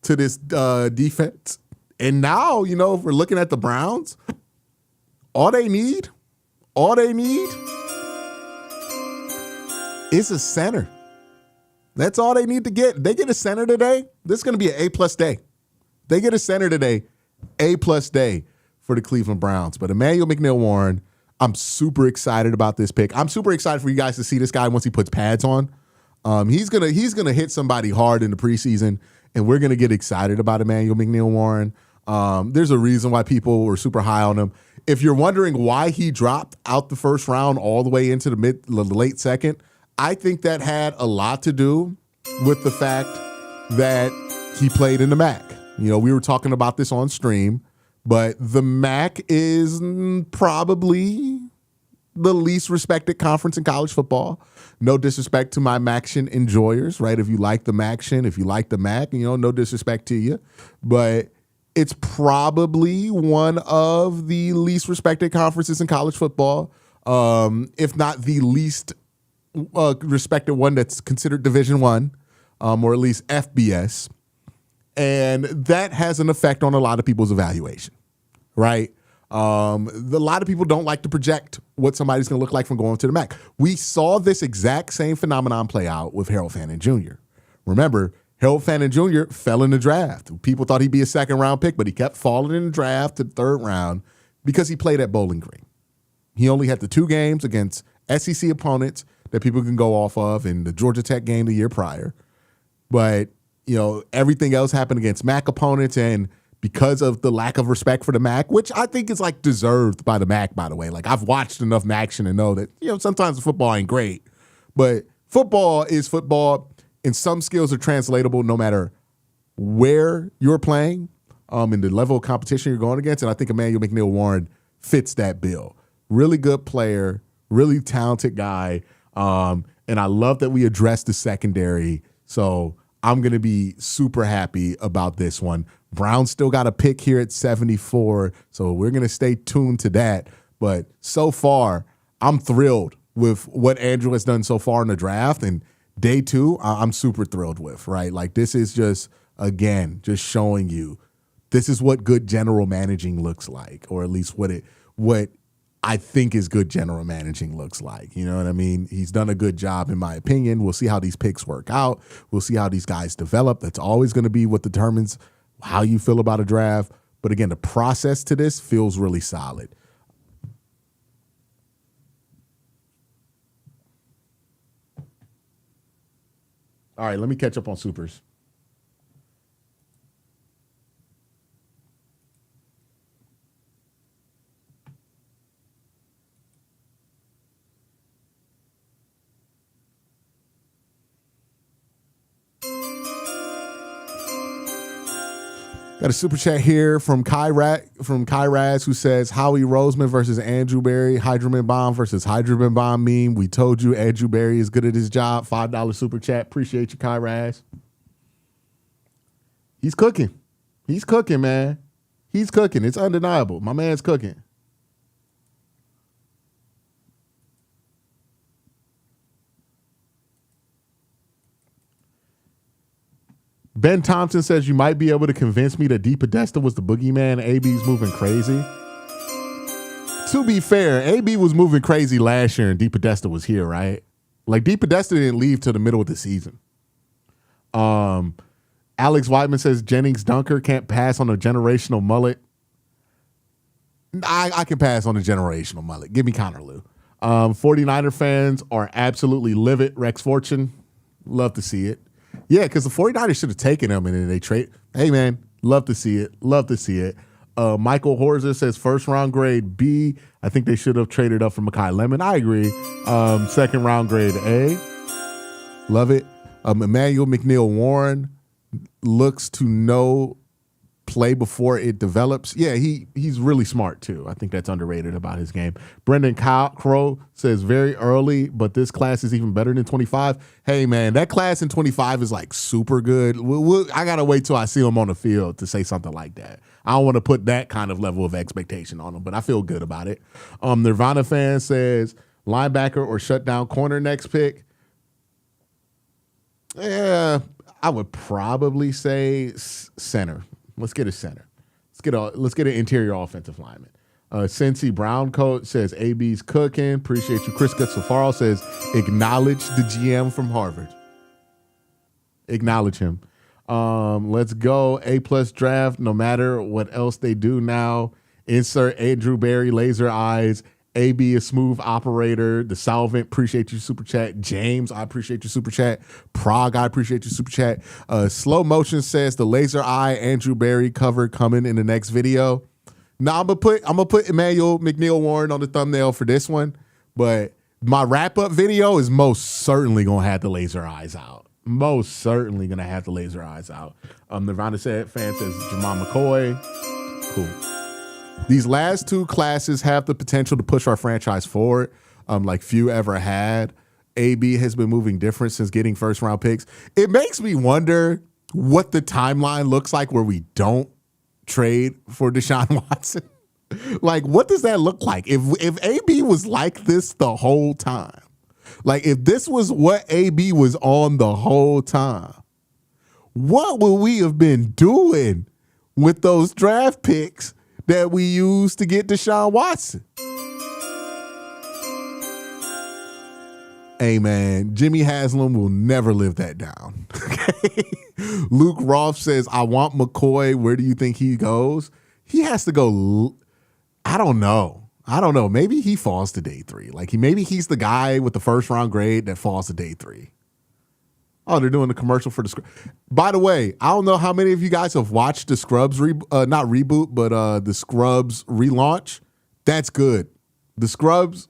to this defense. And now, if we're looking at the Browns, all they need is a center. That's all they need to get. They get a center today, this is going to be an A+ day. They get a center today, A+ day for the Cleveland Browns. But Emmanuel McNeil-Warren, I'm super excited about this pick. I'm super excited for you guys to see this guy once he puts pads on. He's gonna hit somebody hard in the preseason, and we're gonna get excited about Emmanuel McNeil-Warren. There's a reason why people were super high on him. If you're wondering why he dropped out the first round all the way into the late second, I think that had a lot to do with the fact that he played in the MAC. We were talking about this on stream, but the MAC is probably the least respected conference in college football. No disrespect to my MACtion enjoyers, right? If you like the MACtion, if you like the MAC, no disrespect to you. But it's probably one of the least respected conferences in college football, if not the least respected one that's considered Division I, or at least FBS. And that has an effect on a lot of people's evaluation, right? A lot of people don't like to project what somebody's going to look like from going to the MAC. We saw this exact same phenomenon play out with Harold Fannin Jr. Remember, Harold Fannin Jr. fell in the draft. People thought he'd be a second-round pick, but he kept falling in the draft to the third round because he played at Bowling Green. He only had the 2 games against SEC opponents that people can go off of in the Georgia Tech game the year prior. But, everything else happened against MAC opponents, and because of the lack of respect for the MAC, which I think is deserved by the MAC, by the way. I've watched enough MACtion to know that, sometimes the football ain't great, but football is football, and some skills are translatable no matter where you're playing, and the level of competition you're going against. And I think Emmanuel McNeil-Warren fits that bill. Really good player, really talented guy. And I love that we addressed the secondary. So I'm going to be super happy about this one. Browns still got a pick here at 74, so we're going to stay tuned to that. But so far, I'm thrilled with what Andrew has done so far in the draft. And day 2, I'm super thrilled with, right? This is just showing you this is what good general managing looks like, or at least what I think is good general managing looks like. You know what I mean? He's done a good job, in my opinion. We'll see how these picks work out. We'll see how these guys develop. That's always going to be what determines how you feel about a draft. But again, the process to this feels really solid. All right, let me catch up on supers. Got a super chat here from Kyraz, who says Howie Roseman versus Andrew Berry, Hydroman Bomb versus Hydroman Bomb meme. We told you Andrew Berry is good at his job. $5 super chat. Appreciate you, Kyraz. He's cooking. He's cooking, man. He's cooking. It's undeniable. My man's cooking. Ben Thompson says you might be able to convince me that DePodesta was the boogeyman. AB's moving crazy. To be fair, AB was moving crazy last year and DePodesta was here, right? DePodesta didn't leave till the middle of the season. Alex Whiteman says Jennings Dunker can't pass on a generational mullet. I can pass on a generational mullet. Give me Connor Lew. 49er fans are absolutely livid. Rex Fortune, love to see it. Yeah, because the 49ers should have taken him and then they trade. Hey, man, love to see it. Love to see it. Michael Horzer says first round grade B. I think they should have traded up for Mekhi Lemon. I agree. Second round grade A. Love it. Emmanuel McNeil-Warren looks to know play before it develops. Yeah, he's really smart too. I think that's underrated about his game. Brendan Crow says very early, but this class is even better than 25. Hey man, that class in 25 is like super good. I gotta wait till I see him on the field to say something like that. I don't want to put that kind of level of expectation on him, but I feel good about it. Nirvana fan says linebacker or shutdown corner next pick. Yeah, I would probably say center. Let's get a center. Let's get an interior offensive lineman. Cincy Brown Coat says AB's cooking. Appreciate you. Chris Gutsafaro says acknowledge the GM from Harvard. Acknowledge him. Let's go. A+ draft. No matter what else they do now. Insert Andrew Berry laser eyes. AB a smooth operator. The Solvent, appreciate you super chat. James, I appreciate your super chat. Prague, I appreciate your super chat. Slow Motion says the laser eye Andrew Berry cover coming in the next video. Now I'm gonna put Emmanuel McNeil Warren on the thumbnail for this one, but my wrap up video is most certainly gonna have the laser eyes out. Most certainly gonna have the laser eyes out. Nirvana fan says Jamal McCoy. Cool. These last two classes have the potential to push our franchise forward, like few ever had. AB has been moving different since getting first round picks. It makes me wonder what the timeline looks like where we don't trade for Deshaun Watson. Like, what does that look like? If AB was like this the whole time, like if this was what AB was on the whole time, what would we have been doing with those draft picks that we used to get Deshaun Watson? Hey, man, Jimmy Haslam will never live that down. Okay? Luke Roth says, I want McCoy. Where do you think he goes? He has to go. I don't know. Maybe he falls to day 3. Like maybe he's the guy with the first round grade that falls to day 3. Oh, they're doing the commercial for the Scrubs. By the way, I don't know how many of you guys have watched the Scrubs not reboot, but the Scrubs relaunch. That's good. The Scrubs,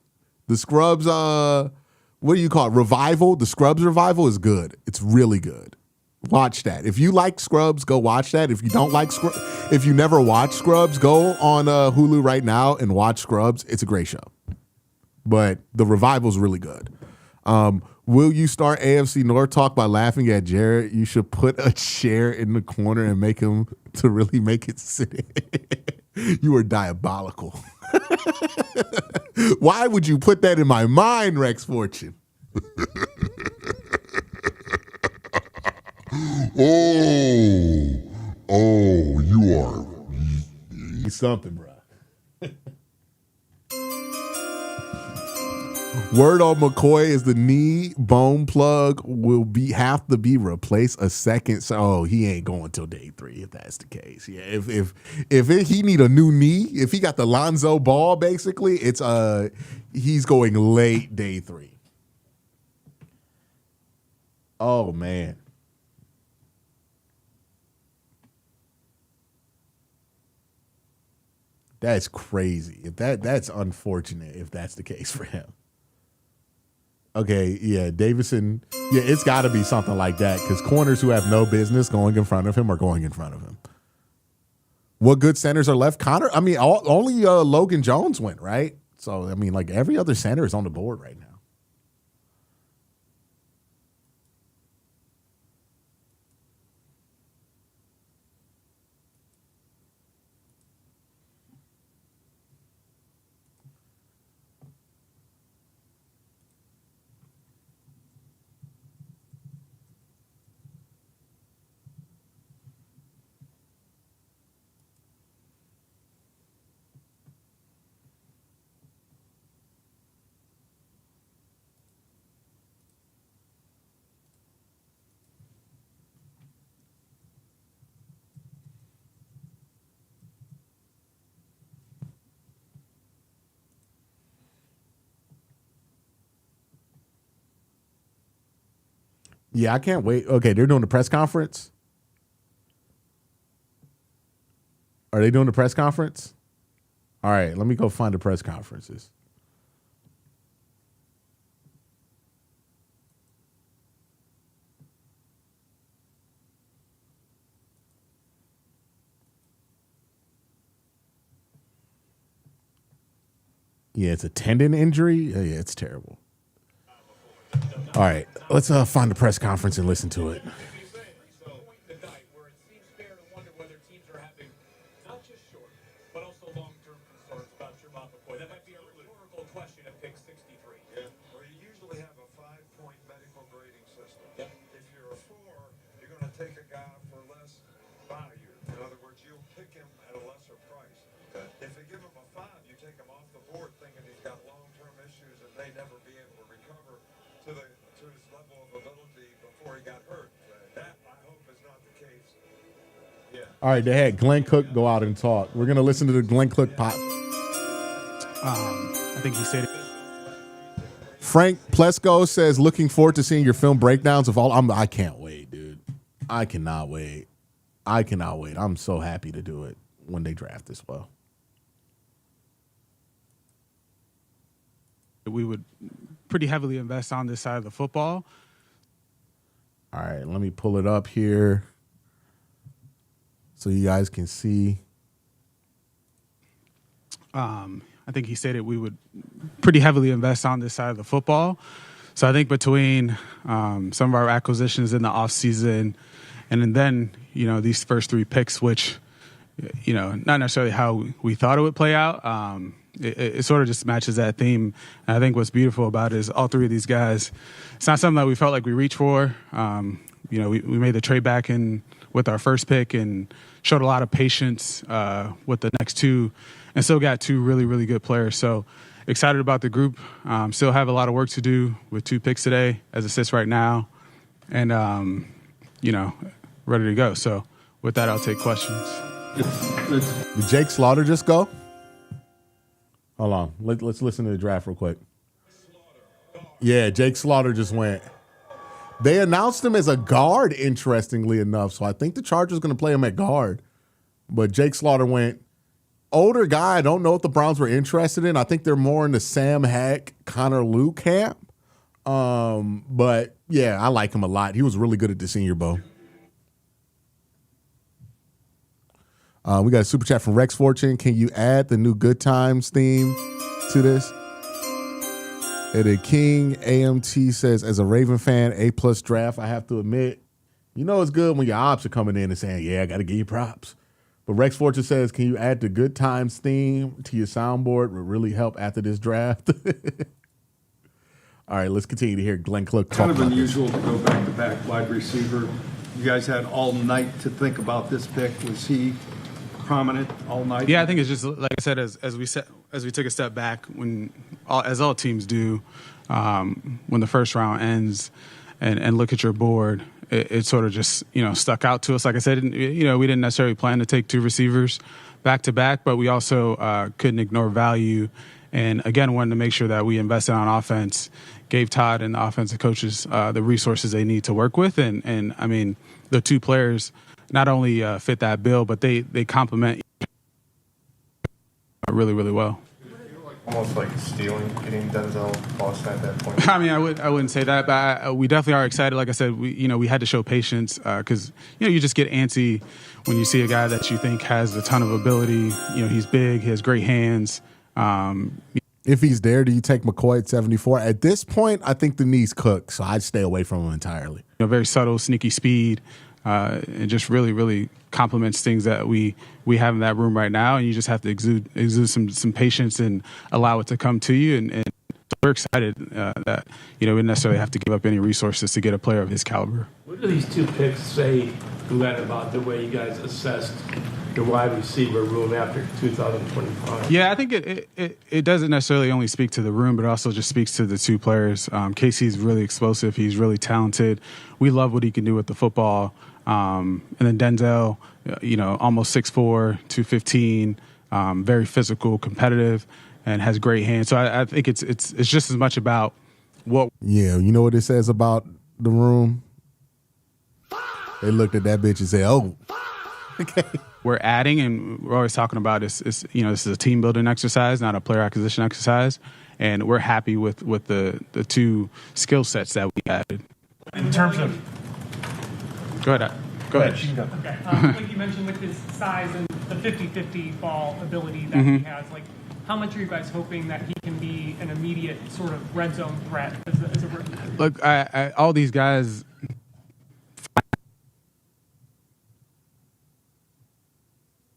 what do you call it? Revival. The Scrubs revival is good. It's really good. Watch that. If you like Scrubs, go watch that. If you don't like Scrubs, if you never watched Scrubs, go on Hulu right now and watch Scrubs. It's a great show. But the revival is really good. Will you start AFC North talk by laughing at Jared? You should put a chair in the corner and make him to really make it sit. You are diabolical. Why would you put that in my mind, Rex Fortune? Oh, you are something, bro. Word on McCoy is the knee bone plug will have to be replaced a second. So he ain't going till day 3 if that's the case. Yeah, if he need a new knee, if he got the Lonzo Ball, basically, it's he's going late day 3. Oh man. That's crazy. If that's unfortunate if that's the case for him. Okay, yeah, Davison, yeah, it's got to be something like that because corners who have no business going in front of him are going in front of him. What good centers are left? Only Logan Jones went, right? So, I mean, like every other center is on the board right now. Yeah, I can't wait. Okay, they're doing the press conference. Are they doing the press conference? All right, let me go find the press conferences. Yeah, it's a tendon injury. Yeah, it's terrible. All right, let's find the press conference and listen to it. Take a guy for less value. In other words, you'll pick him at a lesser price. Okay. If you give him a 5, you take him off the board thinking he's got long-term issues and may never be able to recover to his level of ability before he got hurt. That, I hope, is not the case. Yeah. All right, they had Glenn Cook go out and talk. We're going to listen to the Glenn Cook pop. I think he said it. Frank Plesko says, looking forward to seeing your film breakdowns of all. I can't wait, dude. I cannot wait. I'm so happy to do it when they draft this well. We would pretty heavily invest on this side of the football. All right, let me pull it up here so you guys can see. I think he said it. We would pretty heavily invest on this side of the football. So I think between some of our acquisitions in the offseason and then, these first 3 picks, which, not necessarily how we thought it would play out, it sort of just matches that theme. And I think what's beautiful about it is all 3 of these guys, it's not something that we felt like we reached for. We made the trade back in with our first pick and showed a lot of patience with the next 2 and still got 2 really, really good players. So excited about the group. Still have a lot of work to do with 2 picks today as it sits right now. And, ready to go. So with that, I'll take questions. Did Jake Slaughter just go? Hold on. Let's listen to the draft real quick. Yeah, Jake Slaughter just went. They announced him as a guard, interestingly enough. So I think the Chargers are going to play him at guard. But Jake Slaughter went. Older guy, I don't know if the Browns were interested in. I think they're more in the Sam Hack, Connor Liu camp. But, yeah, I like him a lot. He was really good at the Senior Bowl. We got a super chat from Rex Fortune. Can you add the new Good Times theme to this? And then King AMT says, as a Raven fan, A+ draft, I have to admit, it's good when your ops are coming in and saying, yeah, I got to give you props. But Rex Fortune says, can you add the Good Times theme to your soundboard? It would really help after this draft. All right, let's continue to hear Glenn Cook talk. Kind of unusual to go back-to-back wide receiver. You guys had all night to think about this pick. Was he prominent all night? Yeah, I think it's just like I said, as we took a step back, as all teams do, when the first round ends, and look at your board, it sort of just stuck out to us. Like I said, we didn't necessarily plan to take 2 receivers back to back, but we also couldn't ignore value, and again wanted to make sure that we invested on offense, gave Todd and the offensive coaches the resources they need to work with, and I mean the 2 players not only fit that bill, but they complement really, really well. Almost like stealing, getting Denzel Boston at that point. I mean, I wouldn't say that, but we definitely are excited. Like I said, we had to show patience because you just get antsy when you see a guy that you think has a ton of ability. He's big, he has great hands. If he's there, do you take McCoy at 74? At this point, I think the knee's cooked, so I'd stay away from him entirely. Very subtle, sneaky speed. And just really, really complements things that we have in that room right now. And you just have to exude some patience and allow it to come to you. And we're excited that, we didn't necessarily have to give up any resources to get a player of his caliber. What do these 2 picks say, Glenn, about the way you guys assessed your wide receiver room after 2025? Yeah, I think it doesn't necessarily only speak to the room, but also just speaks to the 2 players. Casey's really explosive. He's really talented. We love what he can do with the football. And then Denzel, almost 6'4", 215, very physical, competitive, and has great hands. So I think it's just as much about what. Yeah, you know what it says about the room? They looked at that bitch and said, "Oh, okay." We're adding, and we're always talking about this is a team building exercise, not a player acquisition exercise, and we're happy with the 2 skill sets that we added. In terms of. Go ahead. Okay. Like you mentioned with his size and the 50-50 ball ability that he has, like how much are you guys hoping that he can be an immediate sort of red zone threat as a rookie? Look, all these guys.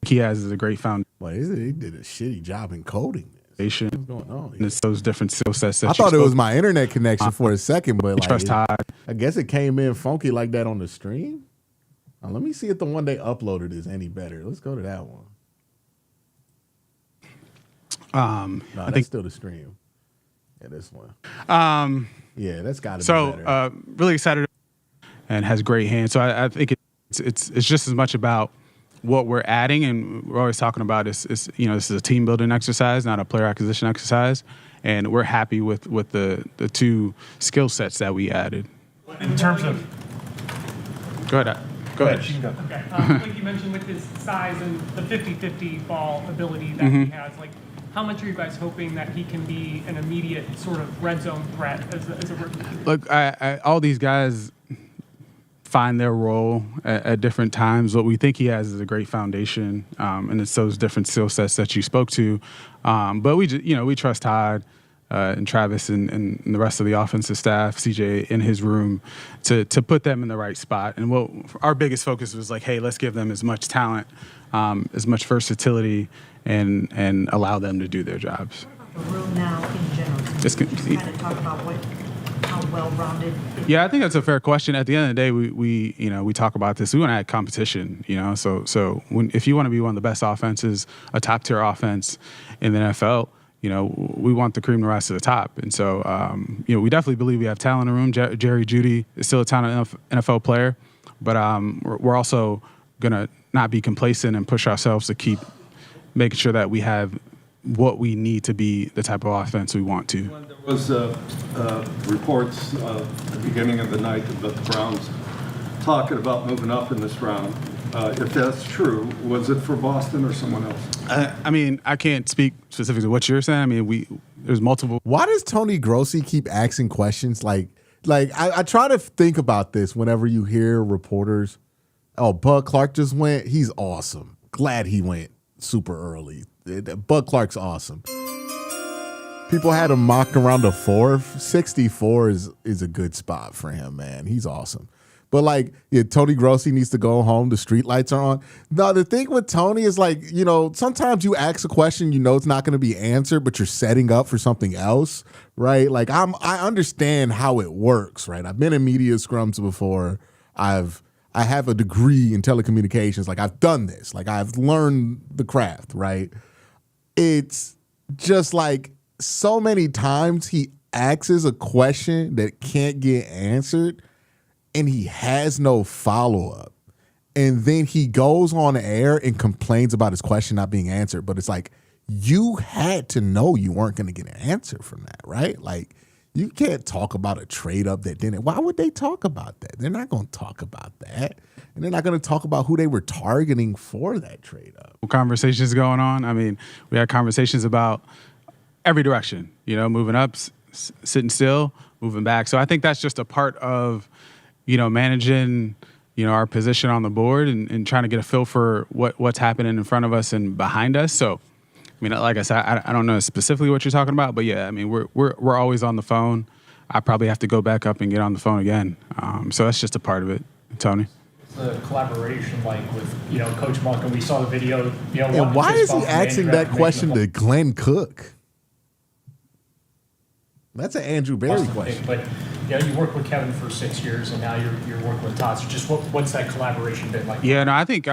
He has a great foundation. Well, he did a shitty job in coding. What's going on? And it's those different skill sets. I thought it was my internet connection for a second, but like, trust Todd. I guess it came in funky like that on the stream. Let me see if the one they uploaded is any better. Let's go to that one. No, that's still the stream. Yeah, this one. Yeah, that's got to be better. So, really excited and has great hands. So I think it's just as much about what we're adding, and we're always talking about is this is a team building exercise, not a player acquisition exercise, and we're happy with the two skill sets that we added. In terms of, go ahead. Okay. Like you mentioned with his size and the 50-50 ball ability that he has, like how much are you guys hoping that he can be an immediate sort of red zone threat as a rookie? Look, all these guys find their role at different times. What we think he has is a great foundation, and it's those different skill sets that you spoke to. But we trust Todd and Travis and the rest of the offensive staff, CJ in his room, to put them in the right spot. And our biggest focus was like, hey, let's give them as much talent, as much versatility, and allow them to do their jobs. The room now in general. Just kind of talk about how well-rounded. Yeah, I think that's a fair question. At the end of the day, we talk about this. We want to add competition, So if you want to be one of the best offenses, a top-tier offense in the NFL, we want the cream to rise to the top. And so, we definitely believe we have talent in the room. Jerry Jeudy is still a talented NFL player, but we're also going to not be complacent and push ourselves to keep making sure that we have what we need to be the type of offense we want to. There was reports at the beginning of the night about the Browns talking about moving up in this round. If that's true, was it for Boston or someone else? I can't speak specifically to what you're saying. There's multiple. Why does Tony Grossi keep asking questions? Like I try to think about this whenever you hear reporters, oh, Bud Clark just went. He's awesome. Glad he went super early. Bud Clark's awesome. People had him mocked around the 4th. 64 is a good spot for him, man. He's awesome. But Tony Grossi needs to go home. The street lights are on. No, the thing with Tony is sometimes you ask a question, it's not going to be answered, but you're setting up for something else, right? I understand how it works, right? I've been in media scrums before. I have a degree in telecommunications. I've done this. I've learned the craft, right? It's just so many times he asks a question that can't get answered, and he has no follow-up. And then he goes on air and complains about his question not being answered. But it's you had to know you weren't going to get an answer from that, right? You can't talk about a trade-up that didn't. Why would they talk about that? They're not going to talk about that. And they're not going to talk about who they were targeting for that trade-up. Conversations going on. We had conversations about every direction, moving up, sitting still, moving back. So I think that's just a part of managing, our position on the board and trying to get a feel for what's happening in front of us and behind us. So, like I said, I don't know specifically what you're talking about, but yeah, we're always on the phone. I probably have to go back up and get on the phone again. So that's just a part of it, Tony. The collaboration with, Coach Monk, and we saw the video, And why is he asking that question to Glenn Cook? That's an Andrew Berry question. But you worked with Kevin for 6 years, and now you're working with Todd. So just what's that collaboration been like? Yeah, no, I think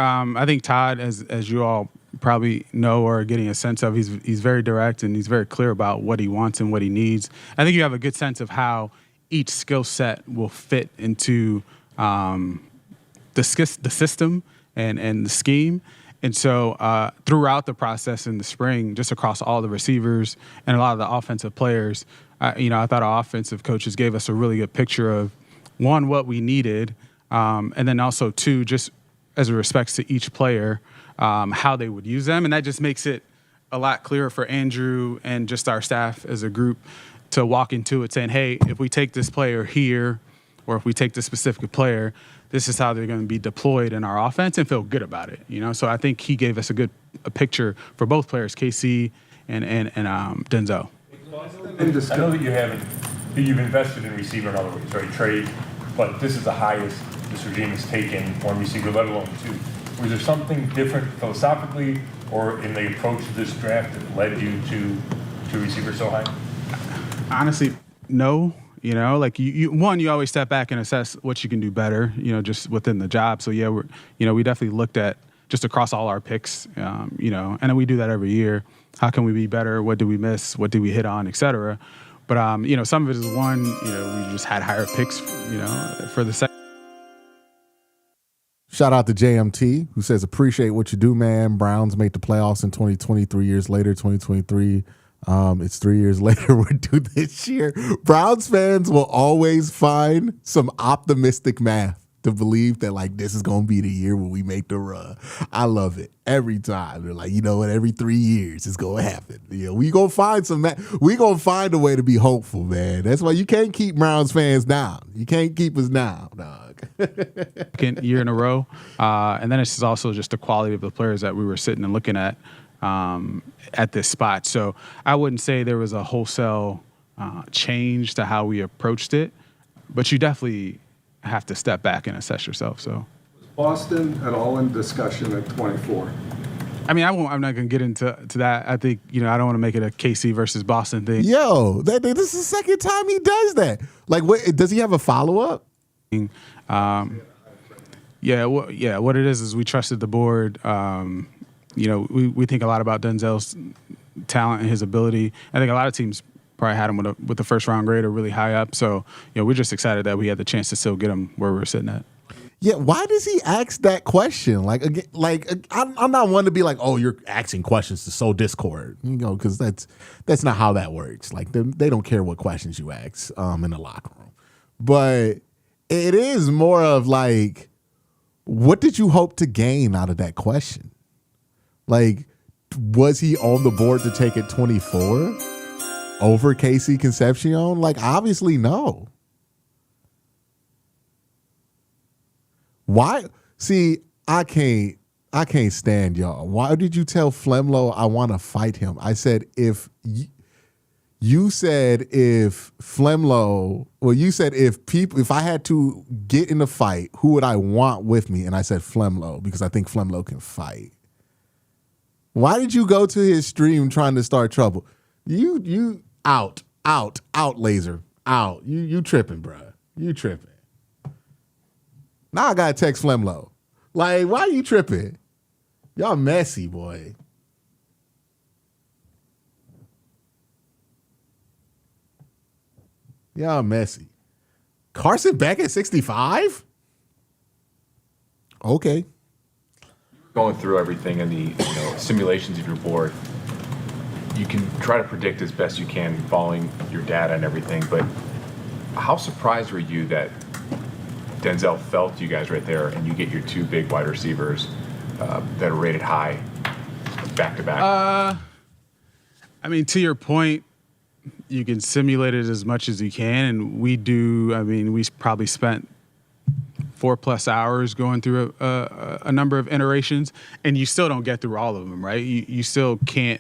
Todd, as you all probably know or are getting a sense of, he's very direct and he's very clear about what he wants and what he needs. I think you have a good sense of how each skill set will fit into the system and the scheme. And so throughout the process in the spring, just across all the receivers and a lot of the offensive players, I thought our offensive coaches gave us a really good picture of, one, what we needed, and then also, two, just as it respects to each player, how they would use them. And that just makes it a lot clearer for Andrew and just our staff as a group to walk into it saying, hey, if we take this player here or if we take this specific player, this is how they're going to be deployed in our offense and feel good about it. So I think he gave us a picture for both players, KC and Denzel. I know that you've invested in receiver in other ways, right? Trade, but this is the highest this regime has taken one receiver, let alone two. Was there something different philosophically or in the approach to this draft that led you to receiver so high? Honestly, no. You know, like you always step back and assess what you can do better, you know, just within the job. So yeah, we definitely looked at just across all our picks, you know, and then we do that every year. How can we be better? What did we miss? What did we hit on, et cetera? But, you know, some of it is one, you know, we just had higher picks, you know, for the second. Shout out to JMT, who says, appreciate what you do, man. Browns make the playoffs in 2020, 3 years later, 2023. It's 3 years later. We're due this year. Browns fans will always find some optimistic math to believe that, like, this is going to be the year when we make the run. I love it. Every time. They're like, you know what? Every 3 years it's going to happen. You know, we going to find we going to find a way to be hopeful, man. That's why you can't keep Browns fans down. You can't keep us down, dog. Second year in a row. And then it's also just the quality of the players that we were sitting and looking at this spot. So I wouldn't say there was a wholesale change to how we approached it, but you definitely have to step back and assess yourself. So Boston at all in discussion at 24? I mean, I'm not going to get into that. I think, you know, I don't want to make it a KC versus Boston thing. Yo, this is the second time he does that. Like, does he have a follow-up? What it is we trusted the board. You know, we think a lot about Denzel's talent and his ability. I think a lot of teams probably had him with the first round grade or really high up. So, you know, we're just excited that we had the chance to still get him where we're sitting at. Yeah, why does he ask that question? I'm not one to be like, oh, you're asking questions to sow discord, you know, because that's not how that works. Like, they don't care what questions you ask in the locker room. But it is more of like, what did you hope to gain out of that question? Like, was he on the board to take it 24 over Casey Concepcion? Like, obviously no. Why? See, I can't stand y'all. Why did you tell Flemlo I want to fight him? I said if you said if Flemlo, well, you said if I had to get in a fight, who would I want with me? And I said Flemlo because I think Flemlo can fight. Why did you go to his stream trying to start trouble? You out, laser, out. You tripping, bruh. You tripping. Now I gotta text Flemlo. Like, why are you tripping? Y'all messy, boy. Y'all messy. Carson back at 65? Okay. Going through everything in the simulations of your board, you can try to predict as best you can following your data and everything, but how surprised were you that Denzel fell to you guys right there and you get your two big wide receivers that are rated high back to back? I mean, to your point, you can simulate it as much as you can, and we do. I mean, we probably spent 4+ hours going through a number of iterations, and you still don't get through all of them, right? You still can't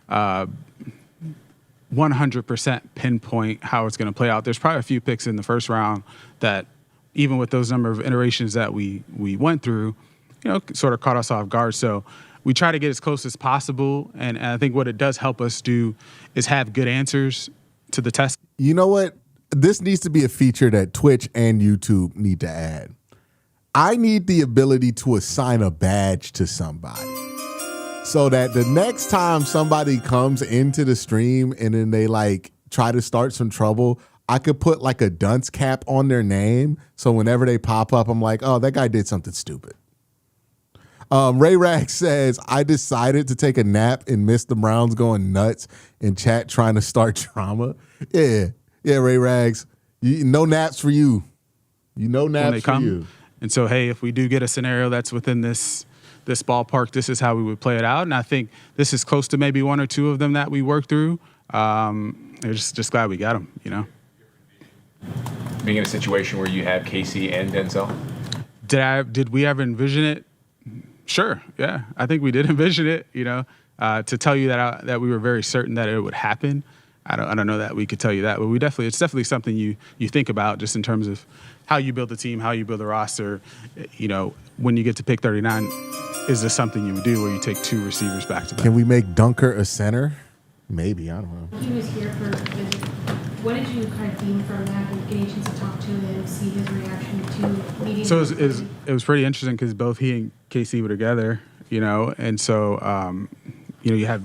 100% pinpoint how it's going to play out. There's probably a few picks in the first round that, even with those number of iterations that we went through, you know, sort of caught us off guard. So we try to get as close as possible, and I think what it does help us do is have good answers to the test. You know what? This needs to be a feature that Twitch and YouTube need to add. I need the ability to assign a badge to somebody so that the next time somebody comes into the stream and then they like try to start some trouble, I could put like a dunce cap on their name. So whenever they pop up, I'm like, oh, that guy did something stupid. Ray Rag says, I decided to take a nap and missed the Browns going nuts in chat trying to start drama. Yeah, Ray Rags. No naps for you. No naps for you. And so, hey, if we do get a scenario that's within this ballpark, this is how we would play it out. And I think this is close to maybe one or two of them that we worked through. Just glad we got them, you know. Being in a situation where you have Casey and Denzel? Did we ever envision it? Sure, yeah. I think we did envision it, you know. to tell you that we were very certain that it would happen. I don't know that we could tell you that, but it's definitely something you think about just in terms of how you build a team, how you build a roster. You know, when you get to pick 39, is this something you would do where you take 2 receivers back to back? Can we make Dunker a center? Maybe, I don't know. He was here for a visit. What did you kind of glean from that and getting a chance to talk to him, see his reaction to meeting? So it was pretty interesting because both he and KC were together, you know, and so you know, you had.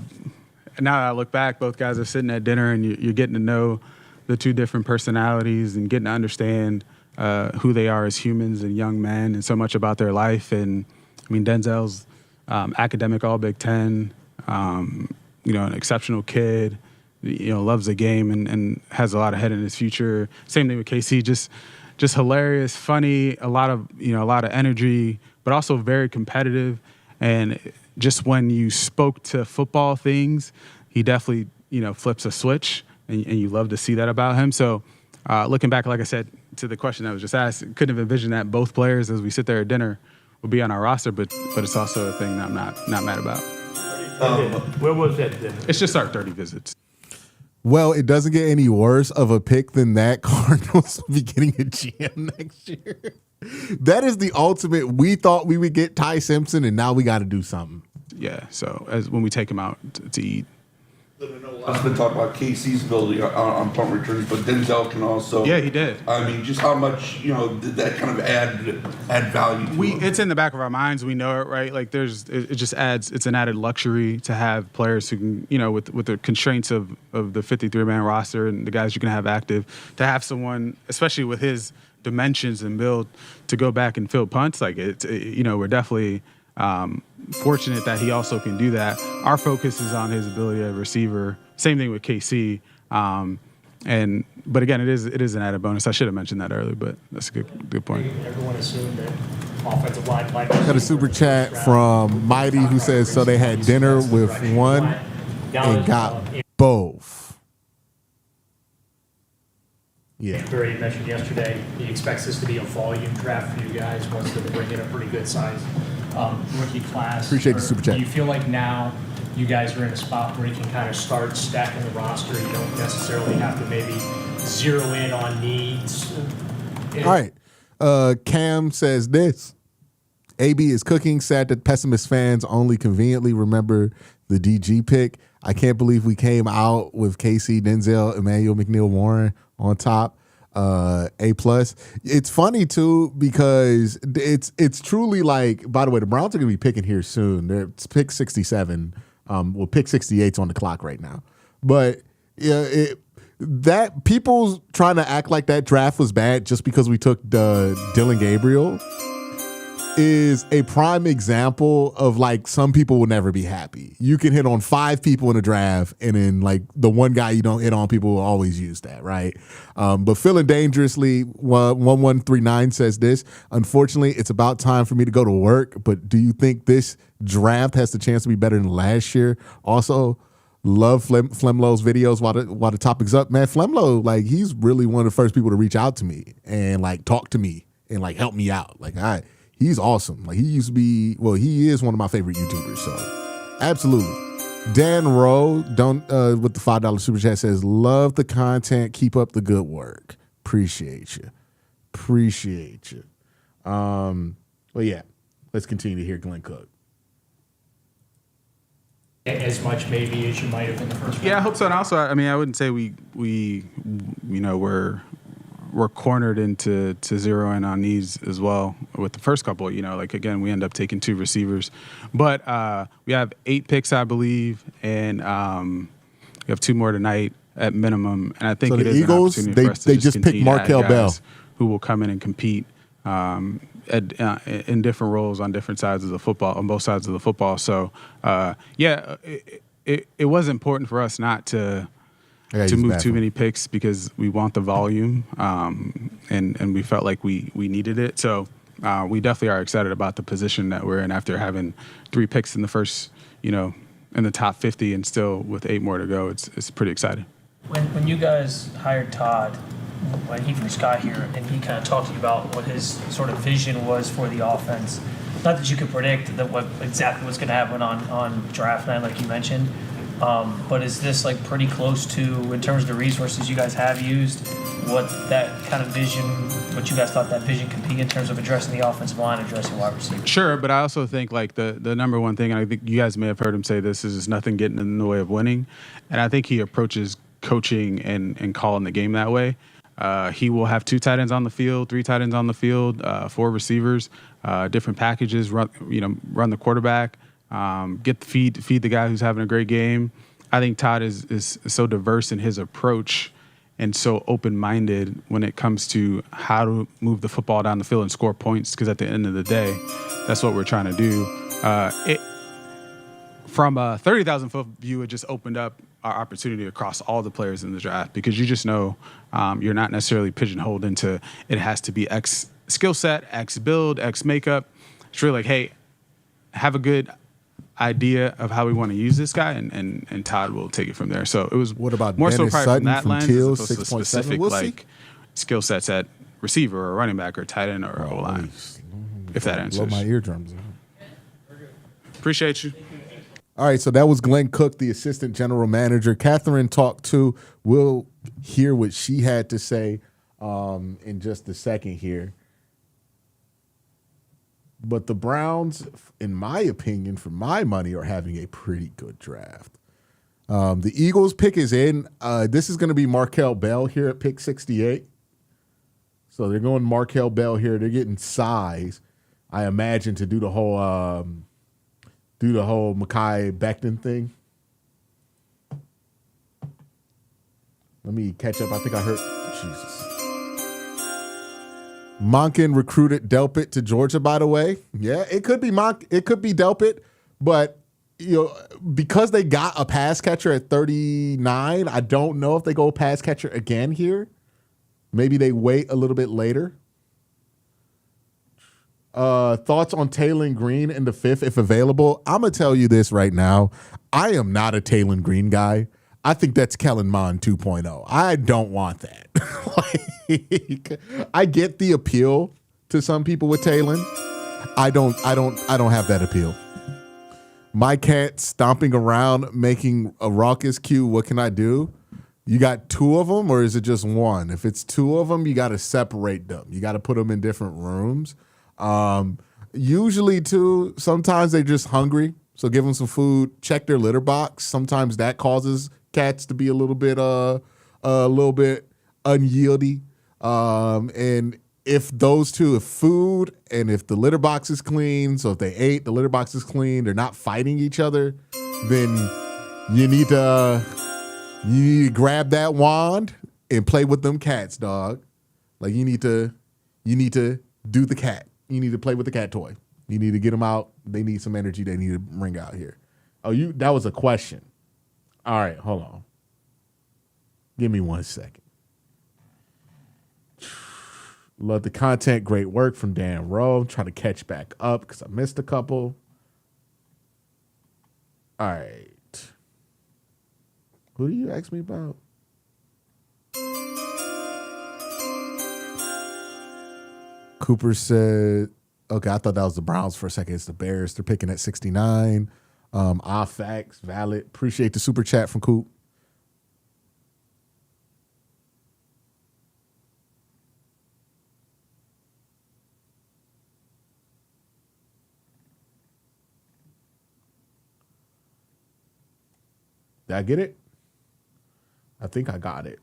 Now that I look back, both guys are sitting at dinner and you're getting to know the 2 different personalities and getting to understand who they are as humans and young men and so much about their life. And I mean, Denzel's academic All Big Ten, you know, an exceptional kid, you know, loves the game and has a lot of head in his future. Same thing with KC, just hilarious, funny, a lot of energy, but also very competitive. And just when you spoke to football things, he definitely, you know, flips a switch, and you love to see that about him. So looking back, like I said, to the question that was just asked, couldn't have envisioned that both players, as we sit there at dinner, will be on our roster, but it's also a thing that I'm not mad about. Where was that dinner? It's just our 30 visits. Well, it doesn't get any worse of a pick than that. Cardinals will be getting a GM next year. That is the ultimate. We thought we would get Ty Simpson, and now we got to do something. Yeah, so as when we take him out to eat. I've been talking about KC's ability on punt returns, but Denzel can also. Yeah, he did. I mean, just how much, you know, did that kind of add value to him? It's in the back of our minds. We know it, right? Like it just adds. It's an added luxury to have players who can, you know, with the constraints of the 53-man roster and the guys you can have active, to have someone, especially with his dimensions and build, to go back and field punts. Like you know, we're definitely fortunate that he also can do that. Our focus is on his ability as a receiver. Same thing with KC. But again, it is an added bonus. I should have mentioned that earlier, but that's a good point. Everyone assumed that offensive line. Got a super chat from Mighty who says, so they had dinner with one and got both. Yeah. Barry mentioned yesterday he expects this to be a volume draft for you guys. Wants to bring in a pretty good size rookie class. Appreciate the super chat. Do you feel like now you guys are in a spot where you can kind of start stacking the roster? You don't necessarily have to maybe zero in on needs. All right. Cam says this. AB is cooking. Sad that pessimist fans only conveniently remember the DG pick. I can't believe we came out with KC, Denzel, Emmanuel, McNeil, Warren on top. A+. It's funny too because it's truly like. By the way, the Browns are going to be picking here soon. They're pick 67. Well, pick 68's on the clock right now. But yeah, that people's trying to act like that draft was bad just because we took Dylan Gabriel is a prime example of like some people will never be happy. You can hit on 5 people in a draft, and then like the one guy you don't hit on, people will always use that, right? But feeling dangerously, 1139 says this. Unfortunately, it's about time for me to go to work. But do you think this draft has the chance to be better than last year? Also, love Flemlo's videos while the topic's up. Man, Flemlo, like he's really one of the first people to reach out to me and like talk to me and like help me out. Like he's awesome. Like he used to be, well, he is one of my favorite YouTubers. So absolutely. Dan Rowe with the $5 super chat says, love the content. Keep up the good work. Appreciate you. Well, yeah, let's continue to hear Glenn Cook. As much maybe as you might have in the first round. Yeah, I hope so. And also, I mean, I wouldn't say we you know, we're cornered into zeroing on needs as well with the first couple. You know, like again, we end up taking 2 receivers, but we have 8 picks, I believe, and we have 2 more tonight at minimum. And I think so it the is Eagles, an opportunity for us to they just picked Markel Bell, who will come in and compete in different roles on different sides of the football, on both sides of the football. So yeah, it was important for us not to move too many picks because we want the volume, and we felt like we needed it. So we definitely are excited about the position that we're in after having 3 picks in the first, you know, in the top 50 and still with 8 more to go. It's pretty exciting. When you guys hired Todd, when he first got here, and he kind of talked to you about what his sort of vision was for the offense, not that you could predict what exactly what's going to happen on draft night, like you mentioned, but is this like pretty close to, in terms of the resources you guys have used, what that kind of vision, what you guys thought that vision could be in terms of addressing the offensive line, addressing wide receiver? Sure, but I also think like the number one thing, and I think you guys may have heard him say this, is nothing getting in the way of winning. And I think he approaches coaching and calling the game that way. He will have 2 tight ends on the field, 3 tight ends on the field, 4 receivers, different packages, run the quarterback, feed the guy who's having a great game. I think Todd is so diverse in his approach and so open-minded when it comes to how to move the football down the field and score points, because at the end of the day, that's what we're trying to do. From a 30,000-foot view, it just opened up our opportunity across all the players in the draft, because you just know you're not necessarily pigeonholed into it has to be X skill set, X build, X makeup. It's really like, hey, have a good idea of how we want to use this guy, and Todd will take it from there. So it was what about more Dennis so probably Sutton from that from lens Teal, as opposed to 6.7? specific We'll like skill sets at receiver or running back or tight end or O-line, if that answers. Blow my eardrums out. Appreciate you. All right, so that was Glenn Cook, the assistant general manager. Catherine talked too. We'll hear what she had to say in just a second here. But the Browns, in my opinion, for my money, are having a pretty good draft. The Eagles pick is in. This is going to be Markel Bell here at pick 68. So they're going Markel Bell here. They're getting size, I imagine, to do the whole Mekhi Becton thing. Let me catch up. I think I heard. Jesus. Monken recruited Delpit to Georgia, by the way. Yeah, it could be it could be Delpit, but because they got a pass catcher at 39, I don't know if they go pass catcher again here. Maybe they wait a little bit later. Thoughts on Taylor Green in the 5th, if available? I'm going to tell you this right now. I am not a Taylor Green guy. I think that's Kellen Mond 2.0. I don't want that. I get the appeal to some people with Taylor. I don't have that appeal. My cat stomping around making a raucous cue. What can I do? You got 2 of them, or is it just one? If it's 2 of them, you got to separate them. You got to put them in different rooms. Usually too, sometimes they're just hungry, so give them some food. Check their litter box. Sometimes that causes cats to be a little bit unyieldy. And if those two, if food and if the litter box is clean, so if they ate, the litter box is clean, they're not fighting each other, then you need to grab that wand and play with them cats, dog. Like you need to do the cat. You need to play with the cat toy. You need to get them out. They need some energy. They need to bring out here. Oh, that was a question. All right, hold on. Give me 1 second. Love the content. Great work from Dan Rowe. Trying to catch back up because I missed a couple. All right. Who do you ask me about? Cooper said, okay, I thought that was the Browns for a second. It's the Bears. They're picking at 69. Facts, valid. Appreciate the super chat from Coop. Did I get it? I think I got it.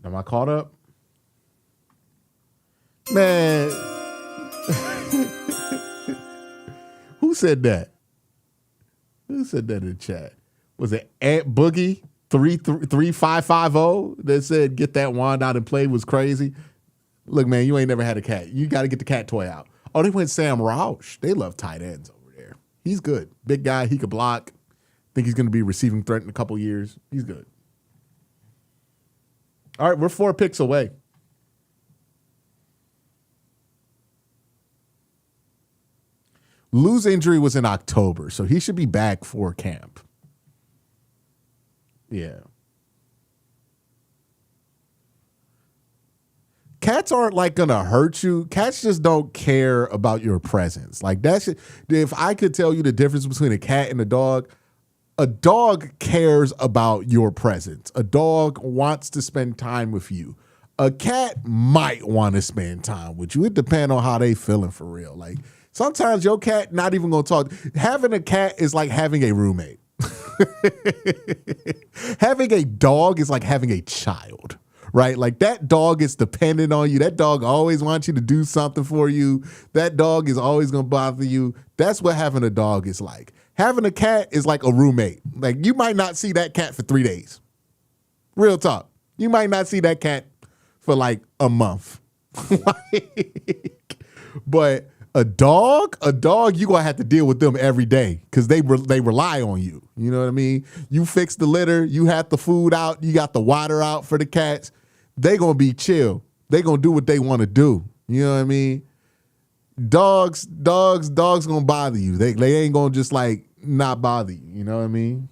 Am I caught up? Man. Who said that? Who said that in the chat? Was it Ant Boogie 3550 that said get that wand out and play was crazy? Look, man, you ain't never had a cat. You got to get the cat toy out. Oh, they went Sam Roush. They love tight ends over there. He's good. Big guy. He could block. Think he's going to be a receiving threat in a couple years. He's good. All right, we're 4 picks away. Lou's injury was in October, so he should be back for camp. Yeah. cats aren't like gonna hurt you. Cats just don't care about your presence. Like if I could tell you the difference between a cat and a dog cares about your presence. A dog wants to spend time with you. A cat might want to spend time with you. It depends on how they feeling for real. Like sometimes your cat not even gonna talk. Having a cat is like having a roommate. Having a dog is like having a child, right? Like that dog is dependent on you. That dog always wants you to do something for you. That dog is always gonna bother you. That's what having a dog is like. Having a cat is like a roommate. Like you might not see that cat for 3 days. Real talk. You might not see that cat for like a month. But a dog, you gonna have to deal with them every day because they rely on you. You know what I mean? You fix the litter, you have the food out, you got the water out for the cats. They gonna be chill. They gonna do what they want to do. You know what I mean? Dogs gonna bother you. They ain't gonna just like not bother you. You know what I mean?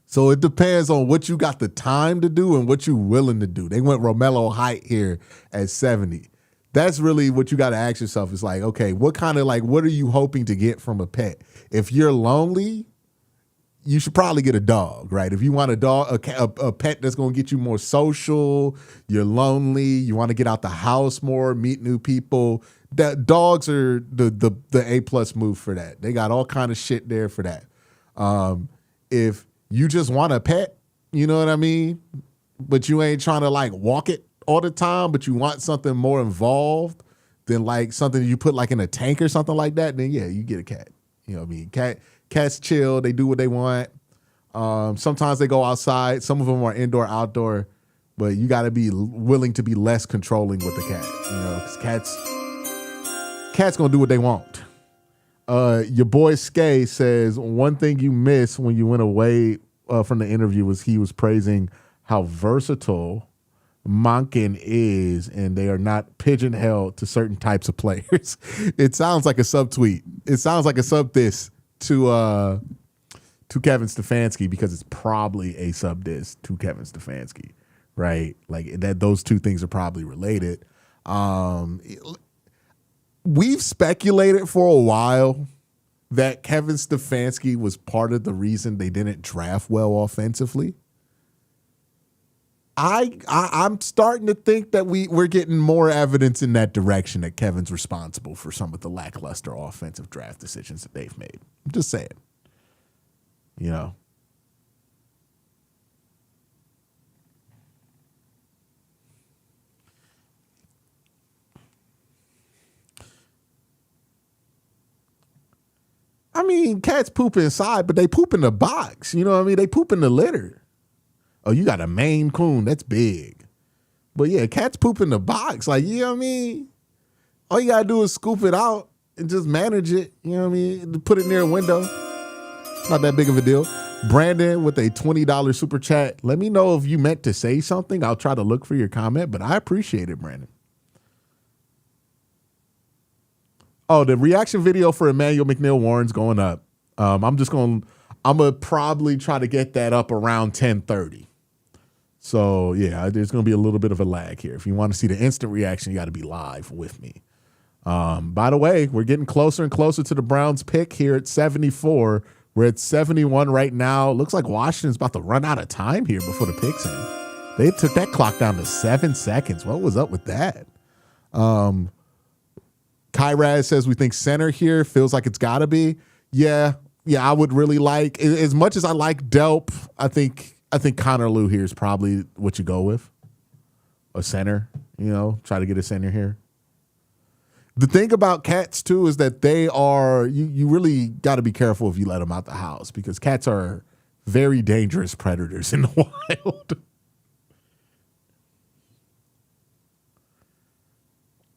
So it depends on what you got the time to do and what you willing to do. They went Romello height here at 70. That's really what you got to ask yourself. It's like, okay, what are you hoping to get from a pet? If you're lonely, you should probably get a dog, right? If you want a dog, a pet that's going to get you more social, you're lonely, you want to get out the house more, meet new people, that dogs are the A+ move for that. They got all kind of shit there for that. If you just want a pet, you know what I mean? But you ain't trying to like walk it all the time, but you want something more involved than like something you put like in a tank or something like that, then yeah, you get a cat. You know what I mean? Cats chill, they do what they want. Sometimes they go outside. Some of them are indoor, outdoor, but you got to be willing to be less controlling with the cat, you know, because cats gonna do what they want. Your boy Skay says one thing you missed when you went away from the interview was he was praising how versatile Monken is, and they are not pigeonholed to certain types of players. It sounds like a subtweet. It sounds like a sub diss to Kevin Stefanski, because it's probably a sub diss to Kevin Stefanski, right? Like that, those two things are probably related. We've speculated for a while that Kevin Stefanski was part of the reason they didn't draft well offensively. I'm starting to think that we're getting more evidence in that direction, that Kevin's responsible for some of the lackluster offensive draft decisions that they've made. I'm just saying, you know. I mean, cats poop inside, but they poop in the box. You know what I mean? They poop in the litter. Oh, you got a Maine Coon. That's big. But yeah, cats poop in the box. Like, you know what I mean? All you got to do is scoop it out and just manage it. You know what I mean? Put it near a window. It's not that big of a deal. Brandon with a $20 super chat. Let me know if you meant to say something. I'll try to look for your comment, but I appreciate it, Brandon. Oh, the reaction video for Emmanuel McNeil-Warren's going up. I'm going to probably try to get that up around 10:30. So, yeah, there's going to be a little bit of a lag here. If you want to see the instant reaction, you got to be live with me. By the way, we're getting closer and closer to the Browns pick here at 74. We're at 71 right now. Looks like Washington's about to run out of time here before the pick's in. They took that clock down to 7 seconds. What was up with that? Kyraz says we think center here. Feels like it's got to be. Yeah, I would really like, as much as I like Delp, I think Connor Lew here is probably what you go with. A center, you know, try to get a center here. The thing about cats, too, is that they are, you really got to be careful if you let them out the house, because cats are very dangerous predators in the wild.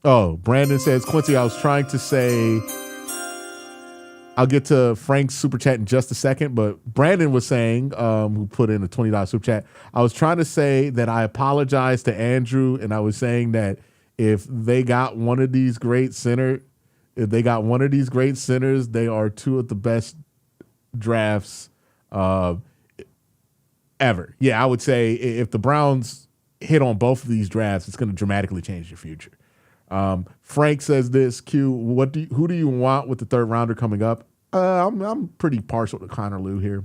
Oh, Brandon says, Quincy, I was trying to say, I'll get to Frank's super chat in just a second, but Brandon was saying, who put in a $20 super chat, I was trying to say that I apologize to Andrew, and I was saying that if they got one of these great centers, they are two of the best drafts ever. Yeah, I would say if the Browns hit on both of these drafts, it's going to dramatically change your future. Frank says this, Q, who do you want with the third rounder coming up? I'm pretty partial to Connor Lew here.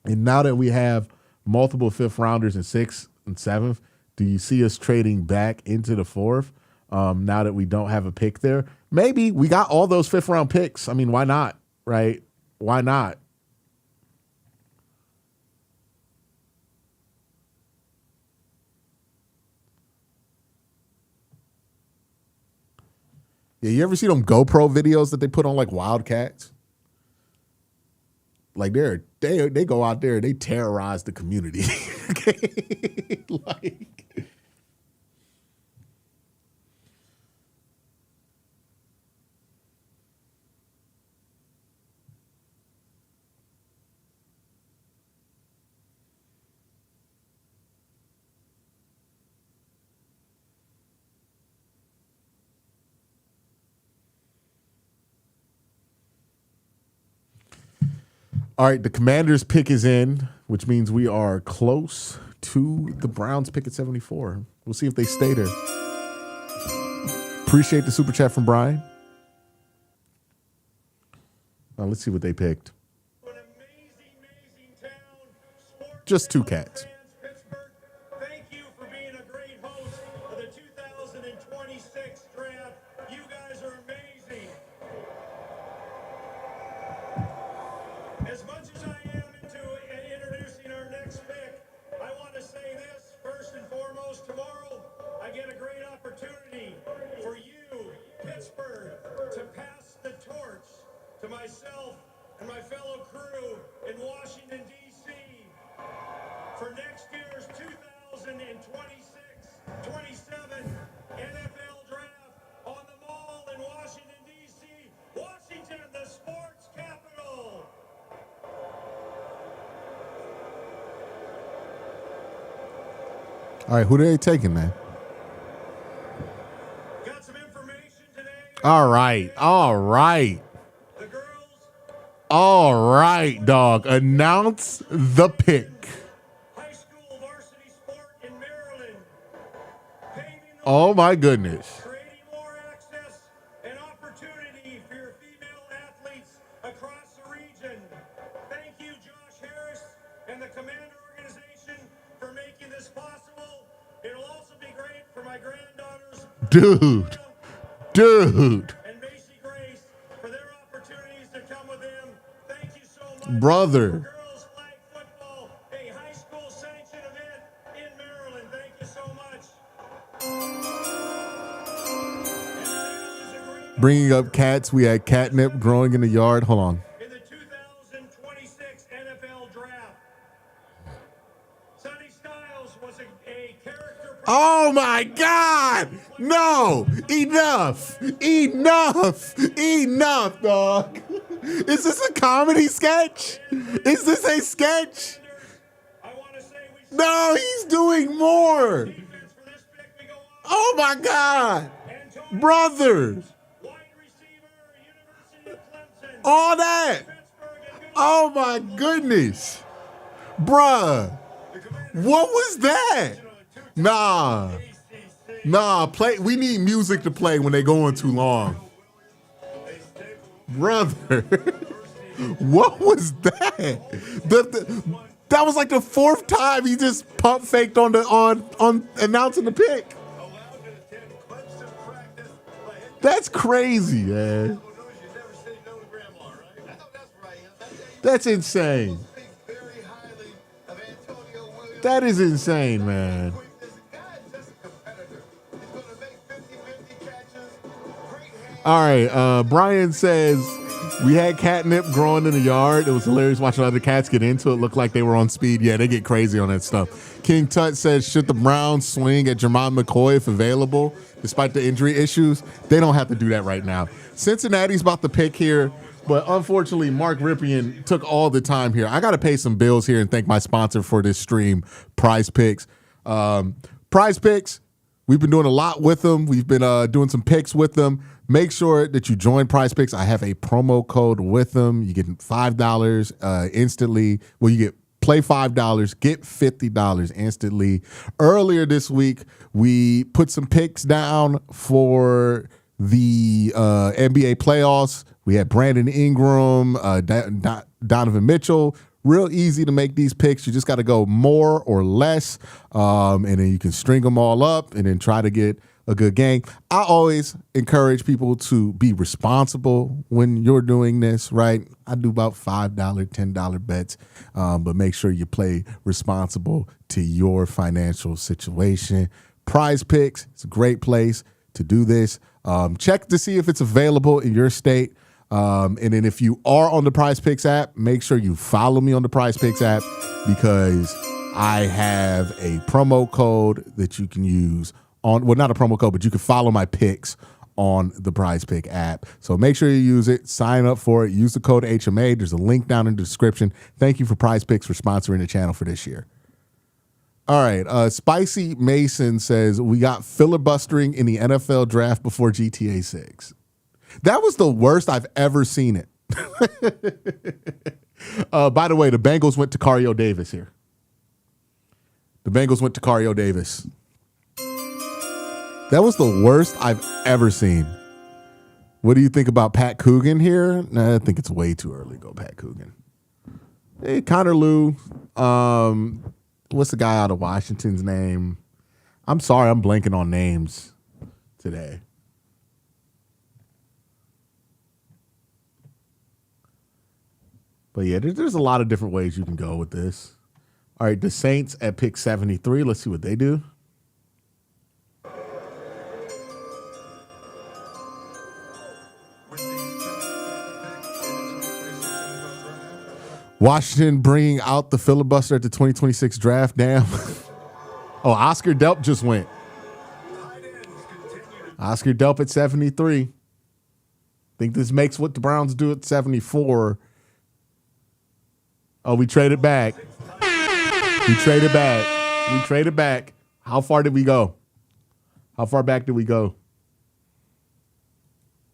And now that we have multiple fifth rounders in 6th and 7th, do you see us trading back into the 4th now that we don't have a pick there? Maybe. We got all those 5th round picks. I mean, why not, right? Why not? Yeah, you ever see them GoPro videos that they put on like Wildcats? Like they go out there and they terrorize the community. Like, all right, the Commanders pick is in, which means we are close to the Browns pick at 74. We'll see if they stay there. Appreciate the super chat from Brian. Let's see what they picked. Just 2 cats. Thank you for being a great host of the 2026 draft. You guys are amazing. As much as I am into introducing our next pick, I want to say this first and foremost. Tomorrow, I get a great opportunity for you, Pittsburgh, to pass the torch to myself and my fellow crew in Washington, D.C. for next year's 2026-27 NFL Draft on the Mall in Washington, D.C. Washington, the sports capital. All right, who are they taking, man? All right. All right, dog. Announce the pick. Oh, my goodness. Dude. Brother. Bringing up cats, we had catnip growing in the yard. Hold on. In the 2026 NFL Draft, Sonny Styles was a character. Oh my God! No! Enough, dog. Is this a comedy sketch? Is this a sketch? No, he's doing more. Oh my God. Brother. All that. Oh my goodness. Bruh. What was that? Nah, play. We need music to play when they go on too long. Brother, what was that? That was like the 4th time he just pump faked on announcing the pick. That's crazy, man. That's insane. That is insane, man. All right, Brian says, we had catnip growing in the yard. It was hilarious watching other cats get into it. Looked like they were on speed. Yeah, they get crazy on that stuff. King Tut says, should the Browns swing at Jermon McCoy if available, despite the injury issues? They don't have to do that right now. Cincinnati's about to pick here, but unfortunately, Mark Ripien took all the time here. I got to pay some bills here and thank my sponsor for this stream, PrizePicks. PrizePicks, We've been doing a lot with them. We've been doing some picks with them. Make sure that you join PrizePicks. I have a promo code with them. You get $5 instantly. Well, you get play $5, get $50 instantly. Earlier this week, we put some picks down for the NBA playoffs. We had Brandon Ingram, Donovan Mitchell. Real easy to make these picks. You just got to go more or less, and then you can string them all up and then try to get a good game. I always encourage people to be responsible when you're doing this, right? I do about $5, $10 bets, but make sure you play responsible to your financial situation. PrizePicks, it's a great place to do this. Check to see if it's available in your state. And then if you are on the PrizePicks app, make sure you follow me on the PrizePicks app because I have a promo code that you can use on, well, not a promo code, but you can follow my picks on the PrizePick app. So make sure you use it, sign up for it, use the code HMA. There's a link down in the description. Thank you for PrizePicks for sponsoring the channel for this year. All right, Spicy Mason says, we got filibustering in the NFL draft before GTA 6. That was the worst I've ever seen it. By the way, the Bengals went to Cario Davis here. The Bengals went to Cario Davis. That was the worst I've ever seen. What do you think about Pat Coogan here? Nah, I think it's way too early to go Pat Coogan. Hey, Connor Lew. What's the guy out of Washington's name? I'm sorry, I'm blanking on names today. But yeah, there's a lot of different ways you can go with this. All right, the Saints at pick 73. Let's see what they do. Washington bringing out the filibuster at the 2026 draft. Damn. Oh, Oscar Delp just went. Oscar Delp at 73. Think this makes what the Browns do at 74. Oh, we traded back. We traded back. We traded back. How far did we go? How far back did we go?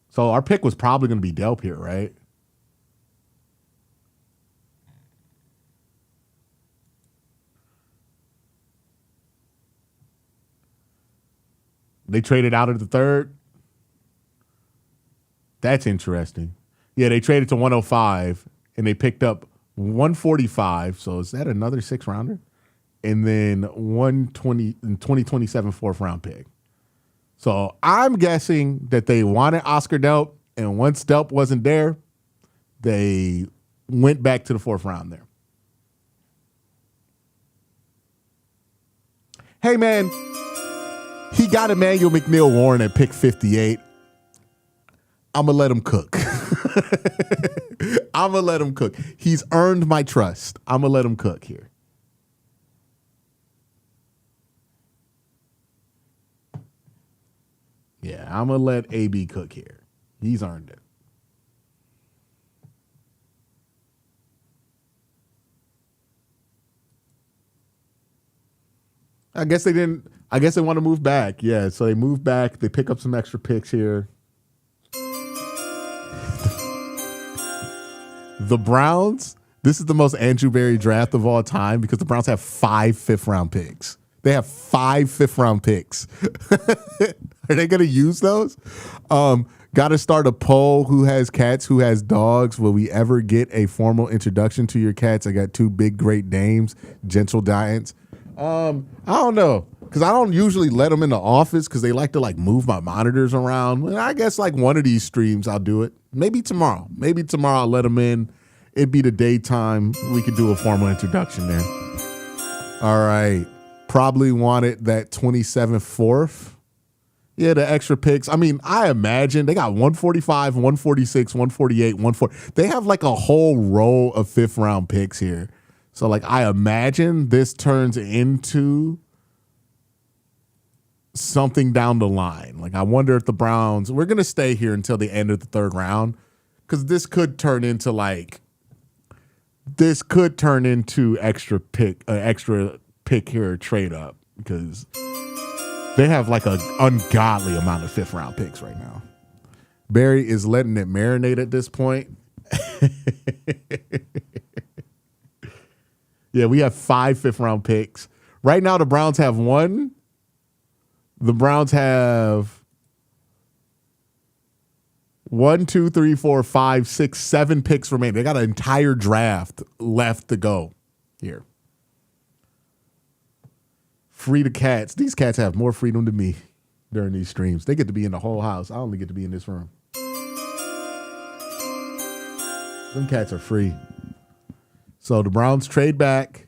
So our pick was probably going to be Delp here, right? They traded out of the third. That's interesting. Yeah, they traded to 105, and they picked up 145. So is that another 6-rounder? And then 120 and 2027 4th-round pick. So I'm guessing that they wanted Oscar Delp, and once Delp wasn't there, they went back to the 4th round there. Hey, man, he got Emmanuel McNeil Warren at pick 58. I'm going to let him cook. I'm going to let him cook. He's earned my trust. I'm going to let him cook here. Yeah, I'm going to let AB cook here. He's earned it. I guess they didn't. I guess they want to move back. Yeah, so they move back. They pick up some extra picks here. The Browns, this is the most Andrew Berry draft of all time because the Browns have 5 5th-round picks. They have 5 5th-round picks. Are they going to use those? Got to start a poll. Who has cats? Who has dogs? Will we ever get a formal introduction to your cats? I got 2 big Great Danes, gentle giants. I don't know, because I don't usually let them in the office because they like to like move my monitors around. Well, I guess like one of these streams I'll do it. Maybe tomorrow. Maybe tomorrow I'll let them in. It'd be the daytime. We could do a formal introduction there. All right. Probably wanted that 27th 4th. Yeah, the extra picks. I mean, I imagine they got 145, 146, 148, 140. They have like a whole row of 5th-round picks here. So, like, I imagine this turns into something down the line. Like, I wonder if the Browns, we're going to stay here until the end of the 3rd round because this could turn into, like, extra pick here, trade up because They have like an ungodly amount of 5th round picks right now. Barry is letting it marinate at this point. Yeah, we have 5 5th round picks. Right now, the Browns have 1. The Browns have 1, 2, 3, 4, 5, 6, 7 picks remaining. They got an entire draft left to go here. Free the cats. These cats have more freedom than me during these streams. They get to be in the whole house. I only get to be in this room. Them cats are free. So the Browns trade back.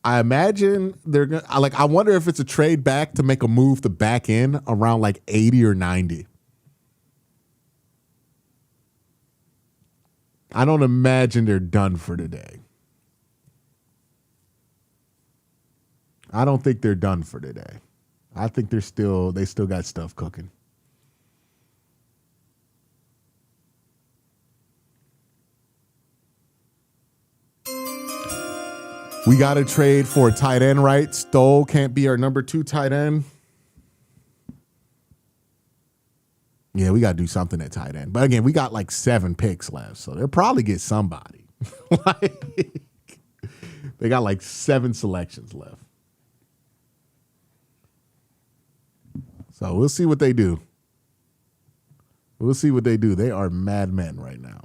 I imagine they're gonna I wonder if it's a trade back to make a move to back in around like 80 or 90. I don't imagine they're done for today. I don't think they're done for today. I think they still got stuff cooking. We got to trade for a tight end, right? Stoll can't be our number 2 tight end. Yeah, we got to do something at tight end. But again, we got like 7 picks left, so they'll probably get somebody. They got like 7 selections left. So we'll see what they do. We'll see what they do. They are madmen right now.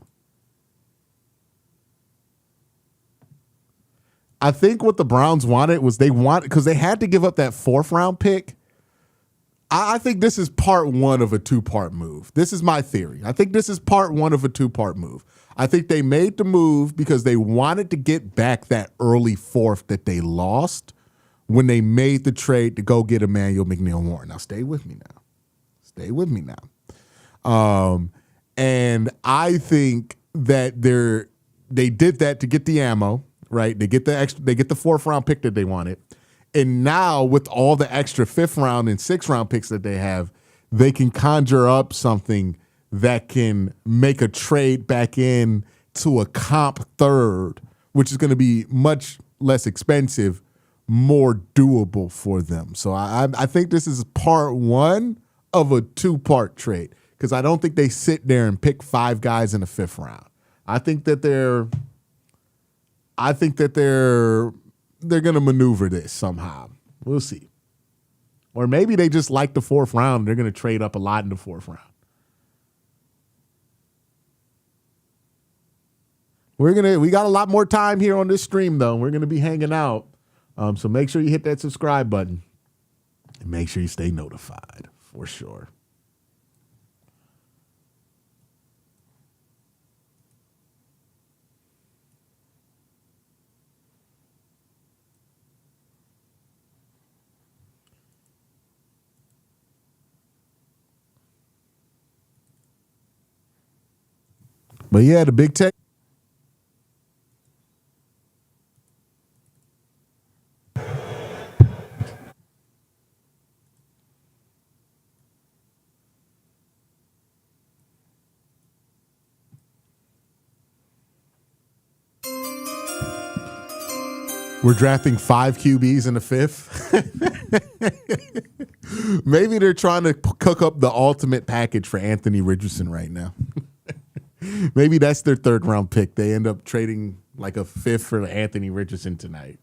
I think what the Browns wanted was because they had to give up that 4th round pick. I think this is part 1 of a 2-part move. This is my theory. I think this is part 1 of a 2-part move. I think they made the move because they wanted to get back that early 4th that they lost when they made the trade to go get Emmanuel McNeil-Warren. Now, stay with me now. Stay with me now. And I think that they did that to get the ammo, right? They get the 4th round pick that they wanted. And now with all the extra 5th round and 6th round picks that they have, they can conjure up something that can make a trade back in to a comp 3rd, which is going to be much less expensive, more doable for them. So I think this is part 1 of a 2-part trade because I don't think they sit there and pick 5 guys in the 5th round. I think that they're going to maneuver this somehow. We'll see. Or maybe they just like the 4th round. They're going to trade up a lot in the 4th round. We got a lot more time here on this stream, though. We're going to be hanging out. So make sure you hit that subscribe button and make sure you stay notified for sure. But yeah, the big take. We're drafting 5 QBs in the 5th. Maybe they're trying to cook up the ultimate package for Anthony Richardson right now. Maybe that's their 3rd round pick. They end up trading like a 5th for Anthony Richardson tonight.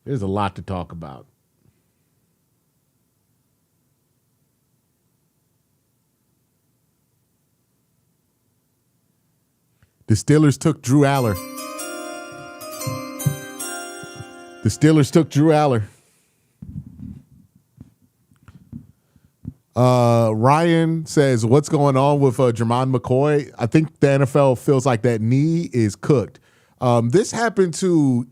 There's a lot to talk about. The Steelers took Drew Aller. Ryan says, what's going on with Jermon McCoy? I think the NFL feels like that knee is cooked. This happened to,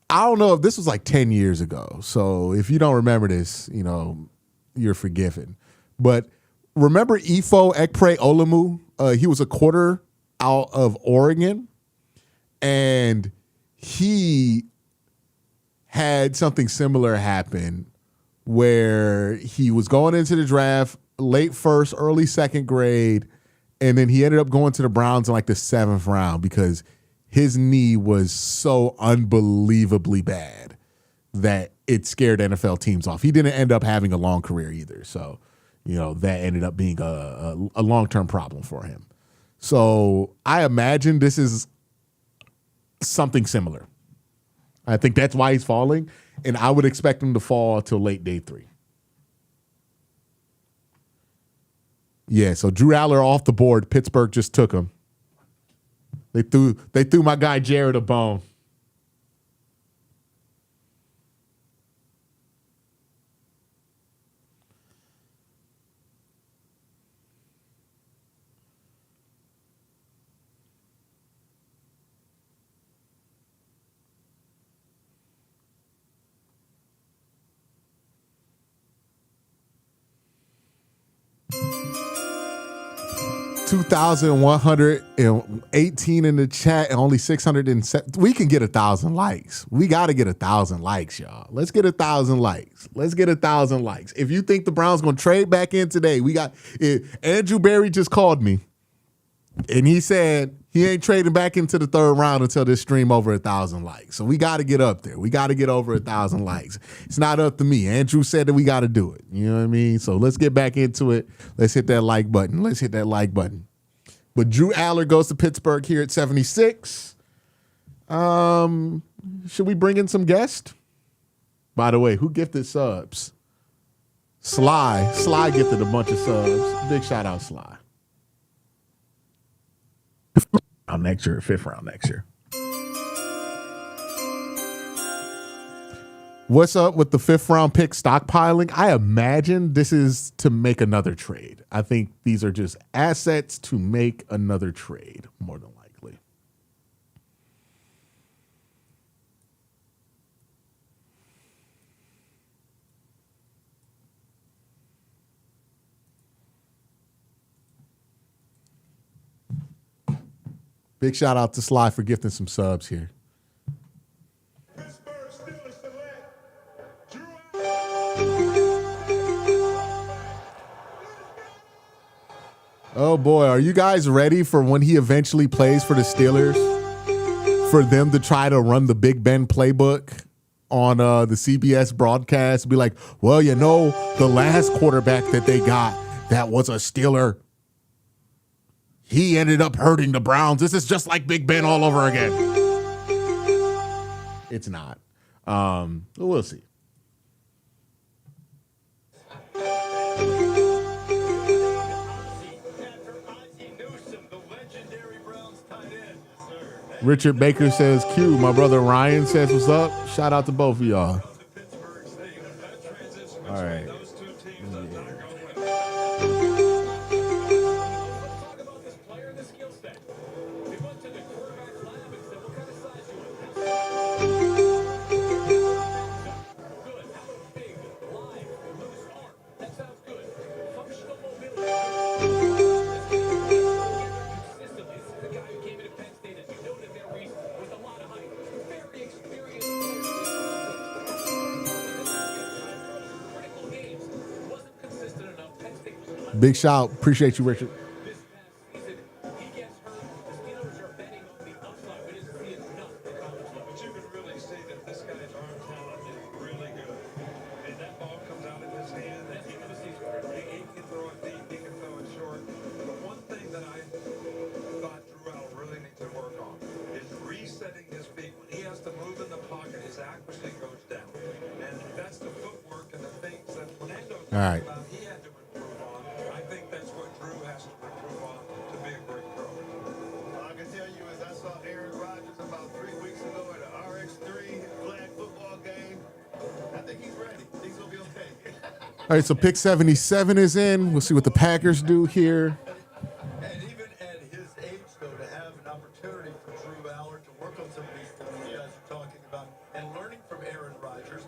I don't know if this was like 10 years ago. So if you don't remember this, you're forgiven. But remember Ifo Ekpre Olumu? He was a quarter out of Oregon, and he had something similar happen where he was going into the draft late first, early second grade, and then he ended up going to the Browns in like the 7th round because his knee was so unbelievably bad that it scared NFL teams off. He didn't end up having a long career either. So, that ended up being a long-term problem for him. So I imagine this is something similar. I think that's why he's falling, and I would expect him to fall till late day 3. Yeah, so Drew Aller off the board. Pittsburgh just took him. They threw my guy Jared a bone. $2,118 in the chat and only 607. We can get 1,000 likes. We got to get 1,000 likes, y'all. Let's get 1,000 likes. Let's get 1,000 likes. If you think the Browns going to trade back in today, Andrew Berry just called me and he said he ain't trading back into the 3rd round until this stream over 1,000 likes. So we got to get up there. We got to get over 1,000 likes. It's not up to me. Andrew said that we got to do it. You know what I mean? So let's get back into it. Let's hit that like button. Let's hit that like button. But Drew Aller goes to Pittsburgh here at 76. Should we bring in some guests? By the way, who gifted subs? Sly. Sly gifted a bunch of subs. Big shout out, Sly. Next year, 5th round next year. What's up with the 5th round pick stockpiling? I imagine this is to make another trade. I think these are just assets to make another trade, more than likely. Big shout out to Sly for gifting some subs here. Oh boy, are you guys ready for when he eventually plays for the Steelers? For them to try to run the Big Ben playbook on the CBS broadcast? Be like, well, the last quarterback that they got that was a Steeler, he ended up hurting the Browns. This is just like Big Ben all over again. It's not. We'll see. Richard Baker says, Q. My brother Ryan says, what's up? Shout out to both of y'all. All right. Big shout. Appreciate you, Richard. All right. All right, so pick 77 is in. We'll see what the Packers do here. And even at his age, though, to have an opportunity for Drew Aller to work on some of these things you guys are talking about and learning from Aaron Rodgers,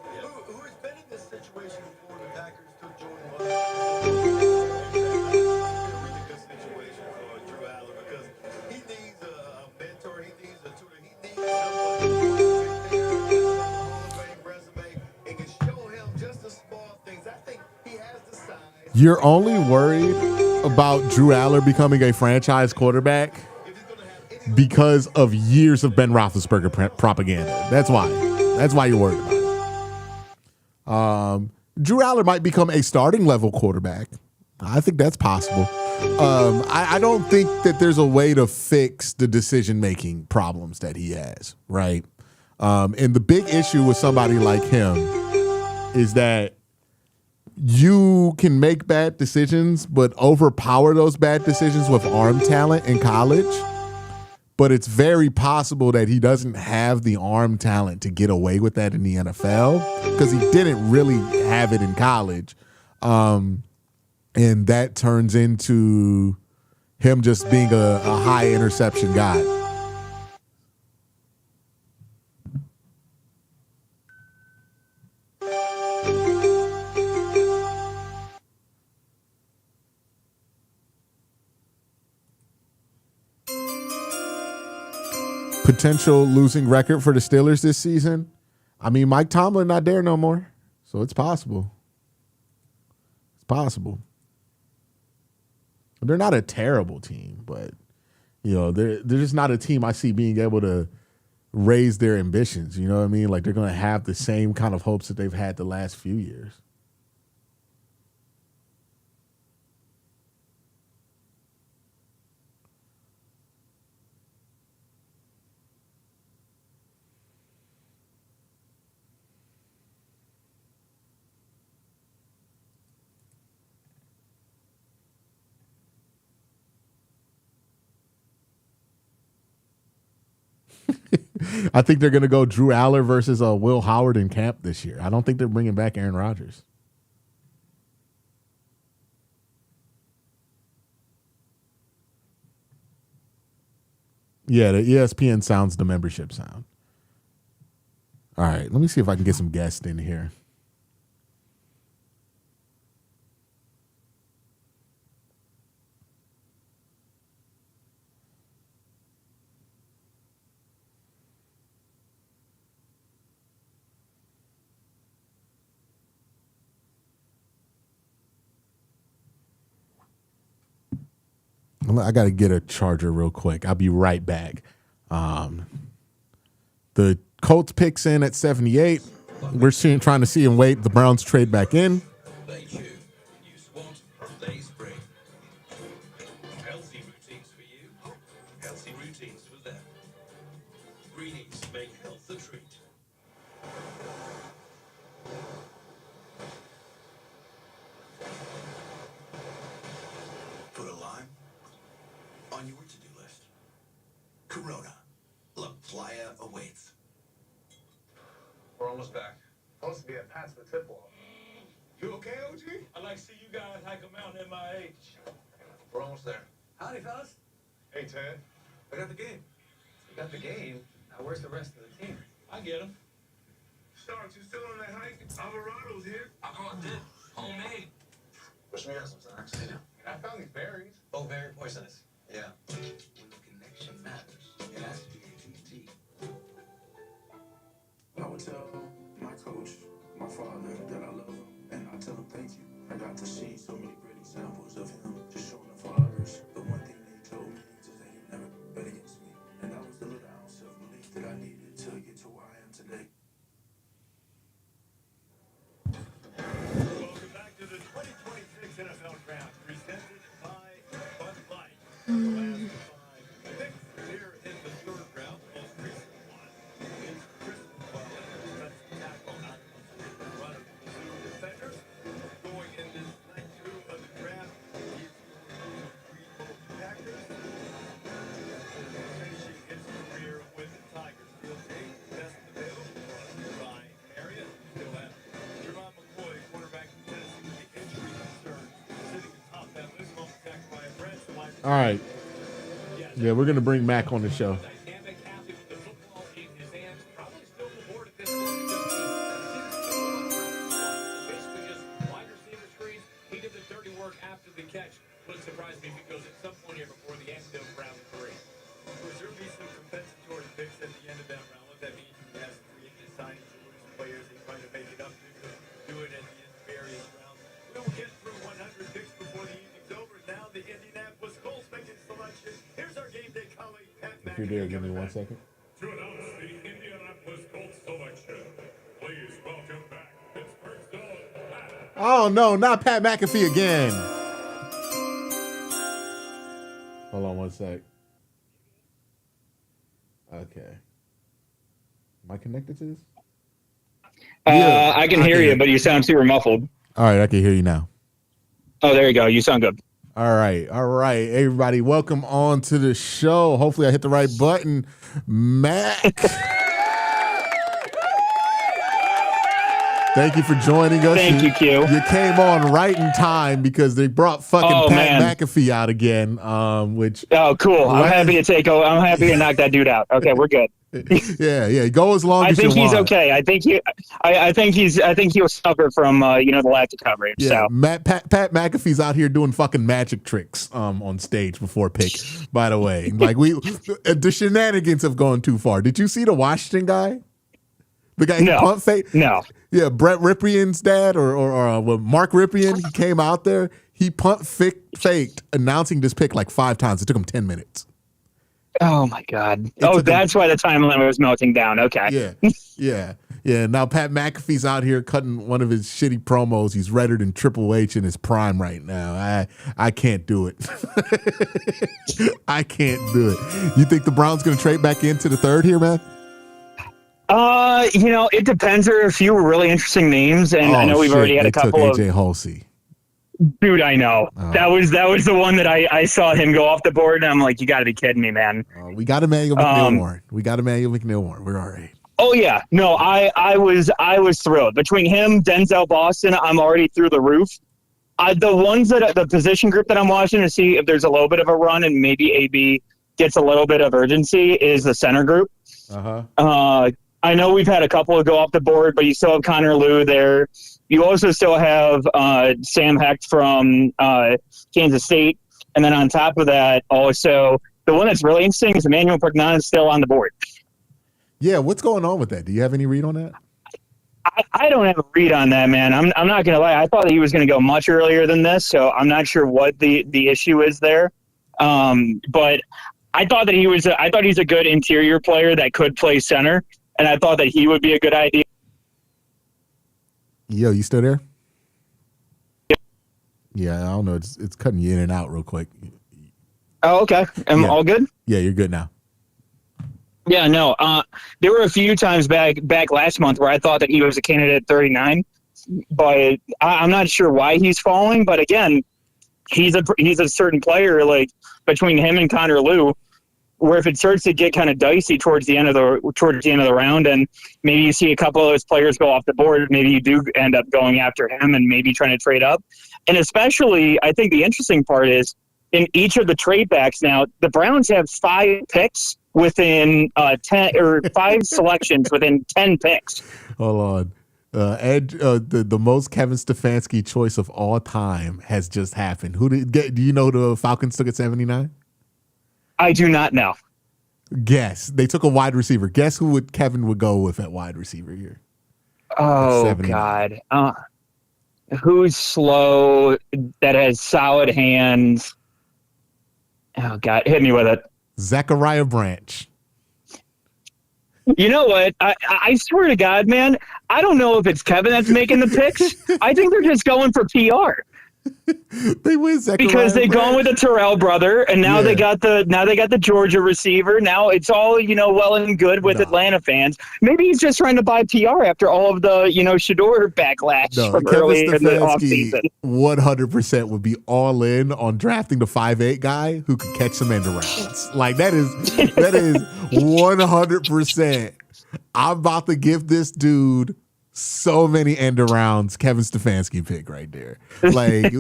who has been in this situation before the Packers took Jordan Love. It's a really good situation for Drew Aller because he needs a mentor, he needs a tutor, he needs somebody who's a Hall of Fame resume and can show him just the small things. I think he has the size. You're only worried about Drew Aller becoming a franchise quarterback because of years of Ben Roethlisberger propaganda. That's why. That's why you're worried about it. Drew Aller might become a starting level quarterback. I think that's possible. I don't think that there's a way to fix the decision-making problems that he has, right? And the big issue with somebody like him is that you can make bad decisions, but overpower those bad decisions with arm talent in college. But it's very possible that he doesn't have the arm talent to get away with that in the NFL because he didn't really have it in college. And that turns into him just being a high interception guy. Potential losing record for the Steelers this season. I mean, Mike Tomlin not there no more, so it's possible. It's possible. They're not a terrible team, but they're just not a team I see being able to raise their ambitions. You know what I mean? Like they're going to have the same kind of hopes that they've had the last few years. I think they're going to go Drew Aller versus Will Howard in camp this year. I don't think they're bringing back Aaron Rodgers. Yeah, the ESPN sounds the membership sound. All right, let me see if I can get some guests in here. I got to get a charger real quick. I'll be right back. The Colts picks in at 78. We're trying to see and wait. The Browns trade back in. Healthy routines for you, healthy routines for them. Greenies make health a treat. Put a lime on your to-do list. Corona, La Playa awaits. We're almost back. Supposed to be a pass the tip off. You okay, OG? I like to see you guys hike a mountain at my age. We're almost there. Howdy, fellas. Hey, Ted. I got the game. You got the game. Now where's the rest of the team? I get them. Starks, you still on that hike? Alvarado's here. I brought this. Homemade. Wish me out some snacks. I found these berries. Oh, very poisonous. Yeah. When the connection matters, it has to be AT&T. I would tell my coach, my father, that I love him, and I tell him thank you. I got to see so many great examples of him just showing up for others. The one thing they told me is that he never bet against me, and that was the little ounce of belief that I needed to get to where I am today. Welcome back to the 2026 NFL Draft, presented by Bud Light. The last 5 picks here in the third round. The most recent one is Christian Wallace, defensive tackle out of the run of the Missouri Defenders. Going in this night 2 of the draft, he's going to Green Bay Packers. Finishing his career with the Tigers. Field day, best available by Marriott. Still have Jerron McCoy, quarterback of Tennessee, with the injury concern, sitting atop that list. Attacked by a Brent. All right. Yeah, we're going to bring Mac on the show. Dynamic athlete with the football in his hands. Probably still the board at this point because basically just wide receiver screens. He did the dirty work after the catch. Wouldn't surprise me if he goes at some point here before the end of round 3. Will there be some compensatory picks at the end of that round? What that means he has free agent signings or lose players and trying to make it up to do it at the end of various rounds. We will get through 100 picks If you're there, give me 1 second. To announce the Indianapolis Colts selection, please welcome back Pittsburgh's own Oh, no, not Pat McAfee again. Hold on 1 sec. Okay. Am I connected to this? I can hear you, but you sound super muffled. All right, I can hear you now. Oh, there you go. You sound good. All right. Everybody, welcome on to the show. Hopefully I hit the right button. Mac. Thank you for joining us. Thank you, Q. You came on right in time because they brought fucking Pat McAfee out again. Which cool. I'm happy to take over. I'm happy to knock that dude out. Okay, we're good. yeah. Go as long as you want. I think he's okay. I think he'll suffer from the lack of coverage. Yeah, So Pat McAfee's out here doing fucking magic tricks on stage before pick. By the way, like the shenanigans have gone too far. Did you see the Washington guy? The guy who punt fake? No. Yeah, Brett Ripien's dad or Mark Ripien, he came out there. He punt faked announcing this pick like 5 times. It took him 10 minutes. Oh, my God. That's why the time limit was melting down. Okay. Yeah. Now Pat McAfee's out here cutting one of his shitty promos. He's redder than Triple H in his prime right now. I can't do it. I can't do it. You think the Browns going to trade back into the third here, man? It depends. There are a few really interesting names, and I know we've already had a couple of. AJ Hulsey. Dude, I know. That was the one that I saw him go off the board, and I'm like, you got to be kidding me, man. We got Emmanuel McNeil Warren. We're all right. Oh yeah, no, I was thrilled. Between him, Denzel Boston, I'm already through the roof. The ones the position group that I'm watching to see if there's a little bit of a run and maybe AB gets a little bit of urgency is the center group. I know we've had a couple of go off the board, but you still have Connor Lew there. You also still have Sam Hecht from Kansas State. And then on top of that, also, the one that's really interesting is Emmanuel Pagnon is still on the board. Yeah, what's going on with that? Do you have any read on that? I don't have a read on that, man. I'm not going to lie. I thought that he was going to go much earlier than this, so I'm not sure what the issue is there. But I thought that he's a good interior player that could play center. And I thought that he would be a good idea. Yo, you still there? Yeah, I don't know. It's cutting you in and out real quick. Oh, okay. All good? Yeah, you're good now. Yeah, no. There were a few times back last month where I thought that he was a candidate at 39, but I'm not sure why he's falling. But again, he's a certain player. Like between him and Connor Lew, where if it starts to get kind of dicey towards the end of the round, and maybe you see a couple of those players go off the board, maybe you do end up going after him and maybe trying to trade up. And especially, I think the interesting part is in each of the trade backs now, the Browns have 5 picks within 10 or 5 selections within 10 picks. Hold on. Ed, the most Kevin Stefanski choice of all time has just happened. Do you know the Falcons took at 79? I do not know. Guess. They took a wide receiver. Guess who Kevin would go with at wide receiver here? Oh, God. Who's slow, that has solid hands? Oh, God. Hit me with it. Zachariah Branch. You know what? I swear to God, man, I don't know if it's Kevin that's making the picks. I think they're just going for PR. They win Zachariah because they're Branch. going with the Terrell brother, and now they got the Georgia receiver. Now it's all well and good with Atlanta fans. Maybe he's just trying to buy PR after all of the Shador backlash from early in the offseason. 100% would be all in on drafting the 5'8" guy who could catch some end arounds. Like that is 100%. I'm about to give this dude so many end arounds. Kevin Stefanski pick right there. Like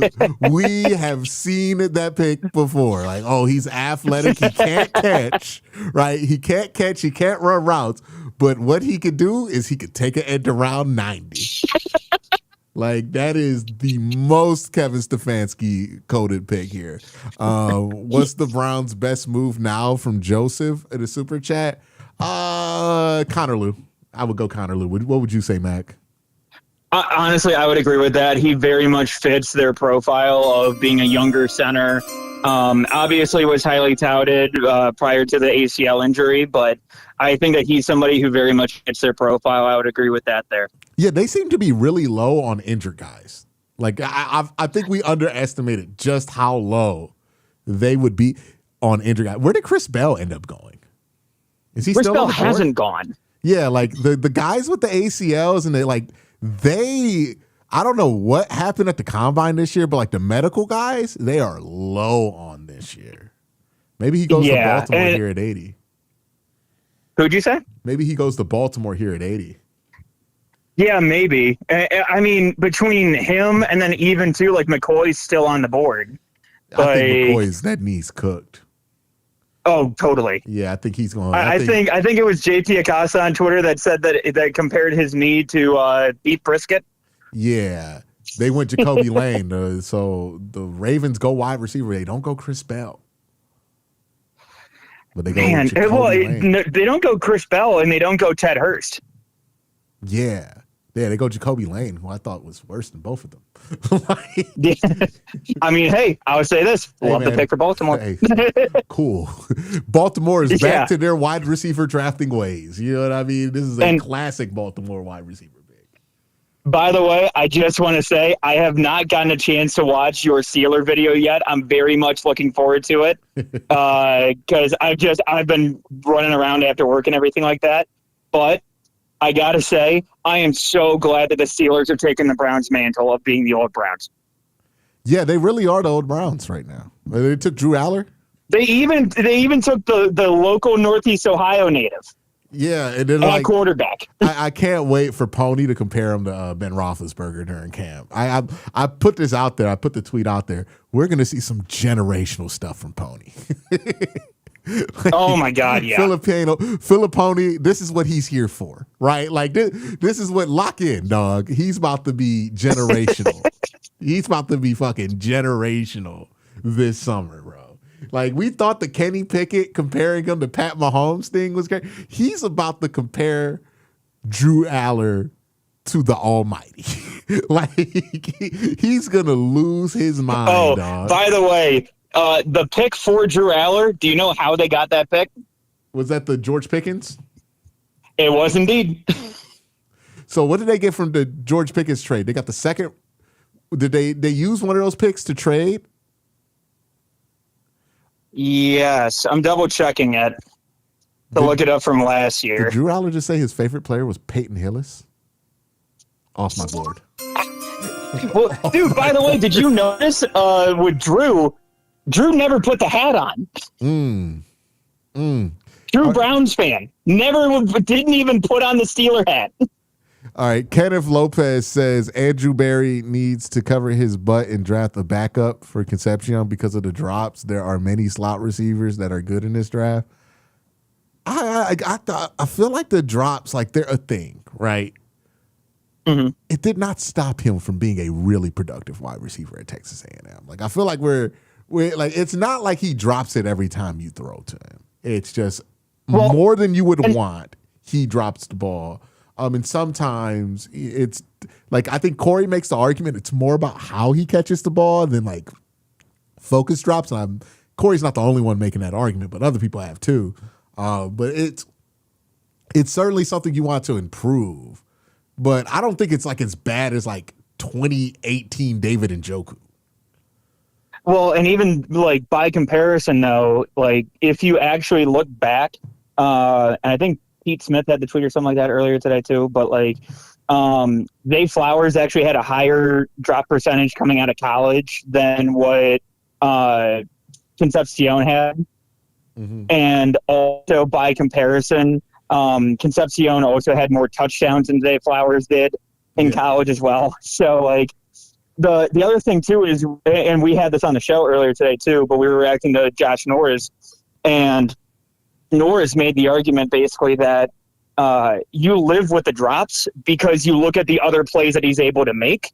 we have seen that pick before. Like, oh, he's athletic. He can't catch, right? He can't catch. He can't run routes. But what he could do is he could take an end around 90. Like that is the most Kevin Stefanski coded pick here. What's the Browns' best move now from Joseph in the super chat? Connor Lew. I would go Connor Lew. What would you say, Mac? Honestly, I would agree with that. He very much fits their profile of being a younger center. Obviously was highly touted prior to the ACL injury, but I think that he's somebody who very much fits their profile. I would agree with that there. Yeah, they seem to be really low on injured guys. Like, I think we underestimated just how low they would be on injured guys. Where did Chris Bell end up going? Is he Chris still Bell on the board? hasn't gone. Yeah, like the guys with the ACLs and I don't know what happened at the combine this year, but like the medical guys, they are low on this year. Maybe he goes to Baltimore here at 80. Who'd you say? Maybe he goes to Baltimore here at 80. Yeah, maybe. I mean, between him and then even too, like McCoy's still on the board. I think McCoy's that knee's cooked. Oh, totally. Yeah, I think he's going. I think it was JT Acosta on Twitter that said that compared his knee to beef brisket. Yeah, they went Jacoby Lane. So the Ravens go wide receiver. They don't go Chris Bell. But they go Lane. They don't go Chris Bell and they don't go Ted Hurst. Yeah, they go Jacoby Lane, who I thought was worse than both of them. I mean, hey, I would say this. Love the pick for Baltimore. Hey, cool. Baltimore is back to their wide receiver drafting ways. You know what I mean? This is a classic Baltimore wide receiver pick. By the way, I just want to say I have not gotten a chance to watch your Steeler video yet. I'm very much looking forward to it because I've been running around after work and everything like that. But I got to say, I am so glad that the Steelers are taking the Browns' mantle of being the old Browns. Yeah, they really are the old Browns right now. They took Drew Aller. They even took the local Northeast Ohio native. Yeah, and then quarterback. I can't wait for Pony to compare him to Ben Roethlisberger during camp. I put this out there. I put the tweet out there. We're going to see some generational stuff from Pony. Oh my God! Yeah, Filipponi. This is what he's here for, right? Like this is what lock in, dog. He's about to be generational. He's about to be fucking generational this summer, bro. Like we thought the Kenny Pickett comparing him to Pat Mahomes thing was great. He's about to compare Drew Aller to the Almighty. Like he's gonna lose his mind. Dog. By the way. The pick for Drew Aller, do you know how they got that pick? Was that the George Pickens? It was indeed. So what did they get from the George Pickens trade? They got the second. Did they use one of those picks to trade? Yes, I'm double checking it to look it up from last year. Did Drew Aller just say his favorite player was Peyton Hillis? Off my board. Well, dude, by the way, did you notice with Drew never put the hat on. Drew Browns fan. Didn't even put on the Steeler hat. All right. Kenneth Lopez says Andrew Berry needs to cover his butt and draft a backup for Concepcion because of the drops. There are many slot receivers that are good in this draft. I feel like the drops, like they're a thing, right? Mm-hmm. It did not stop him from being a really productive wide receiver at Texas A&M. Like I feel like we're like it's not like he drops it every time you throw to him. It's just more than you would want. He drops the ball. And sometimes it's like I think Corey makes the argument. It's more about how he catches the ball than like focus drops. And Corey's not the only one making that argument, but other people have too. But it's certainly something you want to improve. But I don't think it's like as bad as like 2018 David Njoku. Well, and even like by comparison, though, like if you actually look back, and I think Pete Smith had the tweet or something like that earlier today too. But like, Zay Flowers actually had a higher drop percentage coming out of college than what Concepcion had, and also by comparison, Concepcion also had more touchdowns than Zay Flowers did in college as well. So like. The other thing, too, is, and we had this on the show earlier today, too, but we were reacting to Josh Norris, and Norris made the argument basically that you live with the drops because you look at the other plays that he's able to make.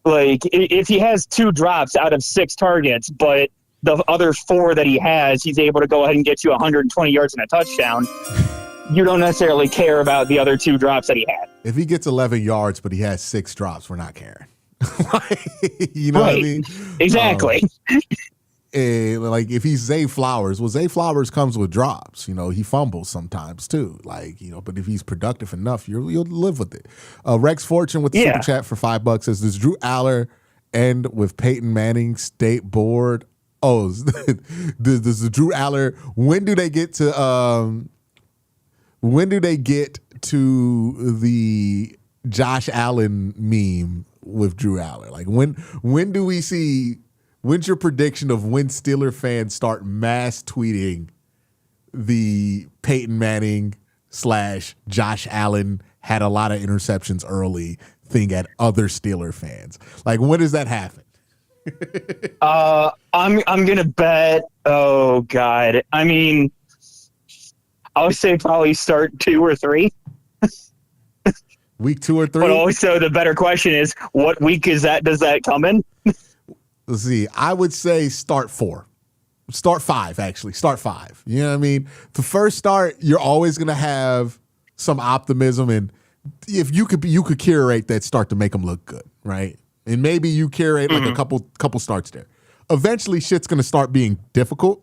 Like, if he has 2 drops out of 6 targets, but the other 4 that he has, he's able to go ahead and get you 120 yards and a touchdown, you don't necessarily care about the other 2 drops that he had. If he gets 11 yards, but he has 6 drops, we're not caring. You know what I mean? Exactly. like if he's Zay Flowers, well, Zay Flowers comes with drops. He fumbles sometimes too. But if he's productive enough, you'll live with it. Rex Fortune with the super chat for $5 says, does Drew Aller end with Peyton Manning state board? Oh, does the Drew Aller? When do they get to? When do they get to the Josh Allen meme with Drew Aller? Like when do we see? When's your prediction of when Steeler fans start mass tweeting the Peyton Manning / Josh Allen had a lot of interceptions early thing at other Steeler fans? Like, when does that happen? I'm gonna bet. Oh God, I mean, I would say probably start 2 or 3. Week 2 or 3. But also, the better question is, what week is that? Does that come in? Let's see. I would say start 4. Start 5, actually. Start 5. You know what I mean? The first start, you're always going to have some optimism. And if you could curate that start to make them look good, right? And maybe you curate like a couple starts there. Eventually, shit's going to start being difficult.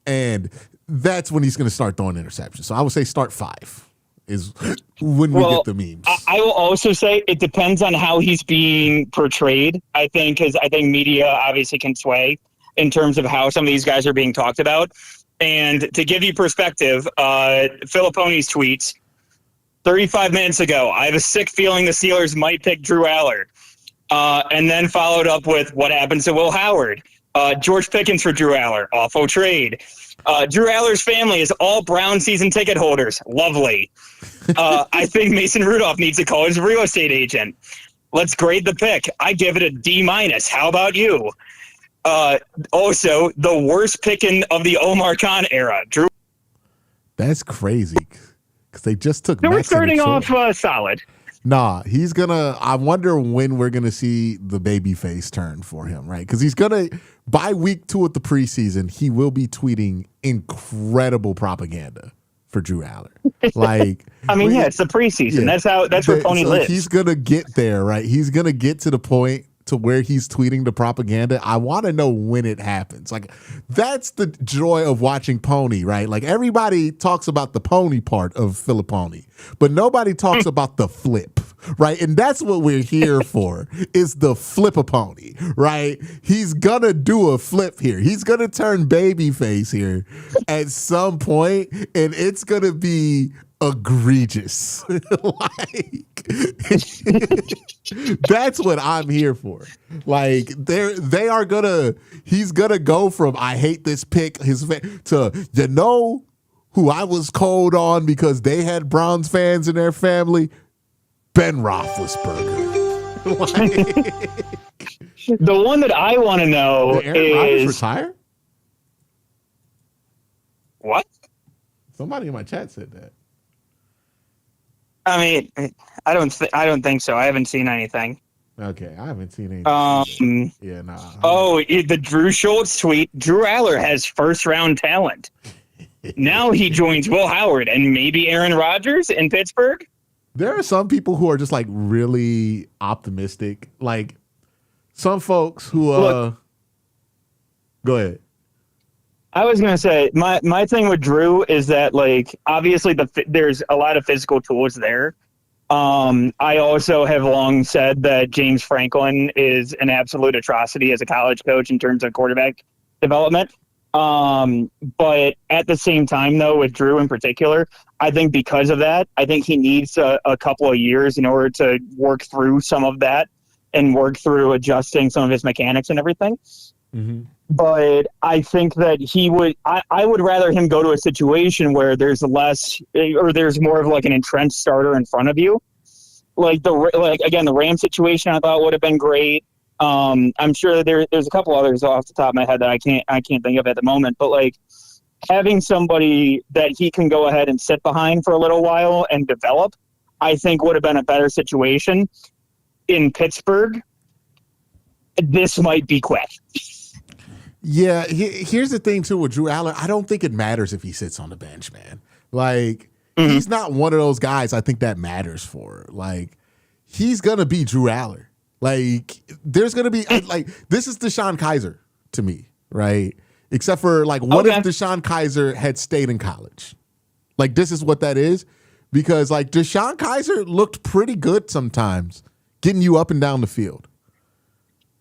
And that's when he's going to start throwing interceptions. So I would say start 5 is when we get the memes. I will also say it depends on how he's being portrayed, I think, because I think media obviously can sway in terms of how some of these guys are being talked about. And to give you perspective, Filipponi's tweets 35 minutes ago, I have a sick feeling the Steelers might pick Drew Aller. And then followed up with what happens to Will Howard. George Pickens for Drew Aller, awful trade. Drew Aller's family is all Brown season ticket holders. Lovely. I think Mason Rudolph needs to call his real estate agent. Let's grade the pick. I give it a D-. How about you? Also, the worst picking of the Omar Khan era. Drew. That's crazy because they just took. We're starting off solid. Nah, he's gonna. I wonder when we're gonna see the baby face turn for him, right? Because he's gonna, by week 2 of the preseason, he will be tweeting incredible propaganda for Drew Aller. Like, I mean, it's the preseason. Yeah. That's where Pony lives. He's gonna get there, right? He's gonna get to the point to where he's tweeting the propaganda. I want to know when it happens. Like, that's the joy of watching Pony, right? Like, everybody talks about the Pony part of Filipponi, but nobody talks about the flip, right? And that's what we're here for, is the flip-a-pony, right? He's gonna do a flip here. He's gonna turn babyface here at some point, and it's gonna be egregious. Like, that's what I'm here for. Like, he's gonna go from I hate this pick to who I was cold on because they had Browns fans in their family, Ben Roethlisberger. Like, the one that I want to know did Aaron Rodgers is retire? What? Somebody in my chat said that. I mean, I don't think so. I haven't seen anything. Okay, I haven't seen anything. Yeah, nah. Oh, the Drew Schultz tweet. Drew Aller has first-round talent. Now he joins Will Howard and maybe Aaron Rodgers in Pittsburgh. There are some people who are just like really optimistic. Like some folks who go ahead. I was going to say, my thing with Drew is that, like, obviously there's a lot of physical tools there. I also have long said that James Franklin is an absolute atrocity as a college coach in terms of quarterback development. But at the same time, though, with Drew in particular, I think because of that, I think he needs a couple of years in order to work through some of that and work through adjusting some of his mechanics and everything. Mm-hmm. But I think that I would rather him go to a situation where there's less, or there's more of like an entrenched starter in front of you. Like the Ram situation, I thought would have been great. I'm sure there's a couple others off the top of my head that I can't think of at the moment. But like having somebody that he can go ahead and sit behind for a little while and develop, I think would have been a better situation. In Pittsburgh, this might be quick. Yeah, here's the thing, too, with Drew Aller. I don't think it matters if he sits on the bench, man. Like, he's not one of those guys I think that matters for. Like, he's going to be Drew Aller. Like, there's going to be, like, this is Deshaun Kaiser to me, right? Except for like, what if Deshaun Kaiser had stayed in college? Like, this is what that is. Because like Deshaun Kaiser looked pretty good sometimes, getting you up and down the field.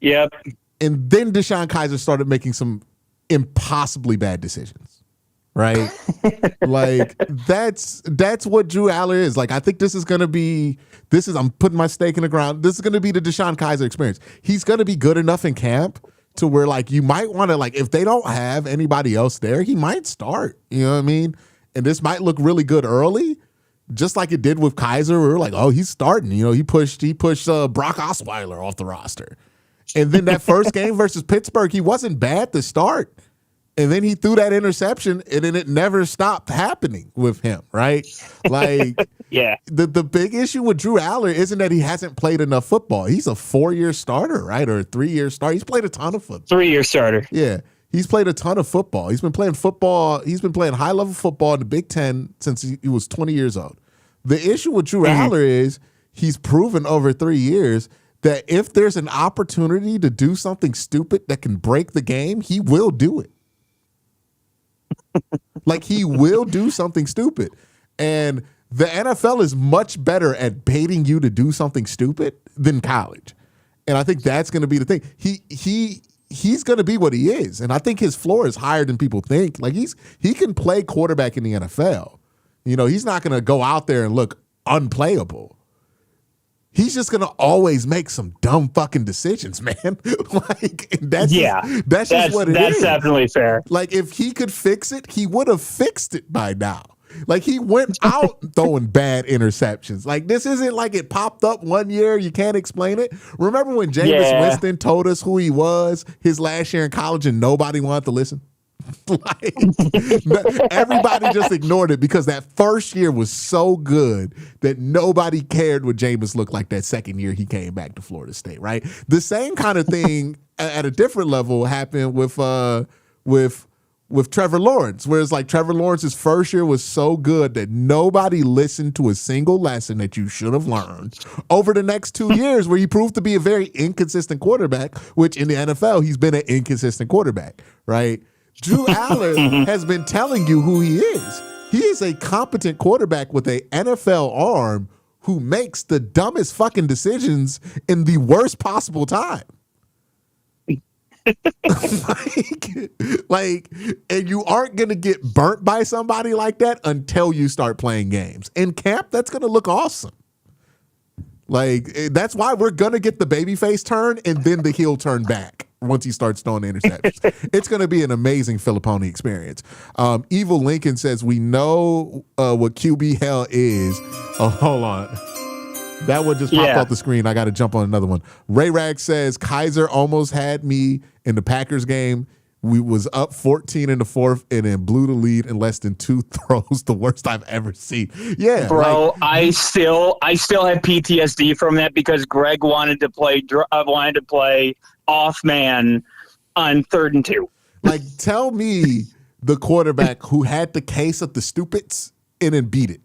Yep. And then Deshaun Kaiser started making some impossibly bad decisions, right? Like that's what Drew Aller is. Like I think I'm putting my stake in the ground. This is going to be the Deshaun Kaiser experience. He's going to be good enough in camp to where like you might want to like if they don't have anybody else there, he might start. You know what I mean? And this might look really good early. Just like it did with Kaiser, we were like, oh, he's starting. You know, he pushed Brock Osweiler off the roster. And then that first game versus Pittsburgh, he wasn't bad to start. And then he threw that interception, and then it never stopped happening with him, right? Like, yeah. The big issue with Drew Aller isn't that he hasn't played enough football. He's a 4-year starter, right? Or a 3-year starter. He's played a ton of football. 3-year starter. Yeah. He's played a ton of football. He's been playing football. He's been playing high-level football in the Big Ten since he was 20 years old. The issue with Drew Aller is he's proven over 3 years that if there's an opportunity to do something stupid that can break the game, he will do it. Like, he will do something stupid. And the NFL is much better at baiting you to do something stupid than college. And I think that's going to be the thing. He's going to be what he is. And I think his floor is higher than people think. Like, he can play quarterback in the NFL. You know, he's not going to go out there and look unplayable. He's just going to always make some dumb fucking decisions, man. Like, that's just what it is. That's definitely fair. Like, if he could fix it, he would have fixed it by now. Like, he went out throwing bad interceptions. Like, this isn't like it popped up one year. You can't explain it. Remember when Jameis Winston told us who he was his last year in college and nobody wanted to listen? Like, everybody just ignored it because that first year was so good that nobody cared what Jameis looked like that second year he came back to Florida State, right? The same kind of thing at a different level happened with Trevor Lawrence, whereas like Trevor Lawrence's first year was so good that nobody listened to a single lesson that you should have learned over the next 2 years where he proved to be a very inconsistent quarterback, which in the NFL, he's been an inconsistent quarterback, right? Drew Aller has been telling you who he is. He is a competent quarterback with an NFL arm who makes the dumbest fucking decisions in the worst possible time. like, and you aren't going to get burnt by somebody like that until you start playing games. In camp, that's going to look awesome. Like, that's why we're going to get the babyface turn and then the heel turn back once he starts throwing interceptions. It's going to be an amazing Filippone experience. Evil Lincoln says, we know what QB hell is. Oh, hold on. That one just popped off the screen. I got to jump on another one. Ray Rag says, Kaiser almost had me in the Packers game. We was up 14 in the fourth and then blew the lead in less than 2 throws. The worst I've ever seen. Yeah, bro. Like, I still have PTSD from that because Greg wanted to play off man on 3rd and 2. Like, tell me the quarterback who had the case of the stupids and then beat it.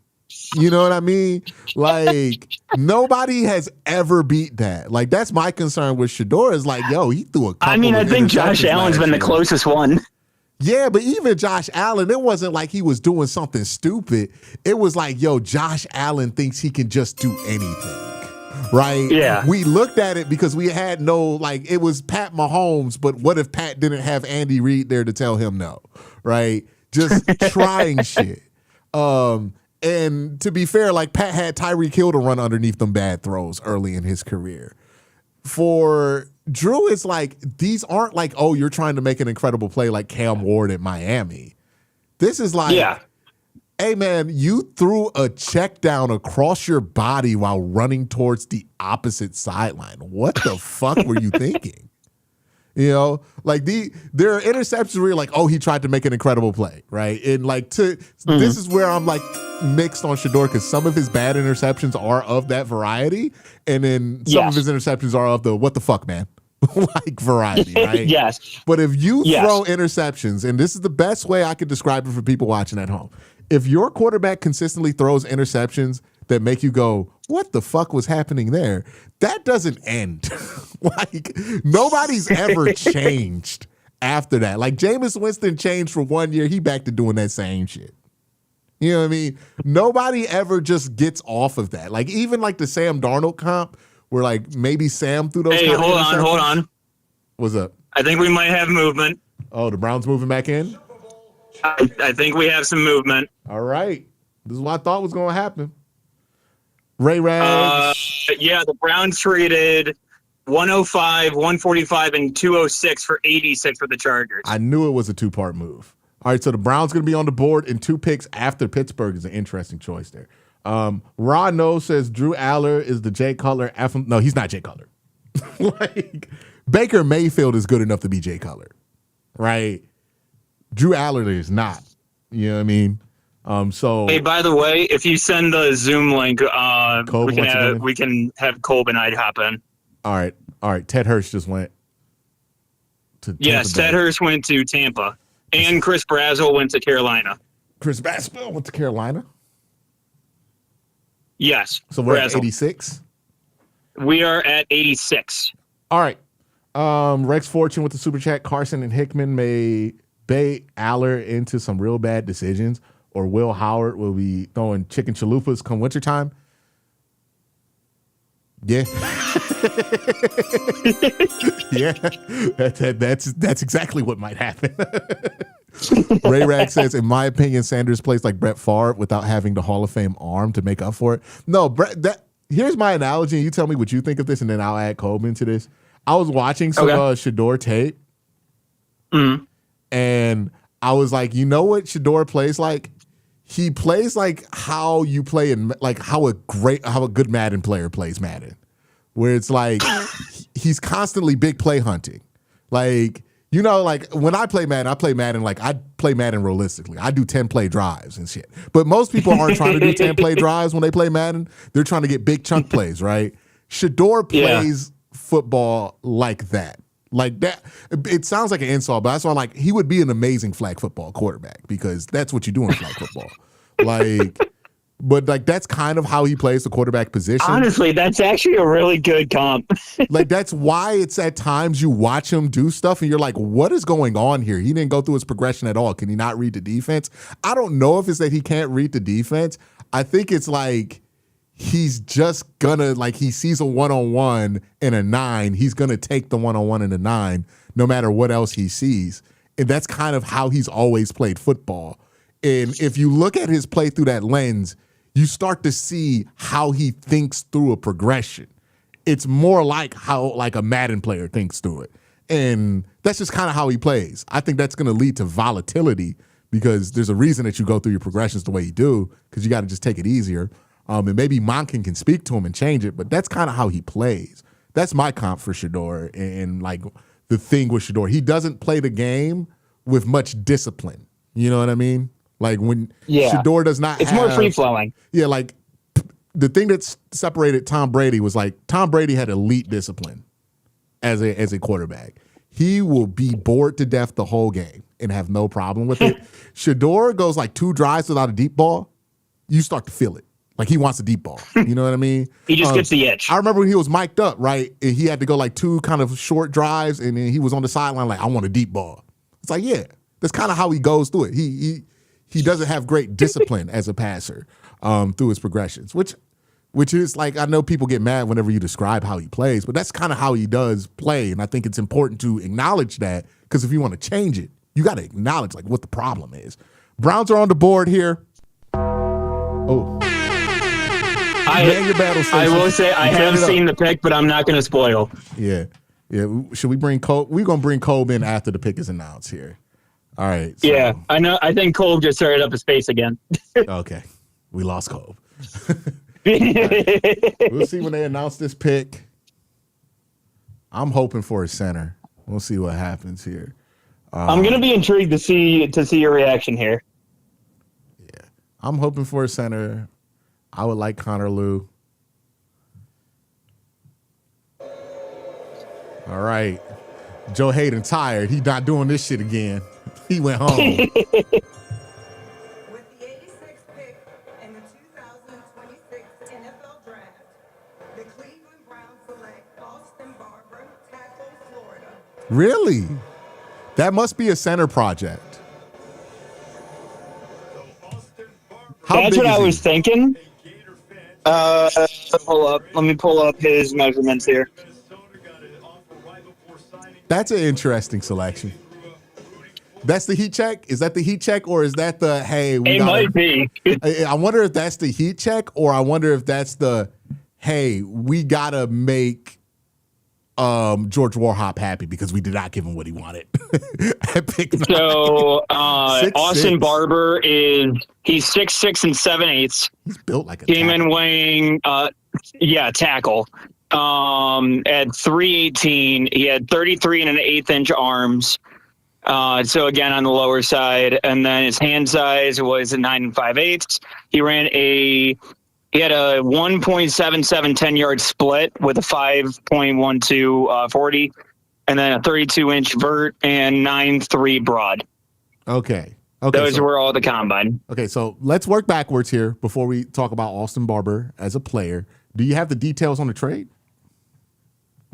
You know what I mean? Like, nobody has ever beat that. Like, that's my concern with Shedeur is like, yo, he threw a couple I mean, I think Josh Allen's been the closest one. Yeah, but even Josh Allen, it wasn't like he was doing something stupid. It was like, yo, Josh Allen thinks he can just do anything. Right? Yeah. We looked at it because we had it was Pat Mahomes, but what if Pat didn't have Andy Reid there to tell him no? Right? Just trying shit. And to be fair, like Pat had Tyreek Hill to run underneath them bad throws early in his career. For Drew, it's like, these aren't like, oh, you're trying to make an incredible play like Cam Ward at Miami. This is like, hey, man, you threw a check down across your body while running towards the opposite sideline. What the fuck were you thinking? You know, like there are interceptions where you're like, oh, he tried to make an incredible play, right? And like this is where I'm like mixed on Shedeur because some of his bad interceptions are of that variety, and then some of his interceptions are of the what the fuck, man, like variety, right? Yes. But if you throw interceptions, and this is the best way I could describe it for people watching at home, if your quarterback consistently throws interceptions that make you go, what the fuck was happening there? That doesn't end. Like, nobody's ever changed after that. Like Jameis Winston changed for 1 year. He back to doing that same shit. You know what I mean? Nobody ever just gets off of that. Like even like the Sam Darnold comp where like maybe Sam threw those. Hey, kind of hold on. What's up? I think we might have movement. Oh, the Browns moving back in? I think we have some movement. All right. This is what I thought was going to happen. Ray Rags. Yeah, the Browns traded 105, 145, and 206 for 86 for the Chargers. I knew it was a two-part move. All right, so the Browns going to be on the board in 2 picks after Pittsburgh is an interesting choice there. Ron No says Drew Aller is the Jay Cutler. No, he's not Jay Cutler. Like Baker Mayfield is good enough to be Jay Cutler, right? Drew Aller is not. You know what I mean? So hey, by the way, if you send the Zoom link, we can have Colb and I'd hop in. All right. Ted Hurst just went to Tampa Yes, Bay. Ted Hurst went to Tampa, and Chris Brazzell went to Carolina. Chris Brazzell went to Carolina. Yes. So we're at Brazzell. 86. We are at 86. All right. Rex Fortune with the super chat. Carson and Hickman may bait Aller into some real bad decisions, or Will Howard will be throwing chicken chalupas come wintertime. Yeah. Yeah. That's exactly what might happen. Ray Rag says, in my opinion, Sanders plays like Brett Favre without having the Hall of Fame arm to make up for it. No, Brett, here's my analogy. You tell me what you think of this, and then I'll add Coleman to this. I was watching some Shador tape, and I was like, you know what Shador plays like? He plays like how you play in, like how a good Madden player plays Madden, where it's like he's constantly big play hunting. Like, you know, like when I play Madden like I play Madden realistically. I do 10-play drives and shit. But most people aren't trying to do 10-play drives when they play Madden. They're trying to get big chunk plays, right? Shador plays football like that. Like that, it sounds like an insult, but that's why like he would be an amazing flag football quarterback because that's what you do in flag football. Like, but like that's kind of how he plays the quarterback position. Honestly, that's actually a really good comp. Like that's why it's at times you watch him do stuff and you're like, what is going on here? He didn't go through his progression at all. Can he not read the defense? I don't know if it's that he can't read the defense. I think it's like he's just gonna, like, he sees a one-on-one in a 9, he's gonna take the one-on-one in a 9 no matter what else he sees. And that's kind of how he's always played football. And if you look at his play through that lens, you start to see how he thinks through a progression. It's more like how like a Madden player thinks through it. And that's just kind of how he plays. I think that's gonna lead to volatility because there's a reason that you go through your progressions the way you do, because you got to just take it easier. And maybe Monken can speak to him and change it, but that's kind of how he plays. That's my comp for Shador. And like the thing with Shador, he doesn't play the game with much discipline. You know what I mean? Like when Shador does not it's more free-flowing. Yeah, like the thing that separated Tom Brady was like Tom Brady had elite discipline as a quarterback. He will be bored to death the whole game and have no problem with it. Shador goes like 2 drives without a deep ball, you start to feel it. Like he wants a deep ball. You know what I mean? He just gets the itch. I remember when he was mic'd up, right? And he had to go like 2 kind of short drives, and then he was on the sideline like, I want a deep ball. It's like, yeah, that's kind of how he goes through it. He doesn't have great discipline as a passer through his progressions, which is like, I know people get mad whenever you describe how he plays, but that's kind of how he does play. And I think it's important to acknowledge that, because if you want to change it, you got to acknowledge like what the problem is. Browns are on the board here. Oh. I will say I have seen the pick, but I'm not going to spoil. Yeah. Should we bring Cole? We're going to bring Cole in after the pick is announced here. All right. So. Yeah, I know. I think Cole just started up a space again. Okay. We lost Cole. Right. We'll see when they announce this pick. I'm hoping for a center. We'll see what happens here. I'm going to be intrigued to see your reaction here. Yeah. I'm hoping for a center. I would like Connor Lew. All right. Joe Hayden tired. He's not doing this shit again. He went home. With the 86th pick in the 2026 NFL Draft, the Cleveland Browns select Boston Barber, tackle, Florida. Really? That must be a center project. That's what I was thinking. Pull up. Let me pull up his measurements here. That's an interesting selection. That's the heat check? Is that the heat check, or is that the, hey, we gotta, might be. I wonder if that's the heat check, or I wonder if that's the, hey, we got to make George Warhop happy because we did not give him what he wanted. So 6'6". Austin Barber he's 6'6" and 7/8. He's built like a came in weighing tackle. At 318, he had 33 and an 1/8 inch arms. So again on the lower side, and then his hand size was a 9 5/8. He had a 1.77 10-yard split with a 5.12 40, and then a 32-inch vert and 9.3 broad. Okay. Those were all the combine. Okay, so let's work backwards here before we talk about Austin Barber as a player. Do you have the details on the trade?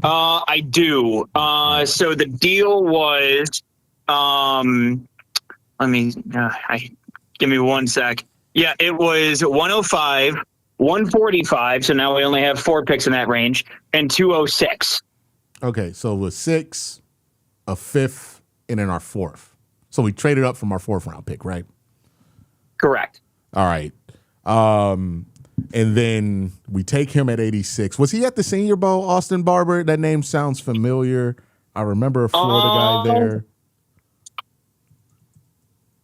I do. So the deal was, give me 1 sec. Yeah, it was 105, 145. So now we only have 4 picks in that range, and 206. Okay, so it was 6, a 5th, and then our 4th. So we traded up from our 4th round pick, right? Correct. All right. And then we take him at 86. Was he at the Senior Bowl, Austin Barber? That name sounds familiar. I remember a Florida guy there.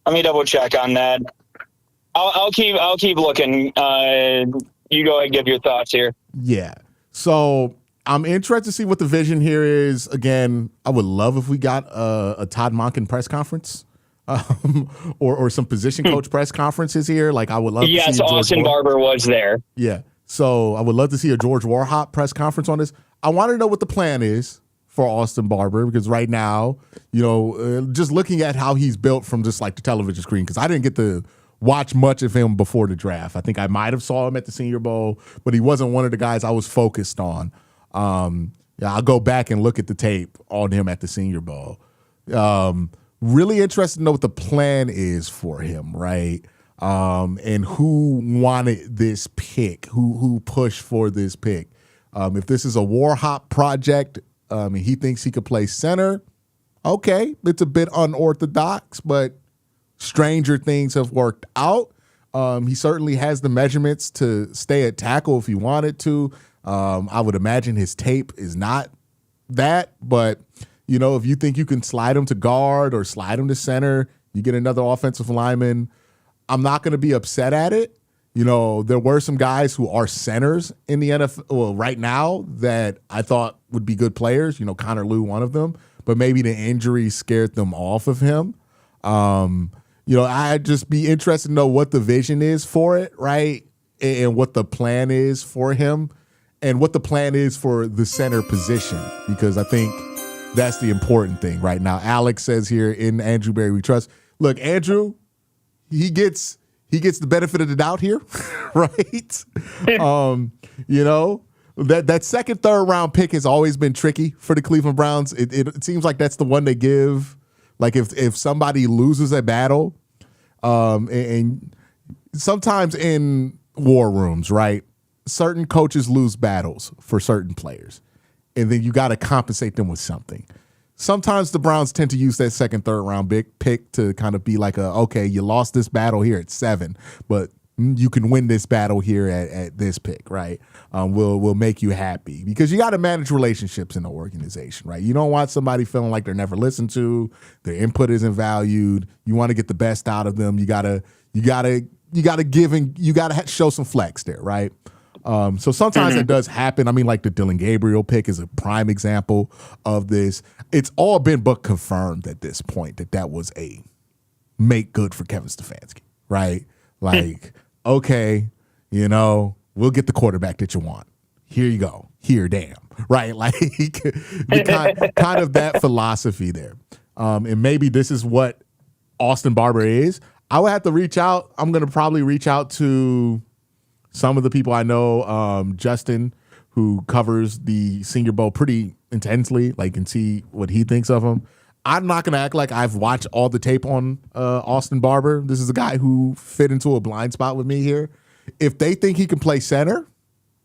Let me double check on that. I'll keep looking. You go ahead and give your thoughts here. Yeah. So I'm interested to see what the vision here is. Again, I would love if we got a Todd Monken press conference. Or some position coach press conferences here. Like I would love to see Yes, Austin Barber was there. Yeah. So I would love to see a George Warhop press conference on this. I want to know what the plan is for Austin Barber, because right now, just looking at how he's built from just like the television screen, because I didn't get to watch much of him before the draft. I think I might have saw him at the Senior Bowl, but he wasn't one of the guys I was focused on. I'll go back and look at the tape on him at the Senior Bowl. Really interested to know what the plan is for him, right? And who wanted this pick, who pushed for this pick. If this is a Warhop project, and he thinks he could play center, okay, it's a bit unorthodox, but stranger things have worked out. He certainly has the measurements to stay at tackle if he wanted to. I would imagine his tape is not that, but if you think you can slide him to guard or slide him to center, you get another offensive lineman, I'm not going to be upset at it. There were some guys who are centers in the NFL right now that I thought would be good players. Connor Lew, one of them, but maybe the injury scared them off of him. I'd just be interested to know what the vision is for it, right? And what the plan is for him and what the plan is for the center position, because I think that's the important thing right now. Alex says here, in Andrew Berry we trust. Look, Andrew, he gets the benefit of the doubt here, right? That second, third round pick has always been tricky for the Cleveland Browns. It seems like that's the one they give. Like if somebody loses a battle, and sometimes in war rooms, right? Certain coaches lose battles for certain players, and then you got to compensate them with something. Sometimes the Browns tend to use that second, third round pick to kind of be like okay, you lost this battle here at 7, but you can win this battle here at this pick, right? We'll make you happy, because you got to manage relationships in the organization, right? You don't want somebody feeling like they're never listened to, their input isn't valued. You want to get the best out of them. You gotta give, and you gotta show some flex there, right? So sometimes that does happen. I mean, like the Dylan Gabriel pick is a prime example of this. It's all been but confirmed at this point that was a make good for Kevin Stefanski, right? Like, okay, we'll get the quarterback that you want. Here you go. Here, damn, right? Like kind of that philosophy there. And maybe this is what Austin Barber is. I would have to reach out. I'm going to probably reach out to some of the people I know, Justin, who covers the Senior Bowl pretty intensely, and see what he thinks of him. I'm not going to act like I've watched all the tape on Austin Barber. This is a guy who fit into a blind spot with me here. If they think he can play center,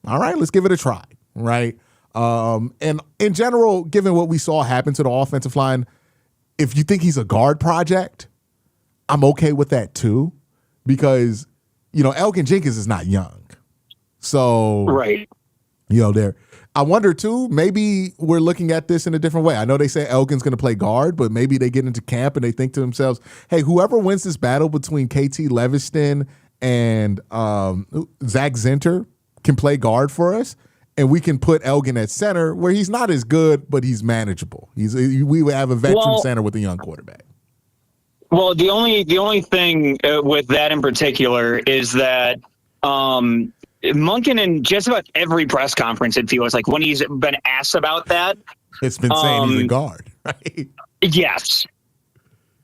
all right, let's give it a try, right? And in general, given what we saw happen to the offensive line, if you think he's a guard project, I'm okay with that too, because, Elgin Jenkins is not young. So, right. I wonder too, maybe we're looking at this in a different way. I know they say Elgin's going to play guard, but maybe they get into camp and they think to themselves, hey, whoever wins this battle between KT Leviston and Zach Zinter can play guard for us, and we can put Elgin at center where he's not as good, but he's manageable. We would have a veteran center with a young quarterback. Well, the only thing with that in particular is that Monken, in just about every press conference, it feels like when he's been asked about that, it's been saying he's a guard, right? Yes.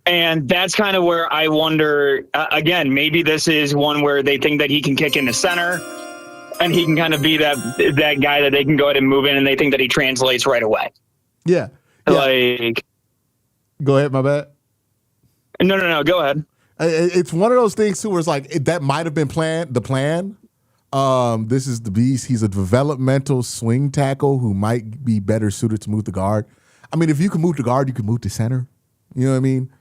And that's kind of where I wonder, again, maybe this is one where they think that he can kick in the center and he can kind of be that guy that they can go ahead and move in, and they think that he translates right away. Yeah. Like, go ahead, my bad. No, go ahead. It's one of those things too where it's like that might have been the plan. This is the beast. He's a developmental swing tackle who might be better suited to move the guard. I mean, if you can move the guard, you can move the center. You know what I mean?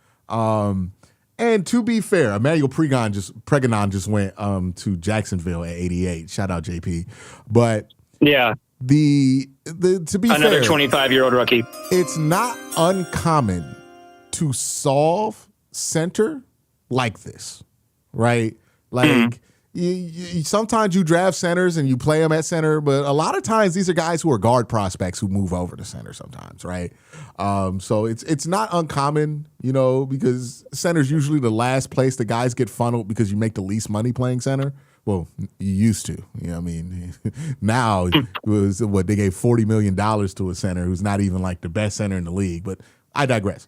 And to be fair, Emmanuel Preganon just went to Jacksonville at 88. Shout out JP. But yeah, the to be another fair, 25-year-old rookie. It's not uncommon to solve center like this, right? Like you sometimes you draft centers and you play them at center, but a lot of times these are guys who are guard prospects who move over to center sometimes, right? So it's not uncommon, because center's usually the last place the guys get funneled because you make the least money playing center. Well, you used to, I mean, now it was they gave $40 million to a center who's not even like the best center in the league, but I digress.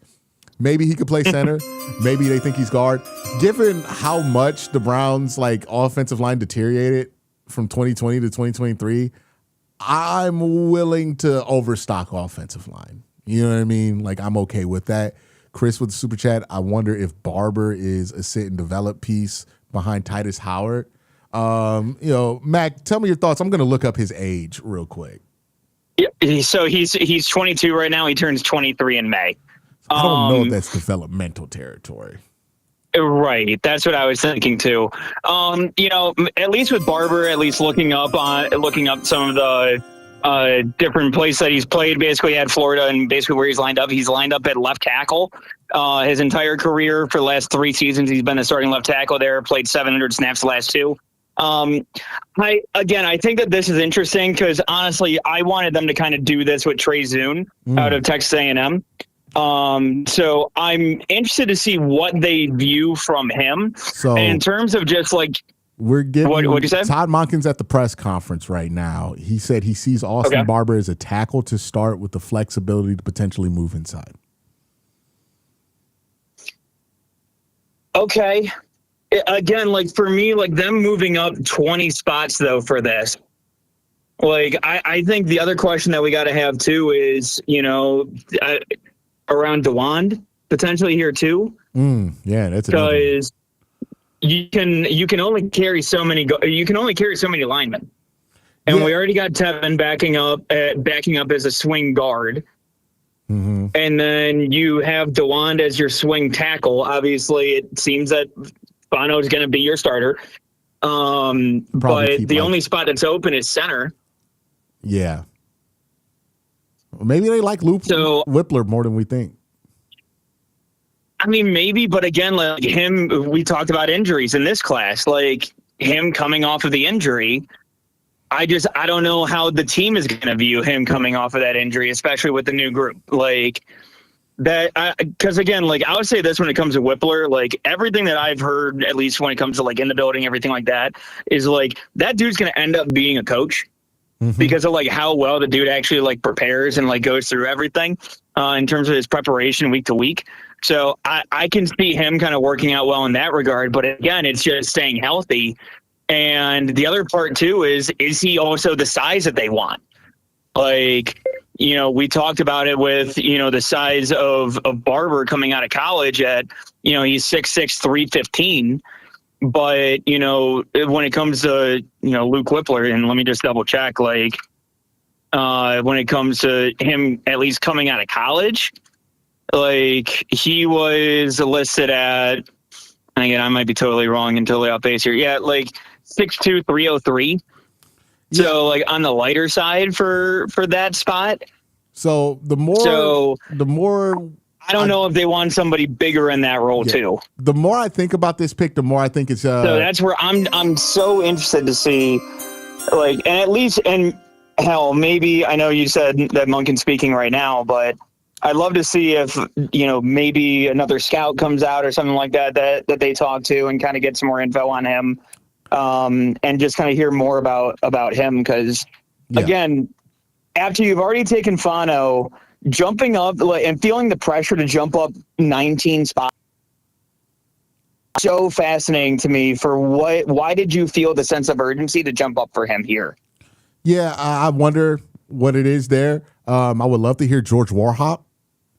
Maybe he could play center. Maybe they think he's guard. Given how much the Browns' offensive line deteriorated from 2020 to 2023, I'm willing to overstock offensive line. You know what I mean? I'm okay with that. Chris with the super chat. I wonder if Barber is a sit and develop piece behind Titus Howard. Mac, tell me your thoughts. I'm going to look up his age real quick. Yeah, so he's 22 right now. He turns 23 in May. I don't know if that's developmental territory. Right. That's what I was thinking too. At least with Barber, at least looking up some of the different places that he's played, basically at Florida and basically where he's lined up at left tackle. His entire career for the last 3 seasons, he's been a starting left tackle there, played 700 snaps the last 2. I think that this is interesting because honestly, I wanted them to kind of do this with Trey Zune out of Texas A&M. So I'm interested to see what they view from him. So and in terms of just we're getting what you say? Todd Monken's at the press conference right now. He said he sees Austin Barber as a tackle to start with the flexibility to potentially move inside. Okay. Again, for me, them moving up 20 spots though for this. I think the other question that we got to have too is, around DeWand potentially here too. Yeah, that's because you can only carry so many linemen, and we already got Tevin backing up as a swing guard, and then you have DeWand as your swing tackle. Obviously, it seems that Bono is going to be your starter, but the only spot that's open is center. Yeah. Well, maybe they like Whippler more than we think. I mean, maybe, but again, him, we talked about injuries in this class. Him coming off of the injury, I don't know how the team is going to view him coming off of that injury, especially with the new group. Because again, I would say this when it comes to Whippler, everything that I've heard, at least when it comes to in the building, everything like that, is that dude's going to end up being a coach. Because of how well the dude actually prepares and goes through everything in terms of his preparation week to week. So I can see him kind of working out well in that regard. But again, it's just staying healthy. And the other part too is he also the size that they want? we talked about it with, the size of Barber coming out of college at, he's 6'6", 315. But, when it comes to, Luke Whippler, and let me just double check, when it comes to him at least coming out of college, he was listed at, and again, I might be totally wrong and totally off base here. Yeah, 6'2", 303. So on the lighter side for that spot. So the more I don't know if they want somebody bigger in that role too. The more I think about this pick, the more I think it's so that's where I'm so interested to see, and at least, and hell, maybe, I know you said that Monken's speaking right now, but I'd love to see if, maybe another scout comes out or something like that they talk to and kind of get some more info on him. And just kind of hear more about him. Because again, after you've already taken Fano, jumping up and feeling the pressure to jump up 19 spots, so fascinating to me. Why did you feel the sense of urgency to jump up for him here? Yeah, I wonder what it is there. I would love to hear George Warhop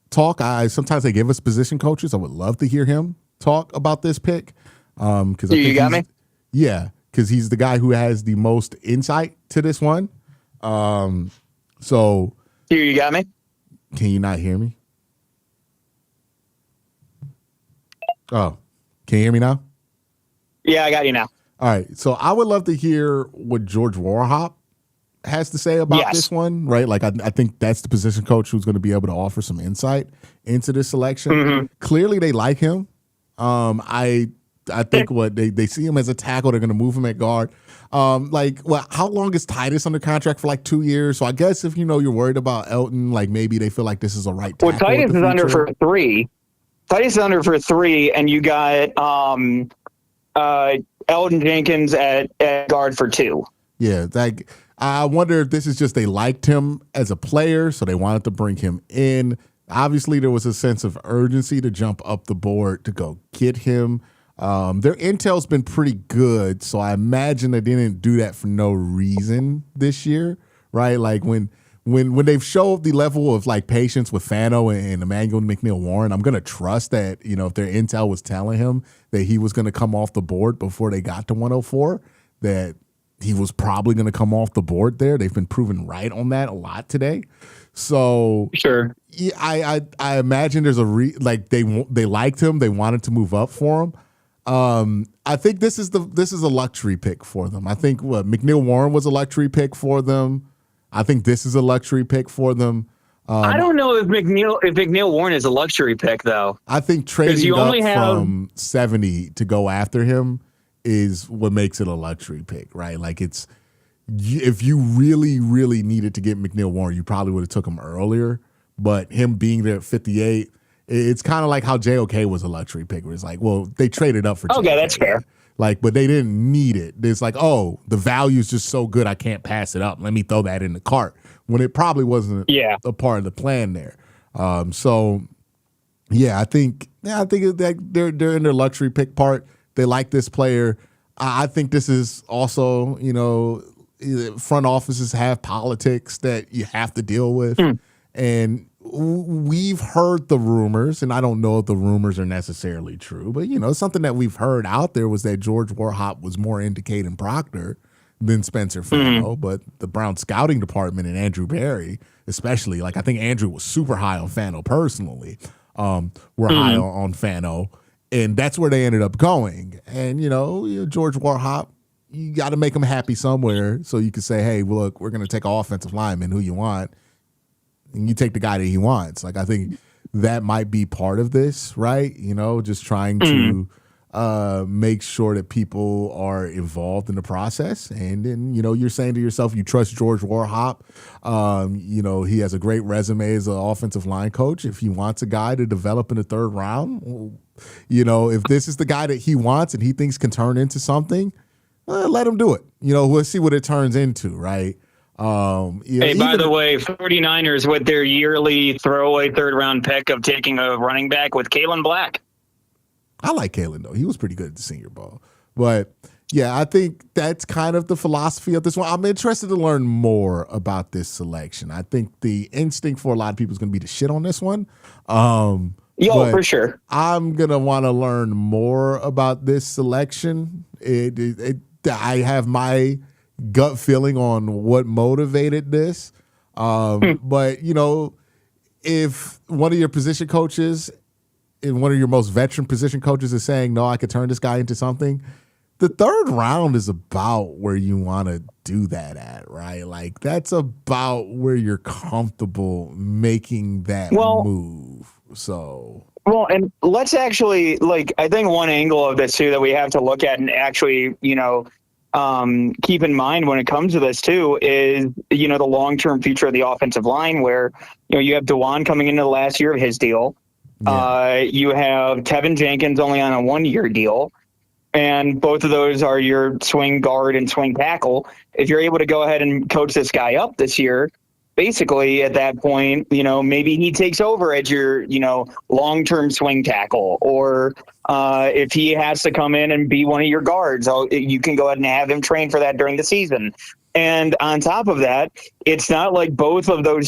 talk. Sometimes they give us position coaches. I would love to hear him talk about this pick. Because you got me. Yeah, because he's the guy who has the most insight to this one. So you got me. Can you not hear me? Oh, can you hear me now? Yeah, I got you now. All right. So I would love to hear what George Warhop has to say about this one, right? I think that's the position coach who's going to be able to offer some insight into this selection. Mm-hmm. Clearly, they like him. I think they see him as a tackle. They're going to move him at guard. How long is Titus under contract for 2 years? So I guess if you're worried about Elton, maybe they feel like this is a right tackle. Well, Titus is under for 3. Titus is under for 3, and you got Elton Jenkins at guard for 2. Yeah, I wonder if this is just they liked him as a player, so they wanted to bring him in. Obviously, there was a sense of urgency to jump up the board to go get him. Their intel's been pretty good, so I imagine they didn't do that for no reason this year, right? When they've showed the level of patience with Fano and Emmanuel McNeil-Warren, I'm gonna trust that if their intel was telling him that he was gonna come off the board before they got to 104, that he was probably gonna come off the board there. They've been proven right on that a lot today. So sure, yeah, I imagine there's they liked him, they wanted to move up for him. I think this is a luxury pick for them. I think McNeil-Warren was a luxury pick for them. I think this is a luxury pick for them. I don't know if McNeil-Warren is a luxury pick though. I think trading up from 70 to go after him is what makes it a luxury pick, right? If you really, really needed to get McNeil-Warren, you probably would have took him earlier. But him being there at 58, it's kind of like how JOK was a luxury pick. Where it's they traded up for JOK. Okay, that's fair. But they didn't need it. It's the value is just so good, I can't pass it up. Let me throw that in the cart. When it probably wasn't a part of the plan there. I think that they're in their luxury pick part. They like this player. I think this is also, front offices have politics that you have to deal with. And we've heard the rumors, and I don't know if the rumors are necessarily true, but something that we've heard out there was that George Warhop was more into Caden Proctor than Spencer Fano. But the Brown scouting department and Andrew Berry, especially, I think Andrew was super high on Fano personally. Were high on Fano, and that's where they ended up going. And George Warhop, you got to make him happy somewhere, so you can say, hey, look, we're going to take an offensive lineman who you want. And you take the guy that he wants. I think that might be part of this, right? Just trying to make sure that people are involved in the process. And then, you're saying to yourself, you trust George Warhop. He has a great resume as an offensive line coach. If he wants a guy to develop in the 3rd round, if this is the guy that he wants and he thinks can turn into something, let him do it. We'll see what it turns into, right? Hey, by the way, 49ers with their yearly throwaway 3rd round pick of taking a running back with Kalen Black. I like Kalen, though. He was pretty good at the Senior Bowl. But Yeah, I think that's kind of the philosophy of this one. I'm interested to learn more about this selection. I think the instinct for a lot of people is going to be to shit on this one. For sure. I'm going to want to learn more about this selection. I have my gut feeling on what motivated this. But, you know, if one of your position coaches and one of your most veteran position coaches is saying, no, I could turn this guy into something, the third round is about where you want to do that at, right? Like, that's about where you're comfortable making that move. So. Well, and let's actually, like, I think one angle of this, too, that we have to look at and actually, you know, keep in mind when it comes to this, too, is, you know, the long-term future of the offensive line where, you know, you have DeJuan coming into the last year of his deal. Yeah. You have Tevin Jenkins only on a 1-year deal. And both of those are your swing guard and swing tackle. If you're able to go ahead and coach this guy up this year, basically at that point, you know, maybe he takes over as your, you know, long-term swing tackle. Or if he has to come in and be one of your guards, you can go ahead and have him train for that during the season. And on top of that, it's not like both your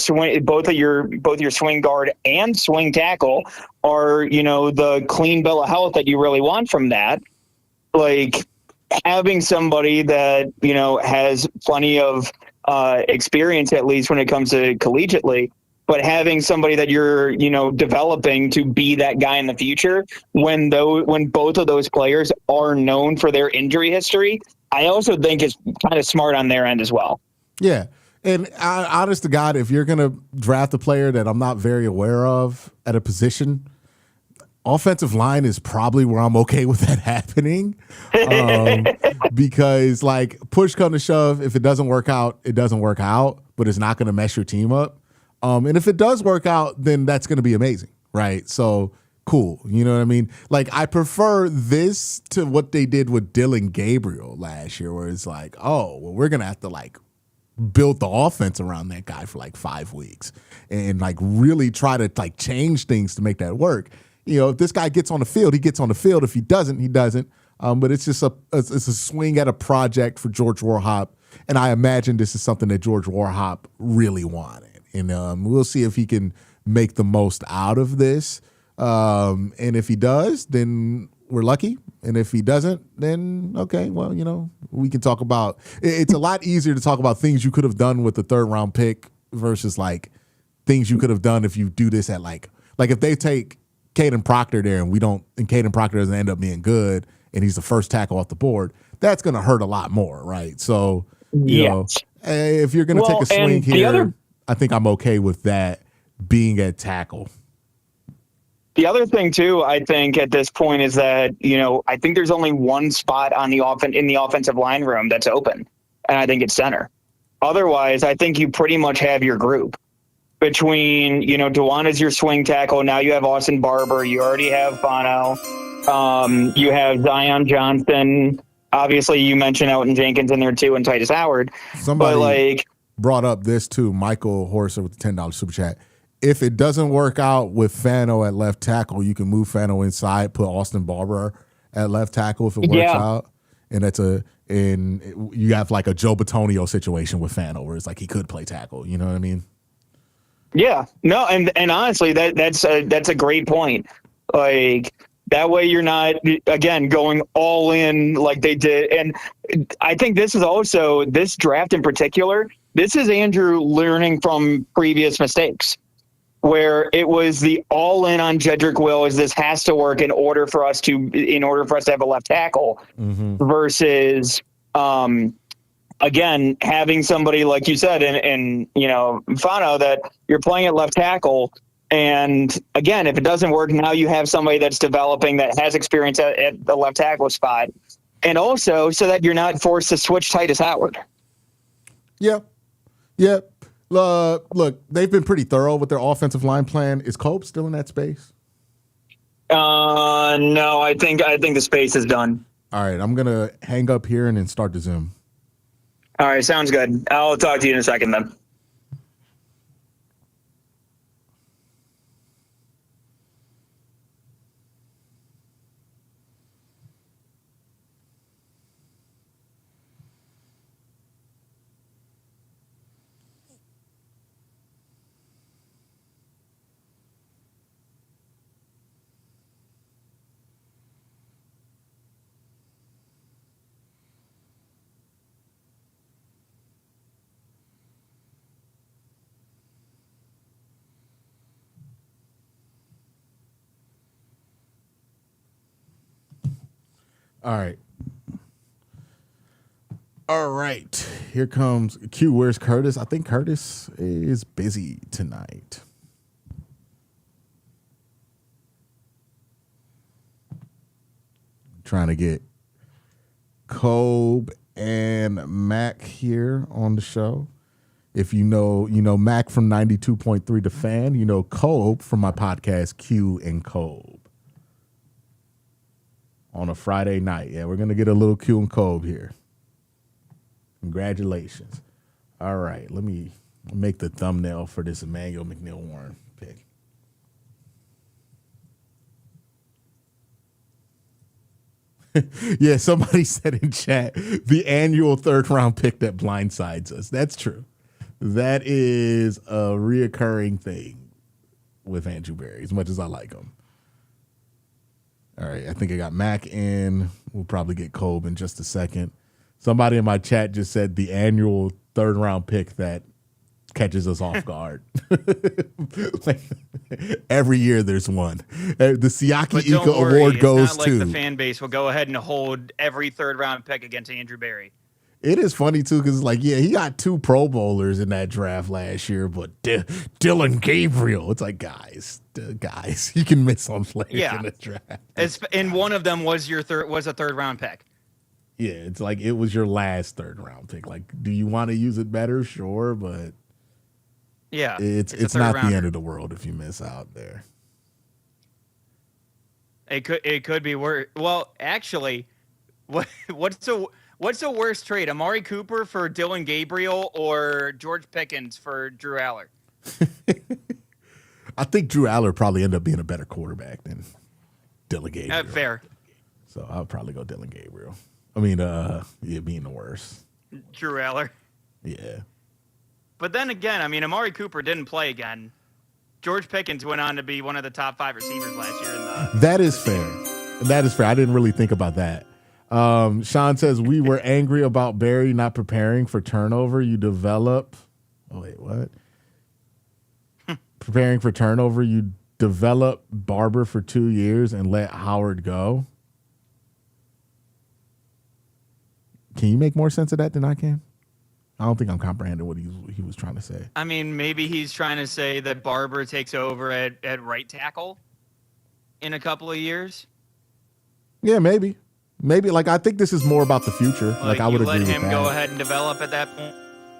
swing guard and swing tackle are, you know, the clean bill of health that you really want from that. Like, having somebody that, you know, has plenty of experience, at least when it comes to collegiately, but having somebody that you're, you know, developing to be that guy in the future when both of those players are known for their injury history, I also think is kind of smart on their end as well. Yeah. And honest to God, if you're going to draft a player that I'm not very aware of at a position, offensive line is probably where I'm okay with that happening, because, like, push come to shove, if it doesn't work out, it doesn't work out, but it's not going to mess your team up. And if it does work out, then that's going to be amazing, right? So cool, you know what I mean? Like, I prefer this to what they did with Dylan Gabriel last year, where it's like, oh, well, we're going to have to, like, build the offense around that guy for like 5 weeks and, like, really try to, like, change things to make that work. You know, if this guy gets on the field, he gets on the field. If he doesn't, he doesn't. But it's just it's a swing at a project for George Warhop, and I imagine this is something that George Warhop really wanted. And we'll see if he can make the most out of this. And if he does, then we're lucky. And if he doesn't, then okay, well, you know, we can talk about. It's a lot easier to talk about things you could have done with the third round pick versus, like, things you could have done if you do this at like if they take Kaden Proctor there and Kaden Proctor doesn't end up being good and he's the first tackle off the board, that's going to hurt a lot more, right? So, you know, if you're going to take a swing here, I think I'm okay with that being at tackle. The other thing, too, I think at this point is that, you know, I think there's only one spot on the in the offensive line room that's open, and I think it's center. Otherwise, I think you pretty much have your group. Between, you know, DeJuan is your swing tackle. Now you have Austin Barber. You already have Bono. You have Zion Johnson. Obviously, you mentioned Elton Jenkins in there, too, and Titus Howard. Somebody brought up this, too, Michael Horser with the $10 super chat. If it doesn't work out with Fano at left tackle, you can move Fano inside, put Austin Barber at left tackle if it works out. And you have, like, a Joe Batonio situation with Fano where it's like he could play tackle. You know what I mean? Yeah, no, and honestly, that's a great point. Like, that way you're not, again, going all in like they did. And I think this is also, this draft in particular, this is Andrew learning from previous mistakes where it was the all in on Jedrick Wills. This has to work in order for us to have a left tackle versus, again, having somebody like you said, and you know, Fano, that you're playing at left tackle, and again, if it doesn't work, now you have somebody that's developing that has experience at the left tackle spot, and also so that you're not forced to switch Titus Howard. Yeah. Look, they've been pretty thorough with their offensive line plan. Is Cope still in that space? No, I think the space is done. All right, I'm gonna hang up here and then start the Zoom. All right, sounds good. I'll talk to you in a second then. All right. All right. Here comes Q. Where's Curtis? I think Curtis is busy tonight. Trying to get Kobe and Mac here on the show. If you know Mac from 92.3 The Fan. You know Kobe from my podcast, Q and Kobe. On a Friday night. Yeah, we're going to get a little Q and Kobe here. Congratulations. All right, let me make the thumbnail for this Emmanuel McNeil-Warren pick. Yeah, somebody said in chat, the annual third-round pick that blindsides us. That's true. That is a reoccurring thing with Andrew Berry, as much as I like him. All right, I think I got Mac in. We'll probably get Kobe in just a second. Somebody in my chat just said the annual third-round pick that catches us off guard. Every year there's one. The Siaki Ika Award goes it's not to. like the fan base will go ahead and hold every third-round pick against Andrew Berry. It is funny, too, because, he got 2 Pro Bowlers in that draft last year, but Dylan Gabriel, it's like, guys, you can miss on players in the draft. And one of them was a third-round pick. Yeah, it's like it was your last third-round pick. Like, do you want to use it better? Sure, but yeah, it's not the end of the world if you miss out there. It could be worse. Well, actually, what's the worst trade? Amari Cooper for Dylan Gabriel or George Pickens for Drew Aller? I think Drew Aller probably ended up being a better quarterback than Dylan Gabriel. Fair. So I'll probably go Dylan Gabriel. I mean, being the worst. Drew Aller. Yeah. But then again, I mean, Amari Cooper didn't play again. George Pickens went on to be one of the top 5 receivers last year. That is fair. That is fair. I didn't really think about that. Sean says, we were angry about Barry not preparing for turnover. You develop. Oh, wait, what? Preparing for turnover. You develop Barber for 2 years and let Howard go. Can you make more sense of that than I can? I don't think I'm comprehending what he was trying to say. I mean, maybe he's trying to say that Barber takes over at right tackle in a couple of years. Yeah, maybe. I think this is more about the future. I would agree with that. Let him go ahead and develop at that point.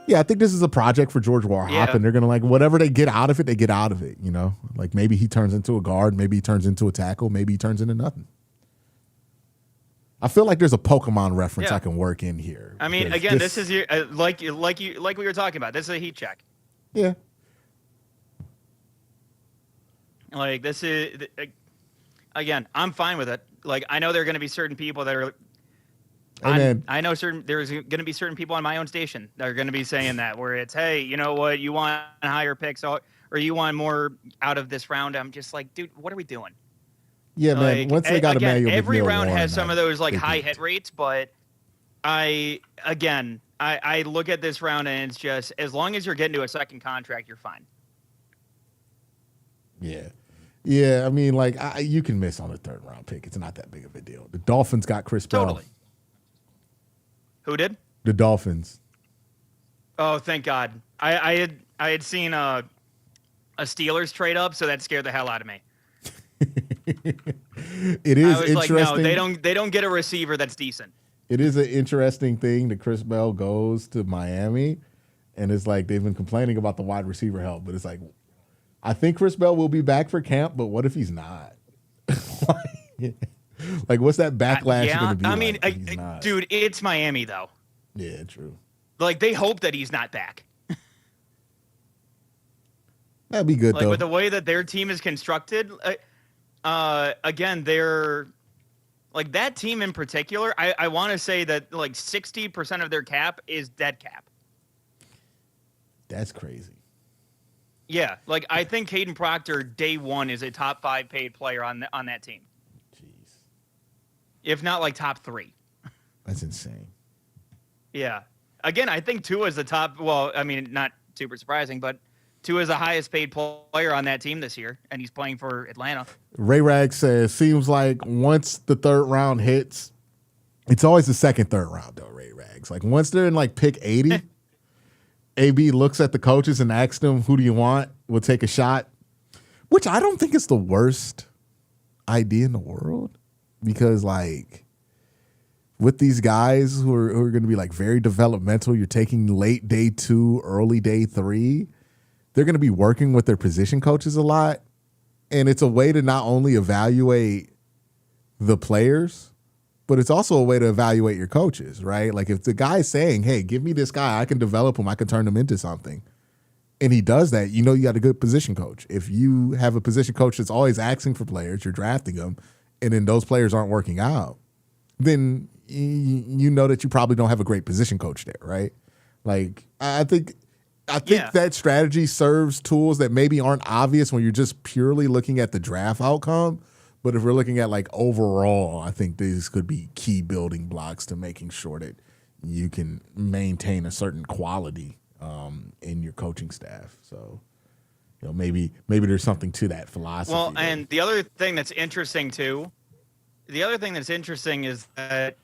Yeah, I think this is a project for George Warhop, and they're going to, whatever they get out of it, they get out of it, maybe he turns into a guard, maybe he turns into a tackle, maybe he turns into nothing. I feel like there's a Pokemon reference I can work in here. I mean, again, this is your like we were talking about. This is a heat check. Yeah. This is again. I'm fine with it. I know there are going to be certain people that are. I know there's going to be certain people on my own station that are going to be saying that where it's, hey, you know what, you want higher picks or you want more out of this round. I'm just like, dude, what are we doing? Yeah, man. Once they got Emmanuel McNeil, every round has some of those high hit rates, but I look at this round and it's just as long as you're getting to a second contract, you're fine. Yeah. I mean, you can miss on a third round pick. It's not that big of a deal. The Dolphins got Chris Bell. Totally. Who did? The Dolphins. Oh, thank God. I had seen a Steelers trade up, so that scared the hell out of me. It is interesting. No, they don't get a receiver that's decent. It is an interesting thing that Chris Bell goes to Miami, and it's they've been complaining about the wide receiver help, but it's I think Chris Bell will be back for camp, but what if he's not? What's that backlash going to be? I mean, dude, it's Miami though. Yeah, true. They hope that he's not back. That'd be good though. With the way that their team is constructed. Again, they're that team in particular. I want to say that 60% of their cap is dead cap. That's crazy. Yeah, I think Caden Proctor day one is a top 5 paid player on that team. Jeez. If not top 3. That's insane. Yeah. Again, I think Tua is the top. Well, I mean, not super surprising, but Tua is the highest paid player on that team this year, and he's playing for Atlanta. Ray Rag says, seems like once the third round hits, It's always the second, third round, though, Ray Rags. Like, once they're in, like, pick 80, AB looks at the coaches and asks them, who do you want? We'll take a shot, which I don't think is the worst idea in the world because, like, with these guys who are going to be, like, very developmental, you're taking late day 2, early day 3, they're going to be working with their position coaches a lot, and it's a way to not only evaluate the players, but it's also a way to evaluate your coaches, right? Like if the guy's saying, hey, give me this guy, I can develop him, I can turn him into something, and he does that, you know you got a good position coach. If you have a position coach that's always asking for players, you're drafting them, and then those players aren't working out, then you know that you probably don't have a great position coach there, right? Like I think that strategy serves tools that maybe aren't obvious when you're just purely looking at the draft outcome. But if we're looking at like overall, I think these could be key building blocks to making sure that you can maintain a certain quality in your coaching staff. So, you know, maybe there's something to that philosophy. Well, and the other thing that's interesting too, is that,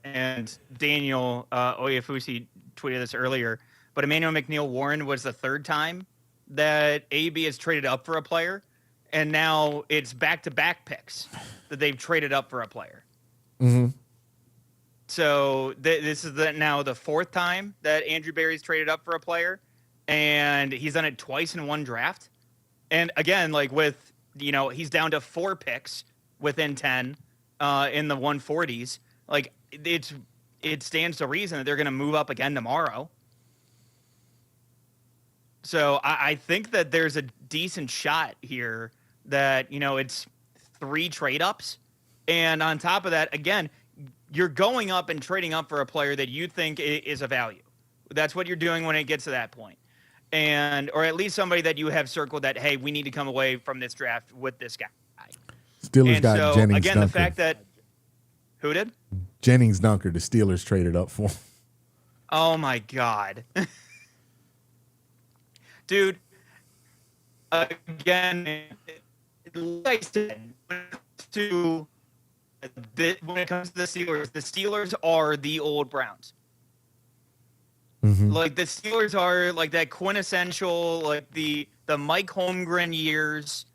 and Daniel Oyefusi tweeted this earlier, but Emmanuel McNeil-Warren was the third time that AB has traded up for a player. And now it's back-to-back picks that they've traded up for a player. Mm-hmm. So this is now the fourth time that Andrew Berry's traded up for a player, and he's done it twice in one draft. And again, like with, you know, he's down to 4 picks within 10 in the 140s. Like it stands to reason that they're going to move up again tomorrow. So I think that there's a decent shot here that, you know, it's 3 trade-ups. And on top of that, again, you're going up and trading up for a player that you think is a value. That's what you're doing when it gets to that point. Or at least somebody that you have circled that, hey, we need to come away from this draft with this guy. Steelers got Jennings again, Dunker. The fact that – who did? Jennings Dunker, the Steelers traded up for. Oh, my God. Dude, again, like I said, when it comes to the Steelers are the old Browns. Mm-hmm. Like the Steelers are like that quintessential, like the Mike Holmgren years,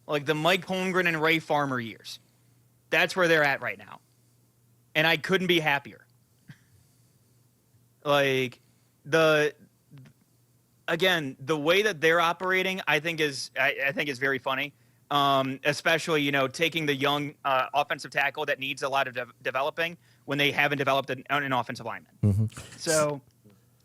like the Mike Holmgren and Ray Farmer years. That's where they're at right now, and I couldn't be happier. Like Again, the way that they're operating, I think is very funny. Especially, you know, taking the young offensive tackle that needs a lot of developing when they haven't developed an offensive lineman. Mm-hmm. So,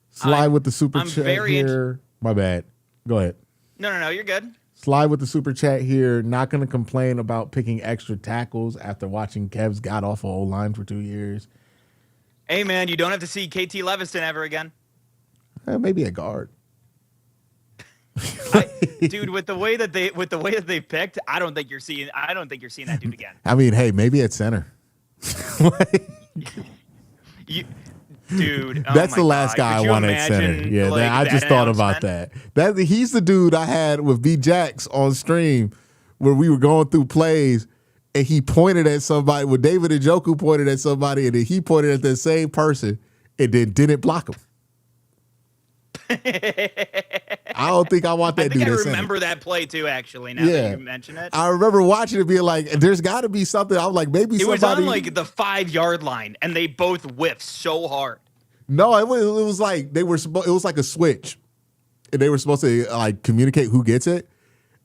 slide with the super chat here. My bad. Go ahead. No, you're good. Slide with the super chat here. Not going to complain about picking extra tackles after watching Kev's god awful old line for 2 years. Hey man, you don't have to see KT Leviston ever again. Maybe a guard. Dude, with the way that they picked, I don't think you're seeing that dude again. I mean, hey, maybe at center. Dude, that's the last guy I want at center. Yeah, like, I just thought about that. He's the dude I had with B Jax on stream where we were going through plays and he pointed at somebody. When David Njoku pointed at somebody and then he pointed at the same person and then didn't block him. I don't think I want that dude. I remember that play too, actually, now that you mention it. I remember watching it being like, there's got to be something. I was like, maybe somebody. It was on like the 5-yard line, and they both whiffed so hard. No, it was like it was like a switch. And they were supposed to like communicate who gets it.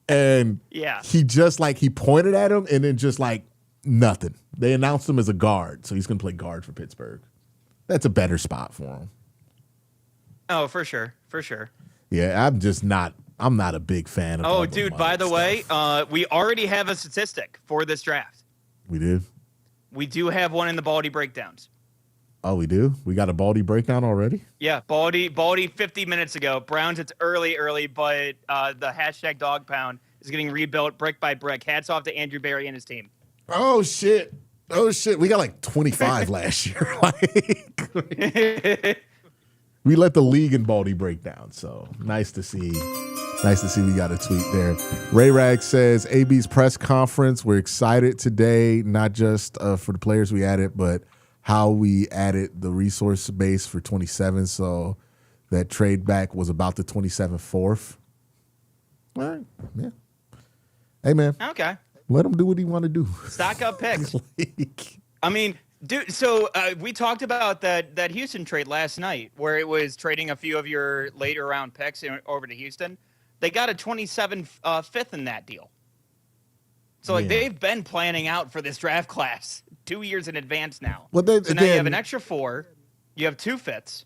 And he just like, he pointed at him and then just like nothing. They announced him as a guard. So he's going to play guard for Pittsburgh. That's a better spot for him. Oh, for sure. Yeah, I'm not a big fan of. Oh, dude, by the way, we already have a statistic for this draft. We did? We do have one in the Baldy breakdowns. Oh, we do? We got a Baldy breakdown already? Yeah, Baldy 50 minutes ago. Browns, it's early, but the hashtag dog pound is getting rebuilt brick by brick. Hats off to Andrew Berry and his team. Oh, shit. We got like 25 last year. We let the league in Baldy break down, so nice to see we got a tweet there. Ray Rag says, AB's press conference, we're excited today, not just for the players we added, but how we added the resource base for 27, so that trade back was about the 27 fourth. All right, yeah. Hey, man. Okay. Let him do what he want to do. Stock up picks. I mean, dude, so we talked about that Houston trade last night where it was trading a few of your later round picks over to Houston. They got a 27 fifth in that deal. So, they've been planning out for this draft class 2 years in advance now. Well, so now you have an extra 4. You have 2 fifths.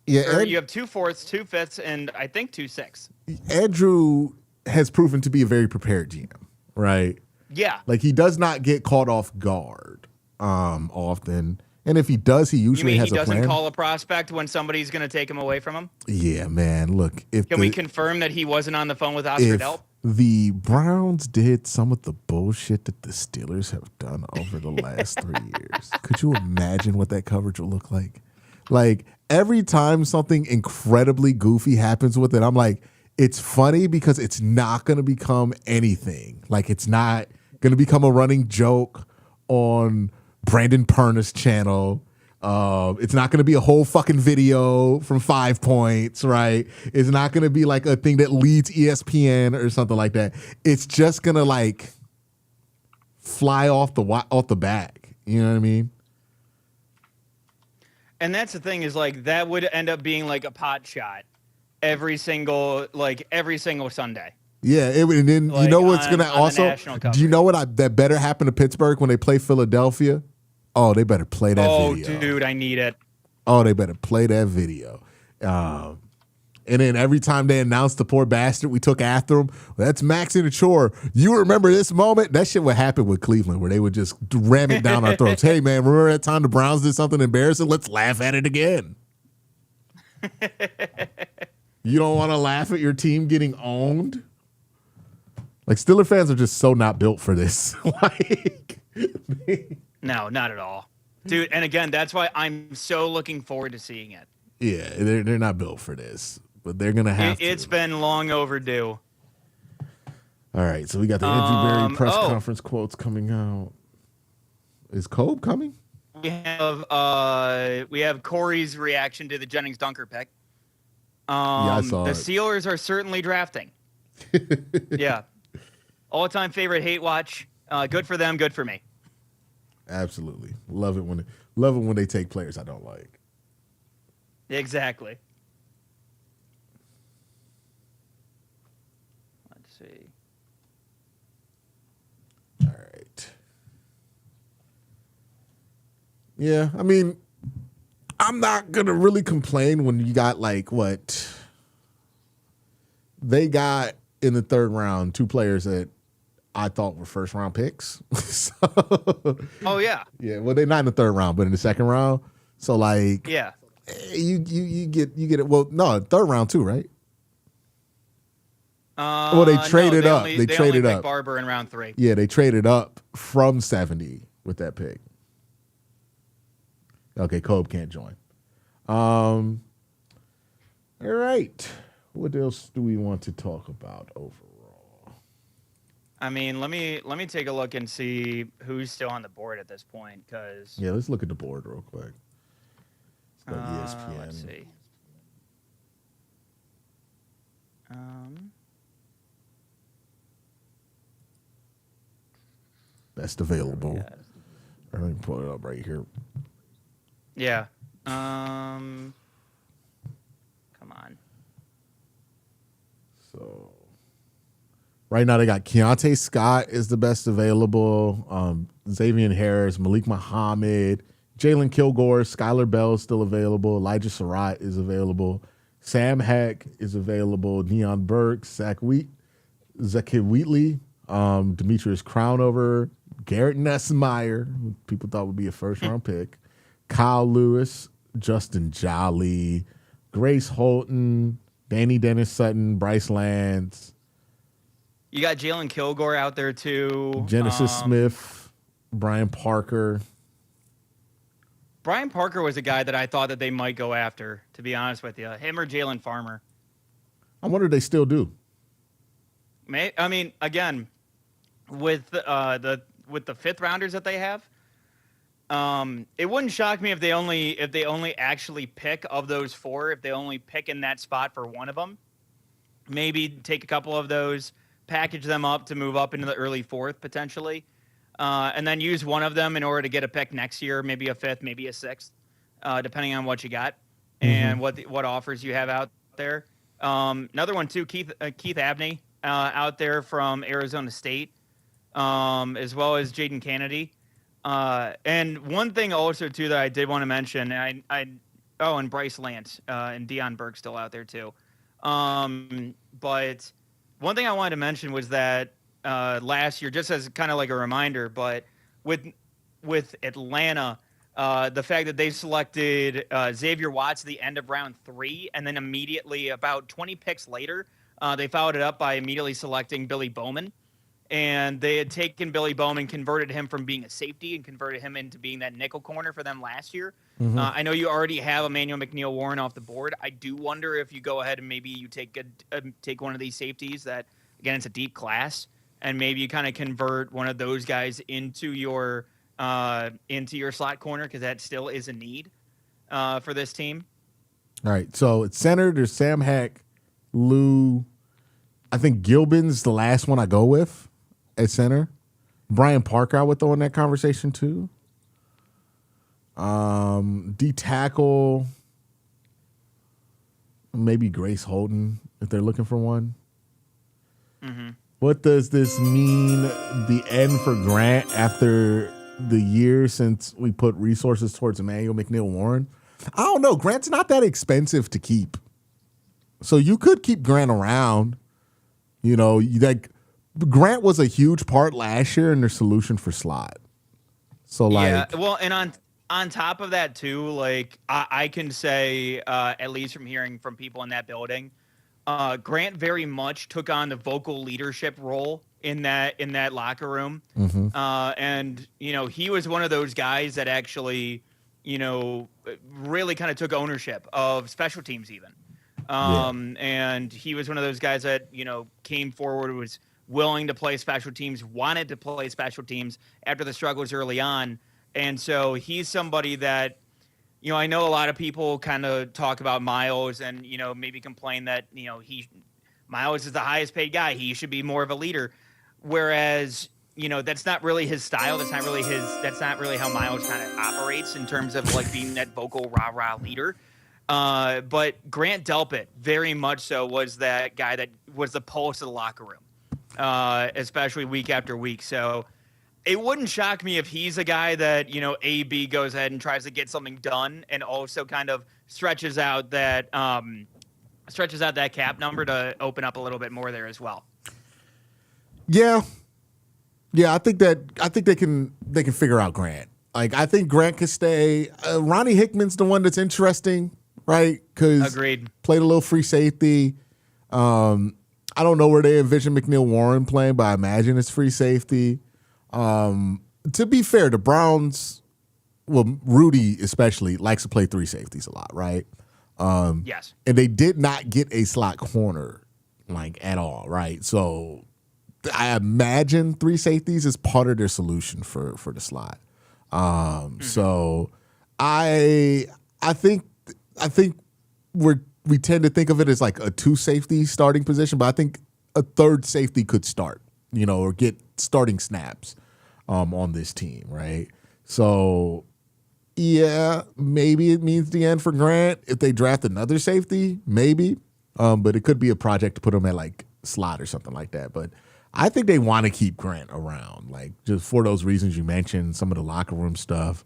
Yeah, you have 2 fourths, 2 fifths, and I think 2 sixths. Andrew has proven to be a very prepared GM, right? Yeah. Like, he does not get caught off guard often. And if he does, he usually has a plan. He doesn't call a prospect when somebody's going to take him away from him? Yeah, man. Look, Can we confirm that he wasn't on the phone with Oscar Delp? The Browns did some of the bullshit that the Steelers have done over the last 3 years, could you imagine what that coverage will look like? Like, every time something incredibly goofy happens with it, I'm like, it's funny because it's not going to become anything. Like, it's not going to become a running joke on Brandon Perna's channel. It's not going to be a whole fucking video from 5 Points, right? It's not going to be like a thing that leads ESPN or something like that. It's just going to like fly off the back. You know what I mean? And that's the thing is like that would end up being like a pot shot every single Sunday. Yeah, and then Like, you know what's going to on also, national do you know what that better happen to Pittsburgh when they play Philadelphia? Oh, they better play that video. Oh, dude, I need it. Oh, they better play that video. And then every time they announce the poor bastard we took after him, well, that's Max in the chore. You remember this moment? That shit would happen with Cleveland where they would just ram it down our throats. Hey, man, remember that time the Browns did something embarrassing? Let's laugh at it again. You don't want to laugh at your team getting owned? Like, Steeler fans are just so not built for this. Like, No, not at all. Dude, and again, that's why I'm so looking forward to seeing it. yeah, they're not built for this, but they're going to have to. It's been long overdue. All right, so we got the Andrew Berry press conference quotes coming out. Is Kobe coming? We have Corey's reaction to the Jennings Dunker pick. I saw the it. Steelers are certainly drafting. Yeah. All-time favorite hate watch. Good for them, good for me. Absolutely. Love it when they take players I don't like. Exactly. Let's see. All right. Yeah, I mean, I'm not going to really complain when you got like what they got in the third round, 2 players that I thought were first round picks. So, Oh, yeah. yeah, well, they're not in the third round, but in the second round. So like, Yeah. you get it. Well, no, third round too, right? Well, they traded no, up. Only, They traded only picked up. Barber in round 3. Yeah, they traded up from 70 with that pick. Okay, Kobe can't join. All right. What else do we want to talk about overall? I mean, let me take a look and see who's still on the board at this point, because Yeah, let's look at the board real quick. Let's go ESPN. let's see. Best available. Let me pull it up right here. Yeah. Come on. So right now they got Keontae Scott is the best available. Xavier Harris, Malik Muhammad, Jalen Kilgore, Skylar Bell is still available. Elijah Surratt is available. Sam Heck is available. Neon Burke, Zakir Wheatley, Demetrius Crownover, Garrett Nussmeier, who people thought would be a first-round pick, Kyle Lewis, Justin Jolly, Grace Holton, Danny Dennis Sutton, Bryce Lance. You got Jalen Kilgore out there too. Genesis Smith, Brian Parker. Brian Parker was a guy that I thought that they might go after, to be honest with you. Him or Jalen Farmer. I wonder if they still do. I mean, again, with the 5th rounders that they have, It wouldn't shock me if they only actually pick of those 4, if they only pick in that spot for one of them. Maybe take a couple of those, package them up to move up into the early 4th potentially, and then use one of them in order to get a pick next year, maybe a 5th, maybe a 6th, depending on what you got and what offers you have out there. Another one too, Keith Abney out there from Arizona State, as well as Jaden Kennedy. And one thing also too that I did want to mention, and Bryce Lance and Deion Burke still out there too. But one thing I wanted to mention was that last year, just as kind of like a reminder, but with Atlanta, the fact that they selected Xavier Watts at the end of round 3, and then immediately about 20 picks later, they followed it up by immediately selecting Billy Bowman. And they had taken Billy Bowman, converted him from being a safety and converted him into being that nickel corner for them last year. I know you already have Emmanuel McNeil-Warren off the board. I do wonder if you go ahead and maybe you take one of these safeties that, again, it's a deep class, and maybe you kind of convert one of those guys into your slot corner, because that still is a need for this team. All right, so it's center. There's Sam Heck, Lou. I think Gilbin's the last one I go with at center. Brian Parker I would throw in that conversation too. D tackle, maybe Grace Holden if they're looking for one. What does this mean, the end for Grant after the year since we put resources towards Emmanuel McNeil-Warren? I don't know. Grant's not that expensive to keep. So you could keep Grant around. You know, like Grant was a huge part last year in their solution for slot. So like, yeah, well, and on top of that too, like I can say, at least from hearing from people in that building, Grant very much took on the vocal leadership role in that locker room. And you know, he was one of those guys that actually, you know, really kind of took ownership of special teams even. And he was one of those guys that, you know, came forward, was willing to play special teams, wanted to play special teams after the struggles early on. And so he's somebody that, you know, I know a lot of people kind of talk about Miles and, you know, maybe complain that, you know, Miles is the highest paid guy. He should be more of a leader. Whereas, you know, that's not really his style. That's not really how Miles kind of operates in terms of like being that vocal rah-rah leader. But Grant Delpit very much so was that guy that was the pulse of the locker room, especially week after week. So it wouldn't shock me if he's a guy that, you know, AB goes ahead and tries to get something done and also kind of stretches out that cap number to open up a little bit more there as well. Yeah, I think they can figure out Grant. Like, I think Grant could stay. Ronnie Hickman's the one that's interesting. Right, because played a little free safety. I don't know where they envision McNeil-Warren playing, but I imagine it's free safety. To be fair, the Browns, well, Rudy especially likes to play 3 safeties a lot, right? Yes. And they did not get a slot corner like at all, right? So I imagine 3 safeties is part of their solution for the slot. So I think we tend to think of it as like a 2 safety starting position, but I think a 3rd safety could start, you know, or get starting snaps on this team, right? So, yeah, maybe it means the end for Grant. If they draft another safety, maybe. But it could be a project to put him at like slot or something like that. But I think they want to keep Grant around, like just for those reasons you mentioned, some of the locker room stuff.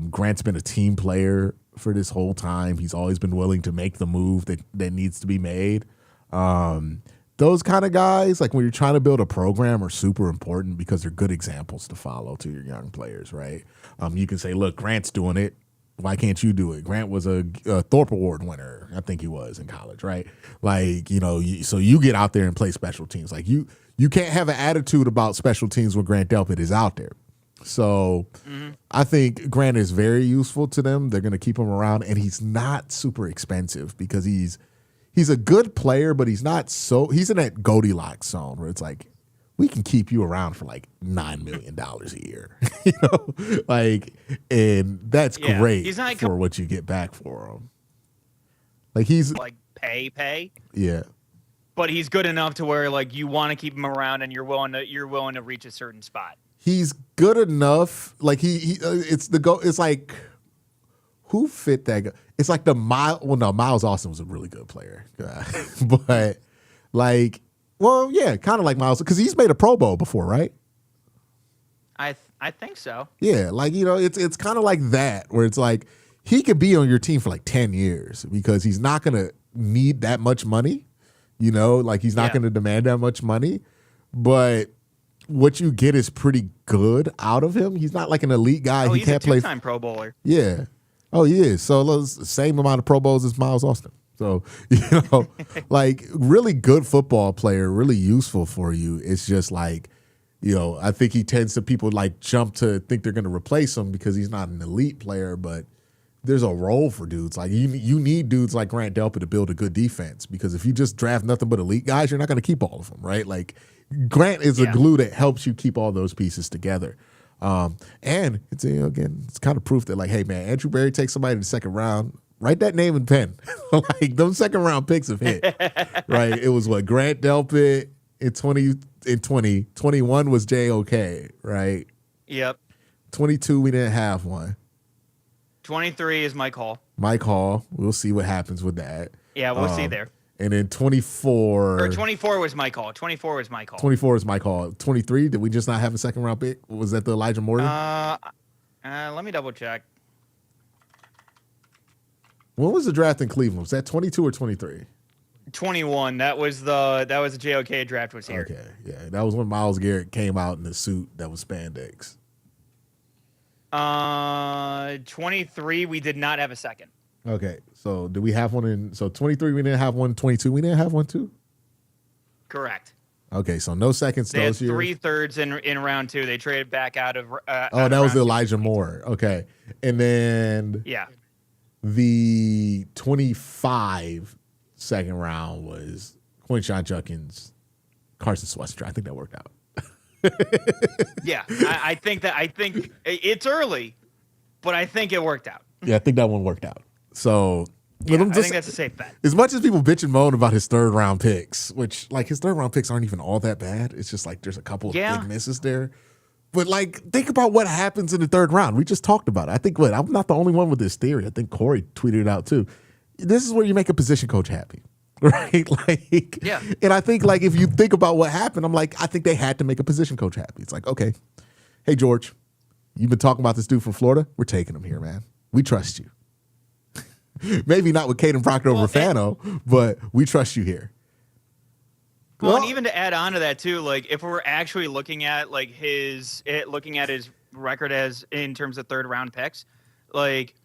Grant's been a team player for this whole time. He's always been willing to make the move that needs to be made. Those kind of guys, like when you're trying to build a program, are super important because they're good examples to follow to your young players, right? You can say, look, Grant's doing it. Why can't you do it? Grant was a Thorpe Award winner. I think he was in college, right? Like, you know, so you get out there and play special teams. Like you can't have an attitude about special teams when Grant Delpit is out there. So I think Grant is very useful to them. They're going to keep him around, and he's not super expensive because he's a good player, but he's in that Goldilocks zone where it's like, we can keep you around for like $9 million a year. You know, like, and that's great He's not for what you get back for him. Like he's like pay, yeah, but he's good enough to where like you want to keep him around and you're willing to reach a certain spot. he's good enough. Like it's the go. It's like who fit that? It's like Miles Austin was a really good player, but like, well, yeah, kind of like Miles because he's made a Pro Bowl before, right? I think so. Yeah, like it's kind of like that where it's like he could be on your team for like 10 years because he's not gonna need that much money, like he's not gonna demand that much money, but what you get is pretty good out of him. He's not like an elite guy. He He's can't a play. two-time Pro Bowler. Yeah. Oh, he is. So it's the same amount of Pro Bowls as Miles Austin. So, like really good football player, really useful for you. It's just like, I think he tends to people like jump to think they're going to replace him because he's not an elite player, but there's a role for dudes. Like you need dudes like Grant Delpit to build a good defense because if you just draft nothing but elite guys, you're not going to keep all of them, right? Like Grant is a glue that helps you keep all those pieces together. And it's it's kind of proof that like, hey man, Andrew Berry takes somebody in the second round, write that name in pen. Like those second round picks have hit. Right? It was what Grant Delpit in 2021 was JOK, right? Yep. 22 we didn't have one. 23 is Mike Hall. Mike Hall. We'll see what happens with that. Yeah, we'll see there. And then 24. Or 24 was Mike Hall. 24 was Mike Hall. 24 is Mike Hall. 23, did we just not have a second round pick? Was that the Elijah Morgan? Let me double check. When was the draft in Cleveland? Was that 22 or 23? 21. That was the JOK draft was here. Okay, yeah. That was when Myles Garrett came out in the suit that was spandex. 23, we did not have a second. Okay, so did we have one in? So 23, we didn't have one. 22, we didn't have one too. Correct. Okay, so no seconds They had those years. 3/3 in round 2. They traded back out of. That was the Elijah Moore. Okay, and then the 25 second round was Quinshon Judkins, Carson Swester. I think that worked out. I think it's early, but I think it worked out. Yeah, I think that one worked out. So I think that's a safe bet. As much as people bitch and moan about his third round picks, which like his third round picks aren't even all that bad. It's just like there's a couple of big misses there. But like think about what happens in the third round. We just talked about it. I think I'm not the only one with this theory. I think Corey tweeted it out too. This is where you make a position coach happy. Right? Like and I think like if you think about what happened, I'm like, I think they had to make a position coach happy. It's like, okay, hey George, you've been talking about this dude from Florida. We're taking him here, man. We trust you. Maybe not with Caden Proctor over Fano, but we trust you here. Well, and even to add on to that too, like if we're actually looking at like his record as in terms of third round picks, like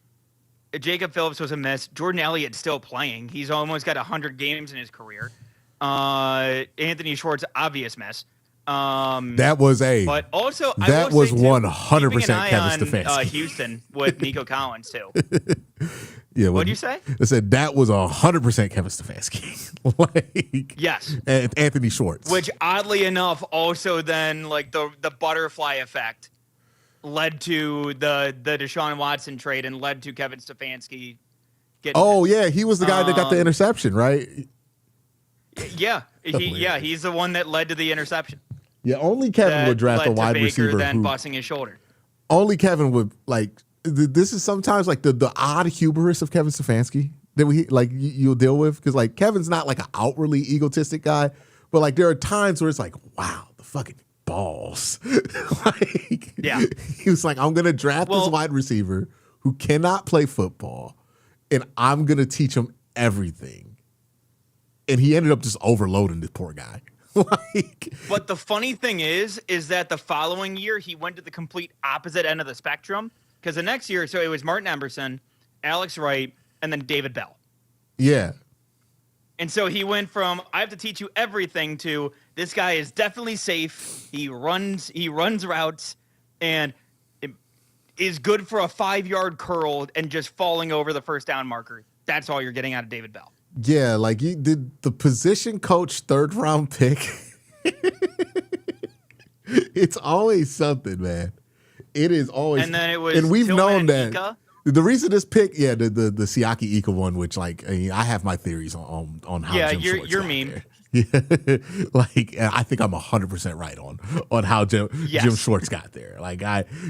Jacob Phillips was a miss. Jordan Elliott's still playing. He's almost got 100 games in his career. Anthony Schwartz, obvious miss. That was but also that was 100% Kevin Stefanski. Houston with Nico Collins too. Yeah, what'd you say? I said that was 100% Kevin Stefanski. Like yes, and Anthony Schwartz. Which oddly enough, also then like the butterfly effect led to the Deshaun Watson trade and led to Kevin Stefanski getting. Oh yeah, he was the guy that got the interception, right? Yeah, he's the one that led to the interception. Yeah, only Kevin would draft a wide receiver then busting his shoulder. Only Kevin would like. This is sometimes like the odd hubris of Kevin Stefanski that you'll deal with because like Kevin's not like an outwardly egotistic guy, but like there are times where it's like, wow, the fucking balls. Like, he was like, I'm gonna draft this wide receiver who cannot play football, and I'm gonna teach him everything. And he ended up just overloading this poor guy. But the funny thing is that the following year he went to the complete opposite end of the spectrum. Because the next year, so it was Martin Emerson, Alex Wright, and then David Bell. Yeah. And so he went from I have to teach you everything to this guy is definitely safe. He runs routes and is good for a 5-yard curl and just falling over the first down marker. That's all you're getting out of David Bell. Yeah, like you did the position coach third round pick. It's always something, man. It is always, And then it was and we've Tillman known that. Ika. The reason this pick, the Siaki Ika one, which like I have my theories on how. Yeah, Jim you're Schwartz you're got meme. there. Yeah, like I think I'm 100% right on how Jim Schwartz got there. Like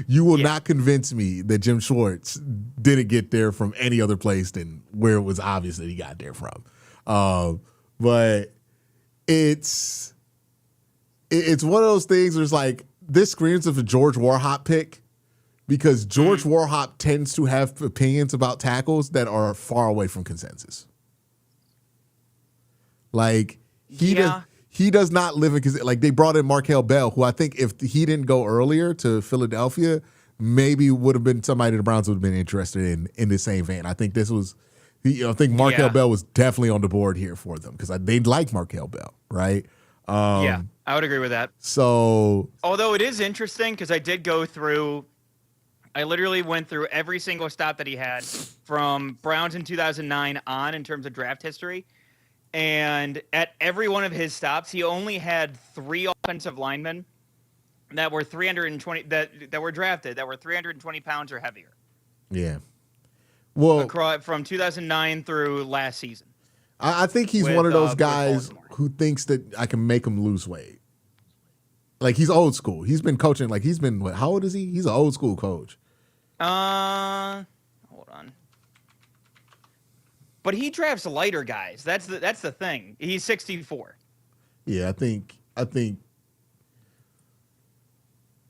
you will not convince me that Jim Schwartz didn't get there from any other place than where it was obvious that he got there from. But it's one of those things where it's like this screams of a George Warhop pick because George Warhop tends to have opinions about tackles that are far away from consensus. Like he does not live in, like they brought in Markel Bell, who I think if he didn't go earlier to Philadelphia, maybe would have been somebody the Browns would have been interested in the same vein. I think this was, I think Markel Bell was definitely on the board here for them because they like Markel Bell, right? Yeah, I would agree with that. So, although it is interesting because I did go through, I literally went through every single stop that he had from Browns in 2009 on in terms of draft history. And at every one of his stops, he only had 3 offensive linemen that were 320 that were drafted that were 320 pounds or heavier. Yeah. Well, from 2009 through last season. I think he's one of those guys who thinks that I can make him lose weight. Like he's old school. He's been coaching. Like he's been how old is he? He's an old school coach. Hold on. But he drafts lighter guys. That's the thing. He's 64. Yeah, I think I don't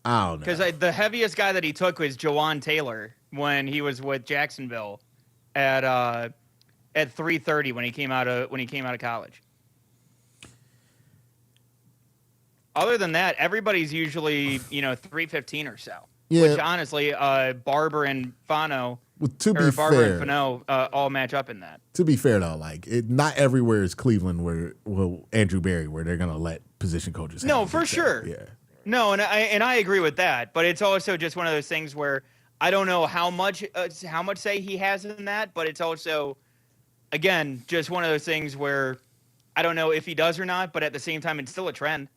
know. Because the heaviest guy that he took was Jawan Taylor when he was with Jacksonville at 330 when he came out of college. Other than that, everybody's usually 315 or so. Yeah. Which honestly, Barber and Fano. Well, to be Barber fair, and Fano all match up in that. To be fair, though, like not everywhere is Cleveland where Andrew Berry, where they're gonna let position coaches. No, for sure. Yeah. No, and I agree with that, but it's also just one of those things where I don't know how much say he has in that, but it's also, again, just one of those things where I don't know if he does or not, but at the same time, it's still a trend.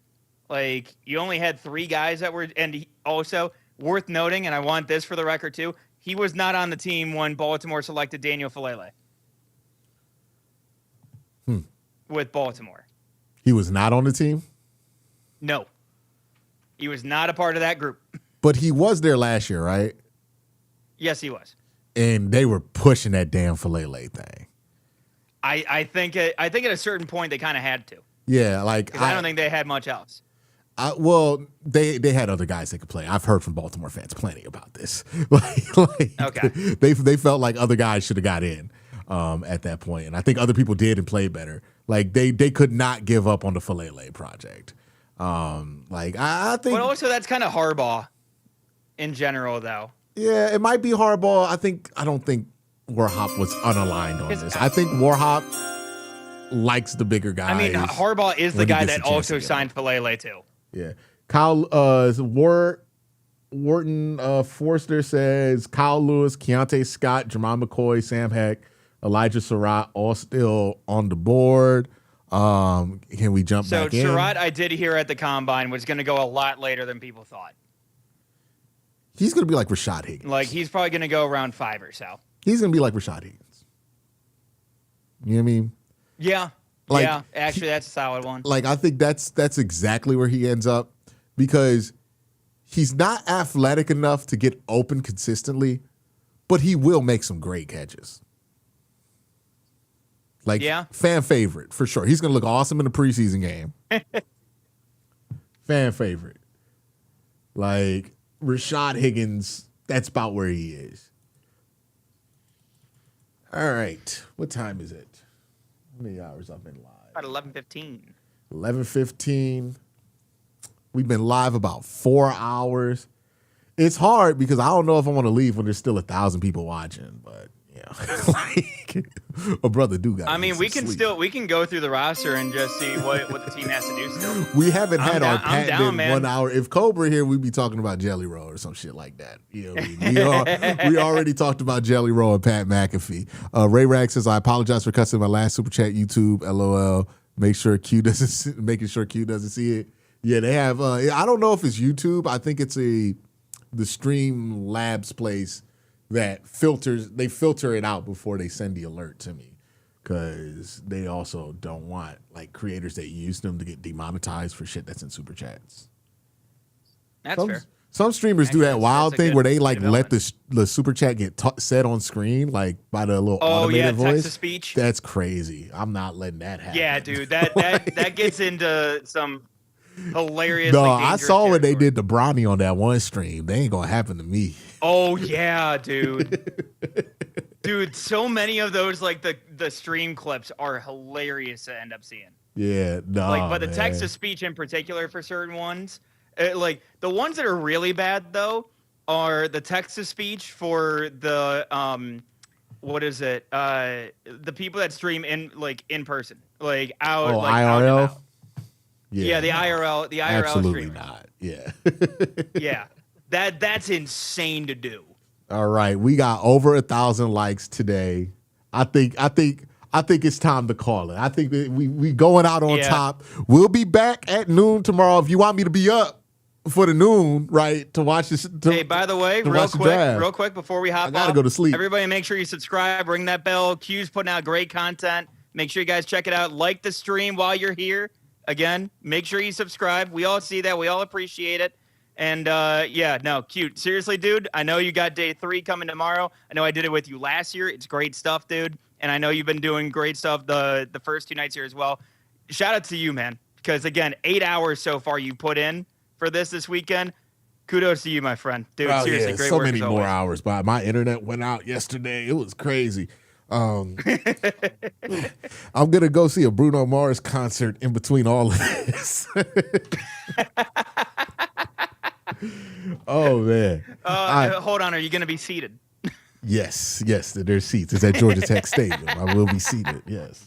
Like you only had 3 guys that were, and also worth noting, and I want this for the record too. He was not on the team when Baltimore selected Daniel Falele. With Baltimore. He was not on the team? No. He was not a part of that group. But he was there last year, right? Yes, he was. And they were pushing that damn Falele thing. I think at a certain point they kind of had to. Yeah, like I don't think they had much else. Well, they had other guys that could play. I've heard from Baltimore fans plenty about this. Okay. They felt like other guys should have got in at that point, and I think other people did and played better. Like they could not give up on the Falele project. I think, but also that's kind of Harbaugh in general, though. Yeah, it might be Harbaugh. I don't think Warhop was unaligned on this. I think Warhop likes the bigger guys. I mean, Harbaugh is the guy that also signed Falele too. Yeah. Kyle Wharton Forster says Kyle Lewis, Keontae Scott, Jermon McCoy, Sam Heck, Elijah Surratt, all still on the board. Can we jump back in? So Surratt, I did hear at the Combine, was going to go a lot later than people thought. He's going to be like Rashad Higgins. Like, he's probably going to go around 5 or so. He's going to be like Rashad Higgins. You know what I mean? Yeah. Like, yeah, actually, that's a solid one. Like, I think that's exactly where he ends up because he's not athletic enough to get open consistently, but he will make some great catches. Like, fan favorite, for sure. He's going to look awesome in the preseason game. Fan favorite. Like, Rashad Higgins, that's about where he is. All right. What time is it? How many hours I've been live? About 11:15. 11:15. We've been live about 4 hours. It's hard because I don't know if I want to leave when there's still 1,000 people watching, but like, a brother do got. I mean, we can go through the roster and just see what the team has to do still. We haven't had our patented 1 hour. If Cobra here, we'd be talking about Jelly Roll or some shit like that. You know what I mean? We already talked about Jelly Roll and Pat McAfee. Ray Rag says, I apologize for cussing my last super chat. YouTube, LOL. Making sure Q doesn't see it. Yeah, they have. I don't know if it's YouTube. I think it's the Stream Labs place that filters. They filter it out before they send the alert to me, because they also don't want like creators that use them to get demonetized for shit that's in super chats. That's fair. Some streamers do that wild that's a thing good where they like let the super chat get said on screen, like by the little automated voice. Text to speech. That's crazy. I'm not letting that happen. Yeah, dude, that gets into some hilarious. No, like, I saw what they did to Bronny on that one stream. They ain't gonna happen to me. Oh yeah, dude. Dude, so many of those like the stream clips are hilarious to end up seeing. Yeah, no. Like, but the text to speech in particular for certain ones, like the ones that are really bad though are the text to speech for the what is it? The people that stream in person, like out. Oh, like, IRL. Out and out. Yeah, Yeah, the IRL. The IRL. absolutely streamers. not. Yeah. Yeah, that's insane to do. All right, we got over 1,000 likes today. I think it's time to call it. I think that we going out on top. We'll be back at noon tomorrow. If you want me to be up for the noon, right, to watch this. Hey, by the way, real quick before we hop off, I gotta go to sleep. Everybody, make sure you subscribe, ring that bell. Q's putting out great content. Make sure you guys check it out. Like the stream while you're here. Again, make sure you subscribe. We all see that. We all appreciate it. And cute. Seriously, dude, I know you got day 3 coming tomorrow. I know I did it with you last year. It's great stuff, dude. And I know you've been doing great stuff the first 2 nights here as well. Shout out to you, man. Because, again, 8 hours so far you put in for this weekend. Kudos to you, my friend. Dude, seriously, great so work many as more always. hours. But my internet went out yesterday. It was crazy. I'm gonna go see a Bruno Mars concert in between all of this. Oh man! Hold on, are you gonna be seated? Yes, there's seats. It's at Georgia Tech Stadium. I will be seated. Yes.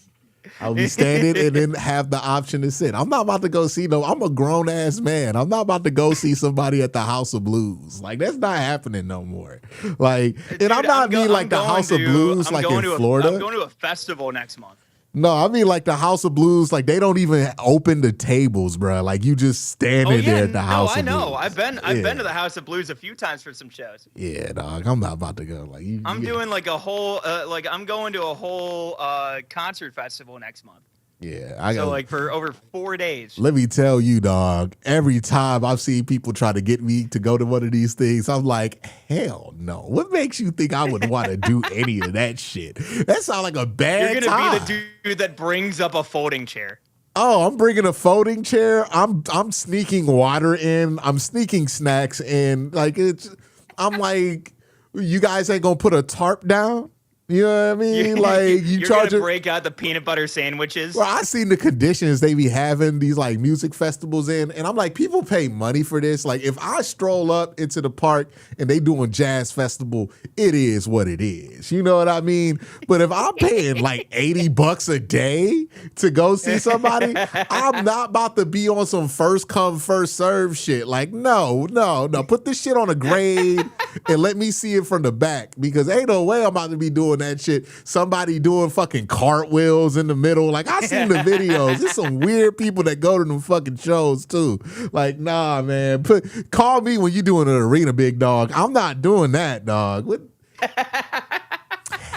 I'll be standing and then have the option to sit. I'm not about to go see I'm a grown ass man. I'm not about to go see somebody at the House of Blues. Like, that's not happening no more. Like, and dude, I'm not mean like the House of Blues like in Florida. I'm going to a festival next month. No, I mean like the House of Blues. Like, they don't even open the tables, bro. Like, you just standing there at the House of Blues. I know. I've been to the House of Blues a few times for some shows. Yeah, dog. I'm not about to go. Like, I'm doing like a whole I'm going to a whole concert festival next month. Yeah, so like for over 4 days. Let me tell you, dog. Every time I've seen people try to get me to go to one of these things, I'm like, hell no. What makes you think I would want to do any of that shit? That sounds like a bad You're gonna be the dude that brings up a folding chair. Oh, I'm bringing a folding chair. I'm sneaking water in. I'm sneaking snacks in. Like, I'm like, you guys ain't gonna put a tarp down? You know what I mean? Like, you're gonna break out the peanut butter sandwiches. Well, I seen the conditions they be having these like music festivals in, and I'm like, people pay money for this. Like, if I stroll up into the park and they doing jazz festival, it is what it is. You know what I mean? But if I'm paying like $80 a day to go see somebody, I'm not about to be on some first come first serve shit. Like, no. Put this shit on a grade and let me see it from the back, because ain't no way I'm about to be doing that shit. Somebody doing fucking cartwheels in the middle. Like, I seen the videos. There's some weird people that go to them fucking shows too. Like, nah, man. Call me when you doing an arena, big dog. I'm not doing that, dog. What?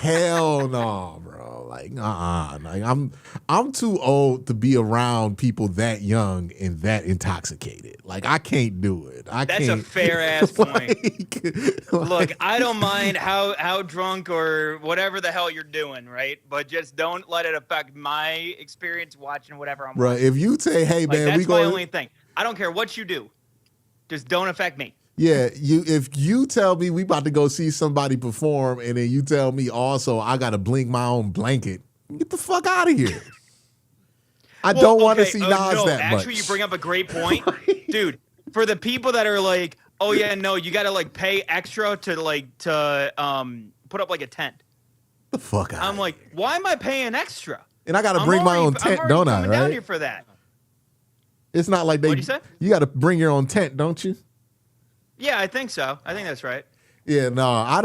Hell no, bro. Like, like, I'm too old to be around people that young and that intoxicated. Like, I can't do it. That's a fair ass point. Look, I don't mind how drunk or whatever the hell you're doing, right? But just don't let it affect my experience watching whatever I'm watching. Bro, if you say, hey, man, that's we go. That's my only thing. I don't care what you do. Just don't affect me. Yeah, if you tell me we about to go see somebody perform, and then you tell me also I got to bling my own blanket, get the fuck out of here. I don't want to see Nas that much. Actually, you bring up a great point. Dude, for the people that are like, oh yeah, no, you got to like pay extra to put up like a tent. The fuck out. I'm like, why am I paying extra? And I got to bring my own tent, don't I? Right? Down here for that. It's not like What'd you say? You got to bring your own tent, don't you? Yeah, I think so. I think that's right. Yeah, no, I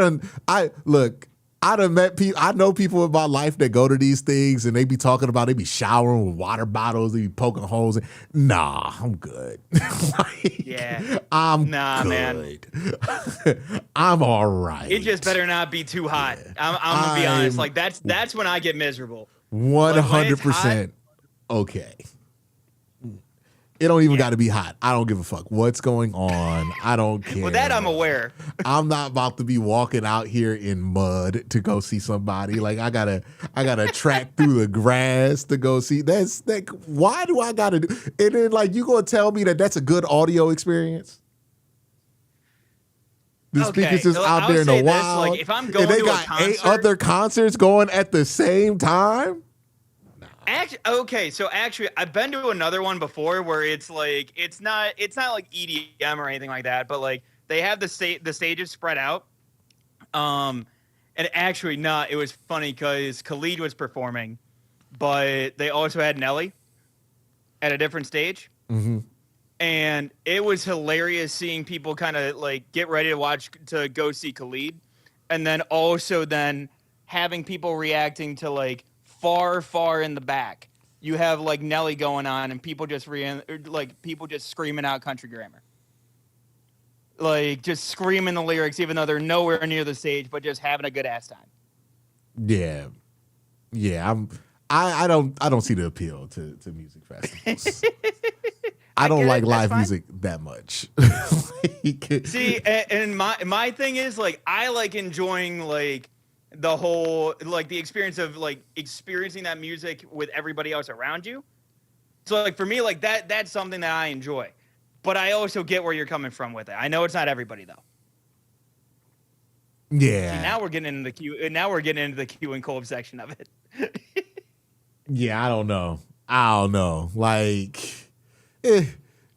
I done met people. I know people in my life that go to these things and they be talking about they be showering with water bottles, they be poking holes. Nah, I'm good. I'm good. Man. I'm all right. It just better not be too hot. I'm gonna be honest. Like that's when I get miserable. 100% okay. It don't even got to be hot. I don't give a fuck what's going on. I don't care. Well, that I'm aware. I'm not about to be walking out here in mud to go see somebody. Like I gotta track through the grass to go see. That's like, why do I gotta do? And then like you gonna tell me that that's a good audio experience? The speakers just out there in the wild. Like, if I'm going and they to got a concert, 8 other concerts going at the same time. So actually, I've been to another one before where it's like it's not like EDM or anything like that, but like they have the stages spread out. And actually, it was funny because Khalid was performing, but they also had Nelly at a different stage, and it was hilarious seeing people kind of like get ready to go see Khalid, and then also having people reacting to like. Far in the back, you have like Nelly going on, and people just screaming out Country Grammar, like just screaming the lyrics, even though they're nowhere near the stage, but just having a good ass time. Yeah. I don't see the appeal to music festivals. I don't like live music that much. See, and my thing is like I like enjoying like. The whole like the experience of like experiencing that music with everybody else around you. So like for me like that's something that I enjoy. But I also get where you're coming from with it. I know it's not everybody though. Yeah. See, now we're getting into the Q and Colb section of it. Yeah, I don't know. Like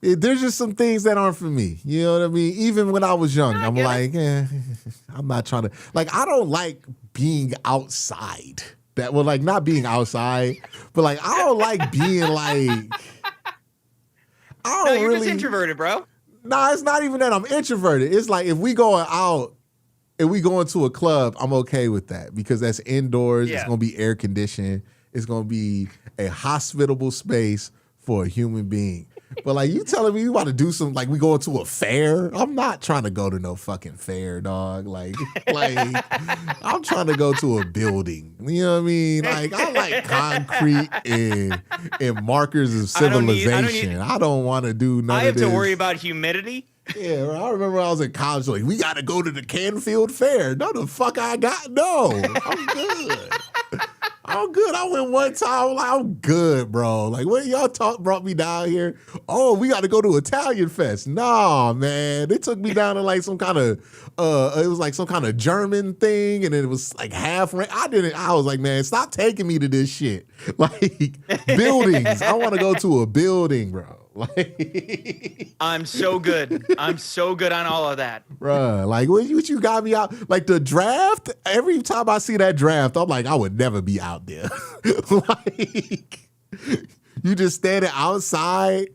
there's just some things that aren't for me. You know what I mean? Even when I was young, I'm like, I'm not trying to like I don't like being outside. Not being outside, but like I don't like being like you're just introverted, bro. Nah, it's not even that I'm introverted. It's like if we going out and we going to a club, I'm okay with that because that's indoors. Yeah. It's gonna be air conditioned. It's gonna be a hospitable space for a human being. But like you telling me you want to do some like we going to a fair? I'm not trying to go to no fucking fair, dog. Like I'm trying to go to a building. You know what I mean? Like I like concrete and markers of civilization. I don't want to do none of this. I have to worry about humidity. Yeah, I remember when I was in college, like, we got to go to the Canfield Fair. No, the fuck I got. No, I'm good. I'm good. I went one time. Like, I'm good, bro. Like, what y'all brought me down here? Oh, we got to go to Italian Fest. Nah, man. They took me down to like some kind of, it was like some kind of German thing, and it was like half. I was like, man, stop taking me to this shit. Like buildings. I want to go to a building, bro. Like, I'm so good. I'm so good on all of that. Bruh, like what you got me out? Like the draft, every time I see that draft, I'm like, I would never be out there. Like, you just standing outside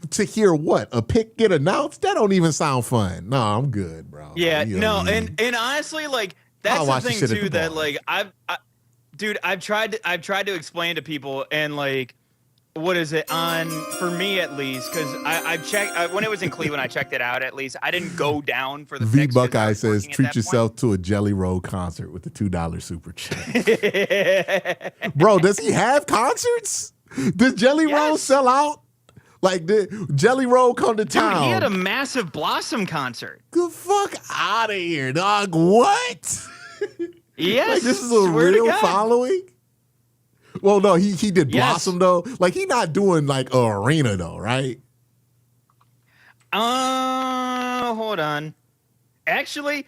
to hear what? A pick get announced? That don't even sound fun. No, I'm good, bro. Yeah, and honestly, like, that's the thing too that like I've tried to explain to people, and like, what is it on for me at least? Because I've checked when it was in Cleveland. I checked it out at least. I didn't go down for the V Buckeye says treat yourself to a Jelly Roll concert with the $2 super chat. Bro, does he have concerts? Does Jelly Roll sell out? Like did Jelly Roll come to town? Dude, he had a massive Blossom concert. Get the fuck out of here, dog. What? Yes. Like, this is a real following? Well, no, he did Blossom though. Like he not doing like an arena though, right? Hold on. Actually,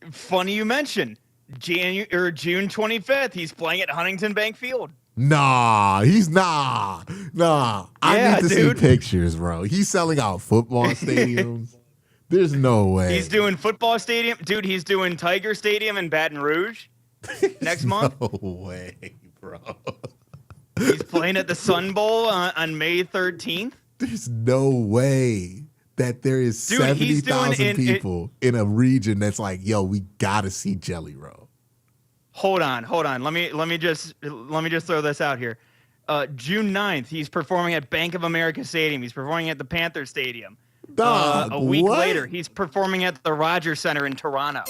funny you mentioned June 25th. He's playing at Huntington Bank Field. Nah, he's nah. I need to see pictures, bro. He's selling out football stadiums. There's no way. He's doing football stadium, dude. He's doing Tiger Stadium in Baton Rouge next month. No way, bro. He's playing at the Sun Bowl on May 13th. There's no way that there is 70,000 people in a region that's like, yo, we gotta see Jelly Roll. Hold on. Let me just throw this out here. June 9th, he's performing at Bank of America Stadium. He's performing at the Panthers Stadium. Dog, a week what? later, he's performing at the Rogers Center in Toronto.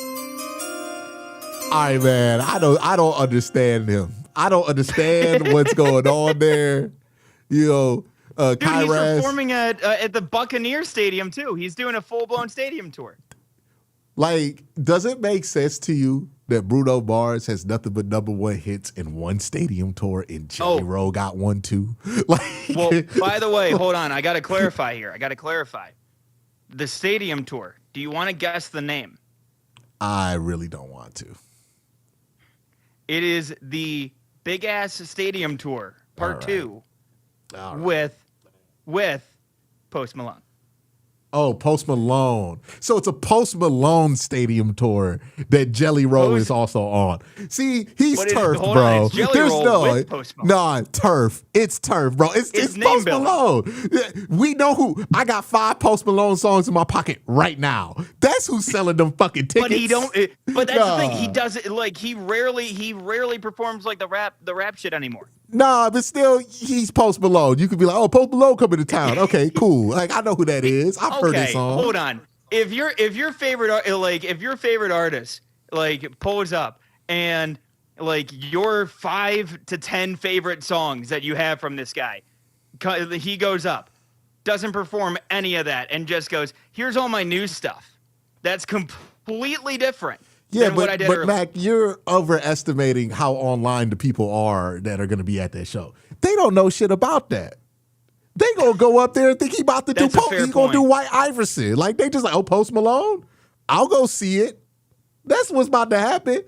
All right, man. I don't understand him. I don't understand what's going on there. You know, Dude, he's Kyraz. performing at the Buccaneers Stadium too. He's doing a full-blown stadium tour. Like, does it make sense to you that Bruno Mars has nothing but number one hits in one stadium tour and Jelly Roll got one too? Like, Well, by the way, hold on. I got to clarify here. The stadium tour. Do you want to guess the name? I really don't want to. It is the Big Ass Stadium Tour, Part 2, All right. with Post Malone. Oh, Post Malone. So it's a Post Malone stadium tour that Jelly Roll is also on. See, he's But turf, hold bro. on, it's Jelly There's Roll no with Post Malone. Nah, turf. It's turf, bro. It's name Post building. Malone. We know who. I got 5 Post Malone songs in my pocket right now. That's who's selling them fucking tickets. But he don't. But that's the thing. He Nah. does it like he rarely performs like the rap shit anymore. Nah, but still, he's Post Malone. You could be like, oh, Post Malone coming to town. Okay, cool. Like, I know who that is. I've heard this song. Hold on. If your favorite artist like pulls up and like your 5 to 10 favorite songs that you have from this guy, he goes up, doesn't perform any of that, and just goes, "Here's all my new stuff." That's completely different. Yeah, than what I but did earlier. Mac, you're overestimating how online the people are that are going to be at that show. They don't know shit about that. They gonna go up there and think he about to That's a fair he gonna do point. White Iverson. Like they just like, oh, Post Malone? I'll go see it. That's what's about to happen.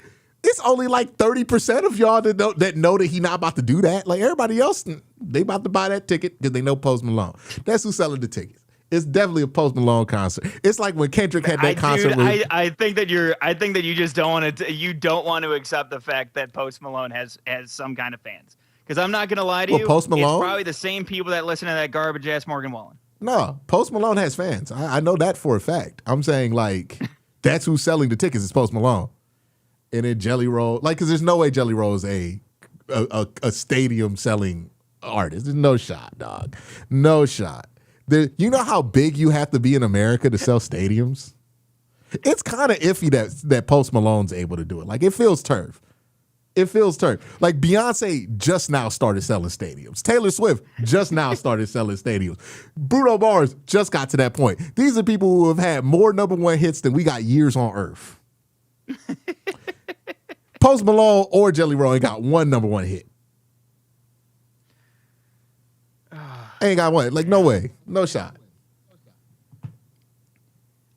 It's only like 30% of y'all that know that he not about to do that. Like everybody else, they about to buy that ticket because they know Post Malone. That's who's selling the tickets. It's definitely a Post Malone concert. It's like when Kendrick had that concert. I think that you just don't want to. You don't want to accept the fact that Post Malone has some kind of fans. Because I'm not gonna lie to Well, you. Post Malone? It's probably the same people that listen to that garbage ass Morgan Wallen. No, Post Malone has fans. I know that for a fact. I'm saying like that's who's selling the tickets is Post Malone. And then Jelly Roll, like, because there's no way Jelly Roll is a stadium selling artist. There's no shot, dog. No shot. You know how big you have to be in America to sell stadiums? It's kind of iffy that Post Malone's able to do it. Like, it feels turf. It feels turf. Like, Beyonce just now started selling stadiums. Taylor Swift just now started selling stadiums. Bruno Mars just got to that point. These are people who have had more number one hits than we got years on Earth. Post Malone or Jelly Roll ain't got one number one hit. Ain't got one. Like, no way. No shot.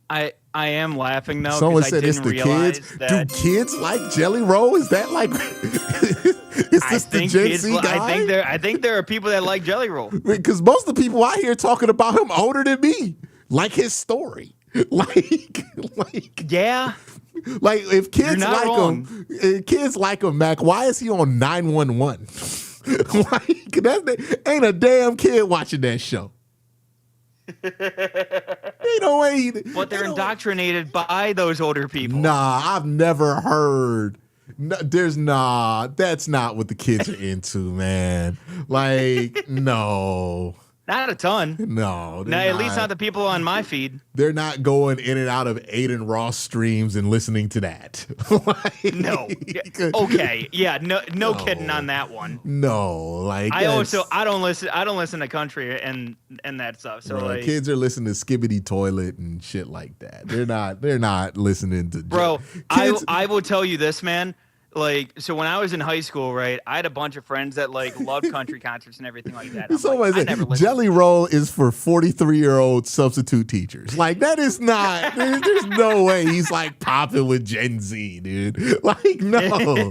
I am laughing though. Someone 'cause said I it's didn't the realize kids. that Do kids like Jelly Roll? Is that like is this the Gen Z guy? I think there are people that like Jelly Roll. Because most of the people I hear talking about him older than me. Like his story. Like yeah. Like if kids You're not like wrong. him, if kids like him, Mac, why is he on 911? Like ain't a damn kid watching that show. Ain't no way. But they're indoctrinated by those older people. Nah, I've never heard. No, that's not what the kids are into, man. Like, no. Not a ton. No. No, at least not the people on my feed. They're not going in and out of Aiden Ross streams and listening to that. Like, No. Okay. Yeah. No kidding on that one. no, like I don't listen to country and that stuff. So bro, like, kids are listening to Skibbity Toilet and shit like that. They're not listening to bro, kids. I will tell you this, man. Like, so when I was in high school, right, I had a bunch of friends that like loved country concerts and everything like that. I'm Somebody like, I said never listened. Jelly Roll is for 43-year-old substitute teachers. Like that is not. There's no way he's like popping with Gen Z, dude. Like no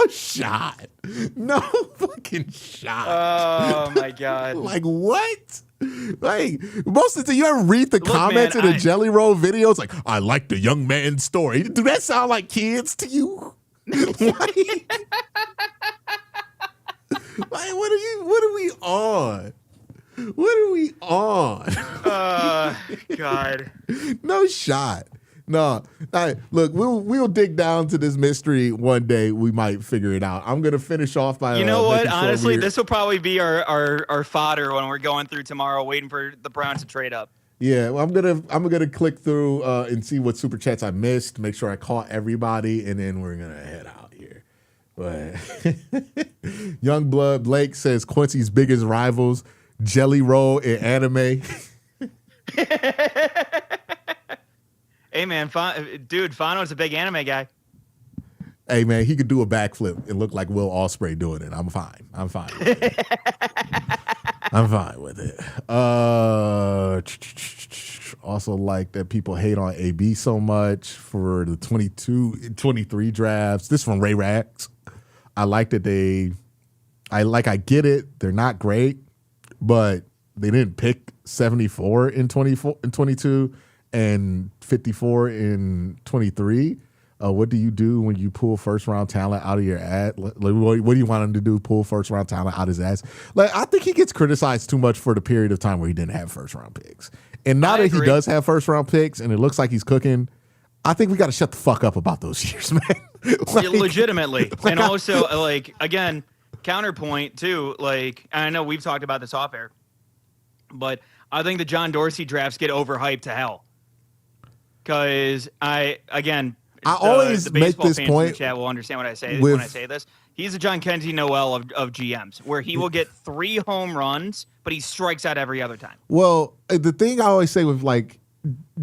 shot, no fucking shot. Oh my god. Like what? Like most of the time, you ever read the Look, comments man, in the Jelly Roll videos? Like I like the young man's story. Do that sound like kids to you? Like what are we on? What are we on? God. No shot. No, look, we'll dig down to this mystery one day. We might figure it out. I'm gonna finish off by. You know what? Honestly, this will probably be our fodder when we're going through tomorrow, waiting for the Browns to trade up. Yeah, well, I'm gonna click through and see what super chats I missed. Make sure I caught everybody, and then we're gonna head out here. But Youngblood Blake says Quincy's biggest rivals: Jelly Roll and anime. Hey man, Fano's a big anime guy. Hey man, he could do a backflip and look like Will Ospreay doing it. I'm fine. I'm fine with it. Also like that people hate on AB so much for the 22-23 drafts. This from Ray Rax. I like that I get it. They're not great, but they didn't pick 74 in 22 and 54 in 23. What do you do when you pull first round talent out of your ad? Like, what do you want him to do? Pull first round talent out his ass? Like, I think he gets criticized too much for the period of time where he didn't have first round picks. And now that he does have first round picks and it looks like he's cooking, I think we got to shut the fuck up about those years, man. Like, legitimately. And also, like, again, counterpoint too, like, I know we've talked about this off air, but I think the John Dorsey drafts get overhyped to hell. Because I always make this point. In the chat will understand what I say when I say this. He's a John Kenzie Noel of GMs, where he will get 3 home runs, but he strikes out every other time. Well, the thing I always say with like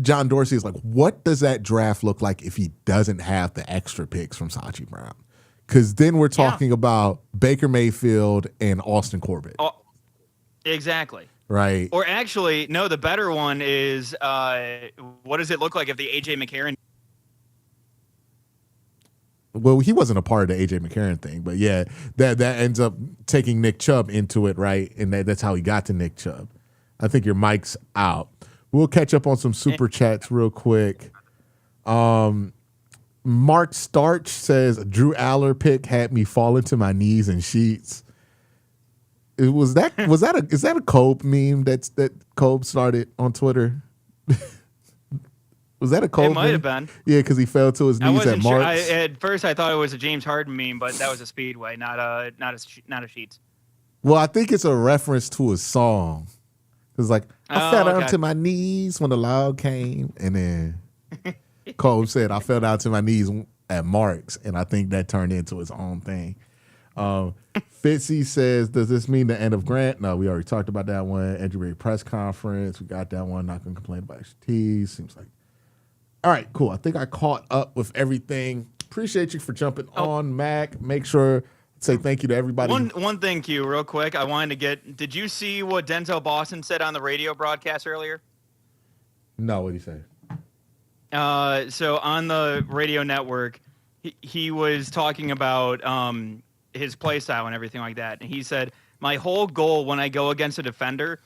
John Dorsey is like, what does that draft look like if he doesn't have the extra picks from Sachi Brown? Because then we're talking about Baker Mayfield and Austin Corbett. Oh, exactly. Right. Or actually, no, the better one is what does it look like if the A.J. McCarron? Well, he wasn't a part of the A.J. McCarron thing, but yeah, that ends up taking Nick Chubb into it, right? And that's how he got to Nick Chubb. I think your mic's out. We'll catch up on some super chats real quick. Mark Starch says, Drew Aller pick had me falling to my knees in sheets. Is that a Cobe meme that Cobe started on Twitter? Was that a Cobe It might have been. Yeah, because he fell to his knees at Marks. At first, I thought it was a James Harden meme, but that was a Speedway, not a Sheets. Well, I think it's a reference to a song. It's like, I fell down to my knees when the log came. And then Cobe said, I fell down to my knees at Marks. And I think that turned into his own thing. Fitzy says, does this mean the end of Grant? No, we already talked about that one. Andrew Berry press conference. We got that one. Not going to complain about expertise. Seems like. All right, cool. I think I caught up with everything. Appreciate you for jumping on, Mac. Make sure say thank you to everybody. One thing, Q, real quick. I wanted to get. Did you see what Denzel Boston said on the radio broadcast earlier? No, what did he say? So on the radio network, he was talking about his play style and everything like that. And he said, my whole goal when I go against a defender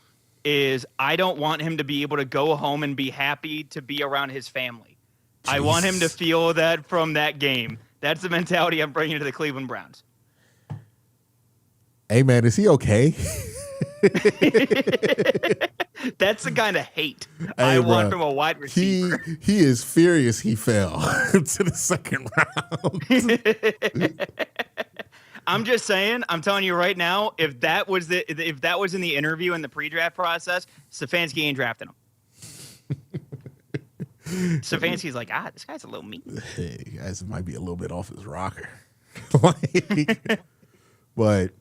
is I don't want him to be able to go home and be happy to be around his family. Jeez. I want him to feel that from that game. That's the mentality I'm bringing to the Cleveland Browns. Hey, man, is he okay? That's the kind of hate I want from a wide receiver. He is furious he fell to the second round. I'm just saying, I'm telling you right now, if that was in the interview in the pre-draft process, Stefanski ain't drafting him. Stefanski's like, this guy's a little mean. Hey, guys, it might be a little bit off his rocker. But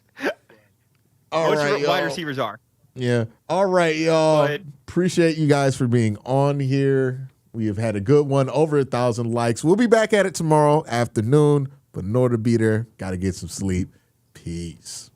all most right, wide receivers are. Yeah. All right, y'all. Appreciate you guys for being on here. We have had a good one, over 1,000 likes. We'll be back at it tomorrow afternoon. But in order to be there, got to get some sleep. Peace.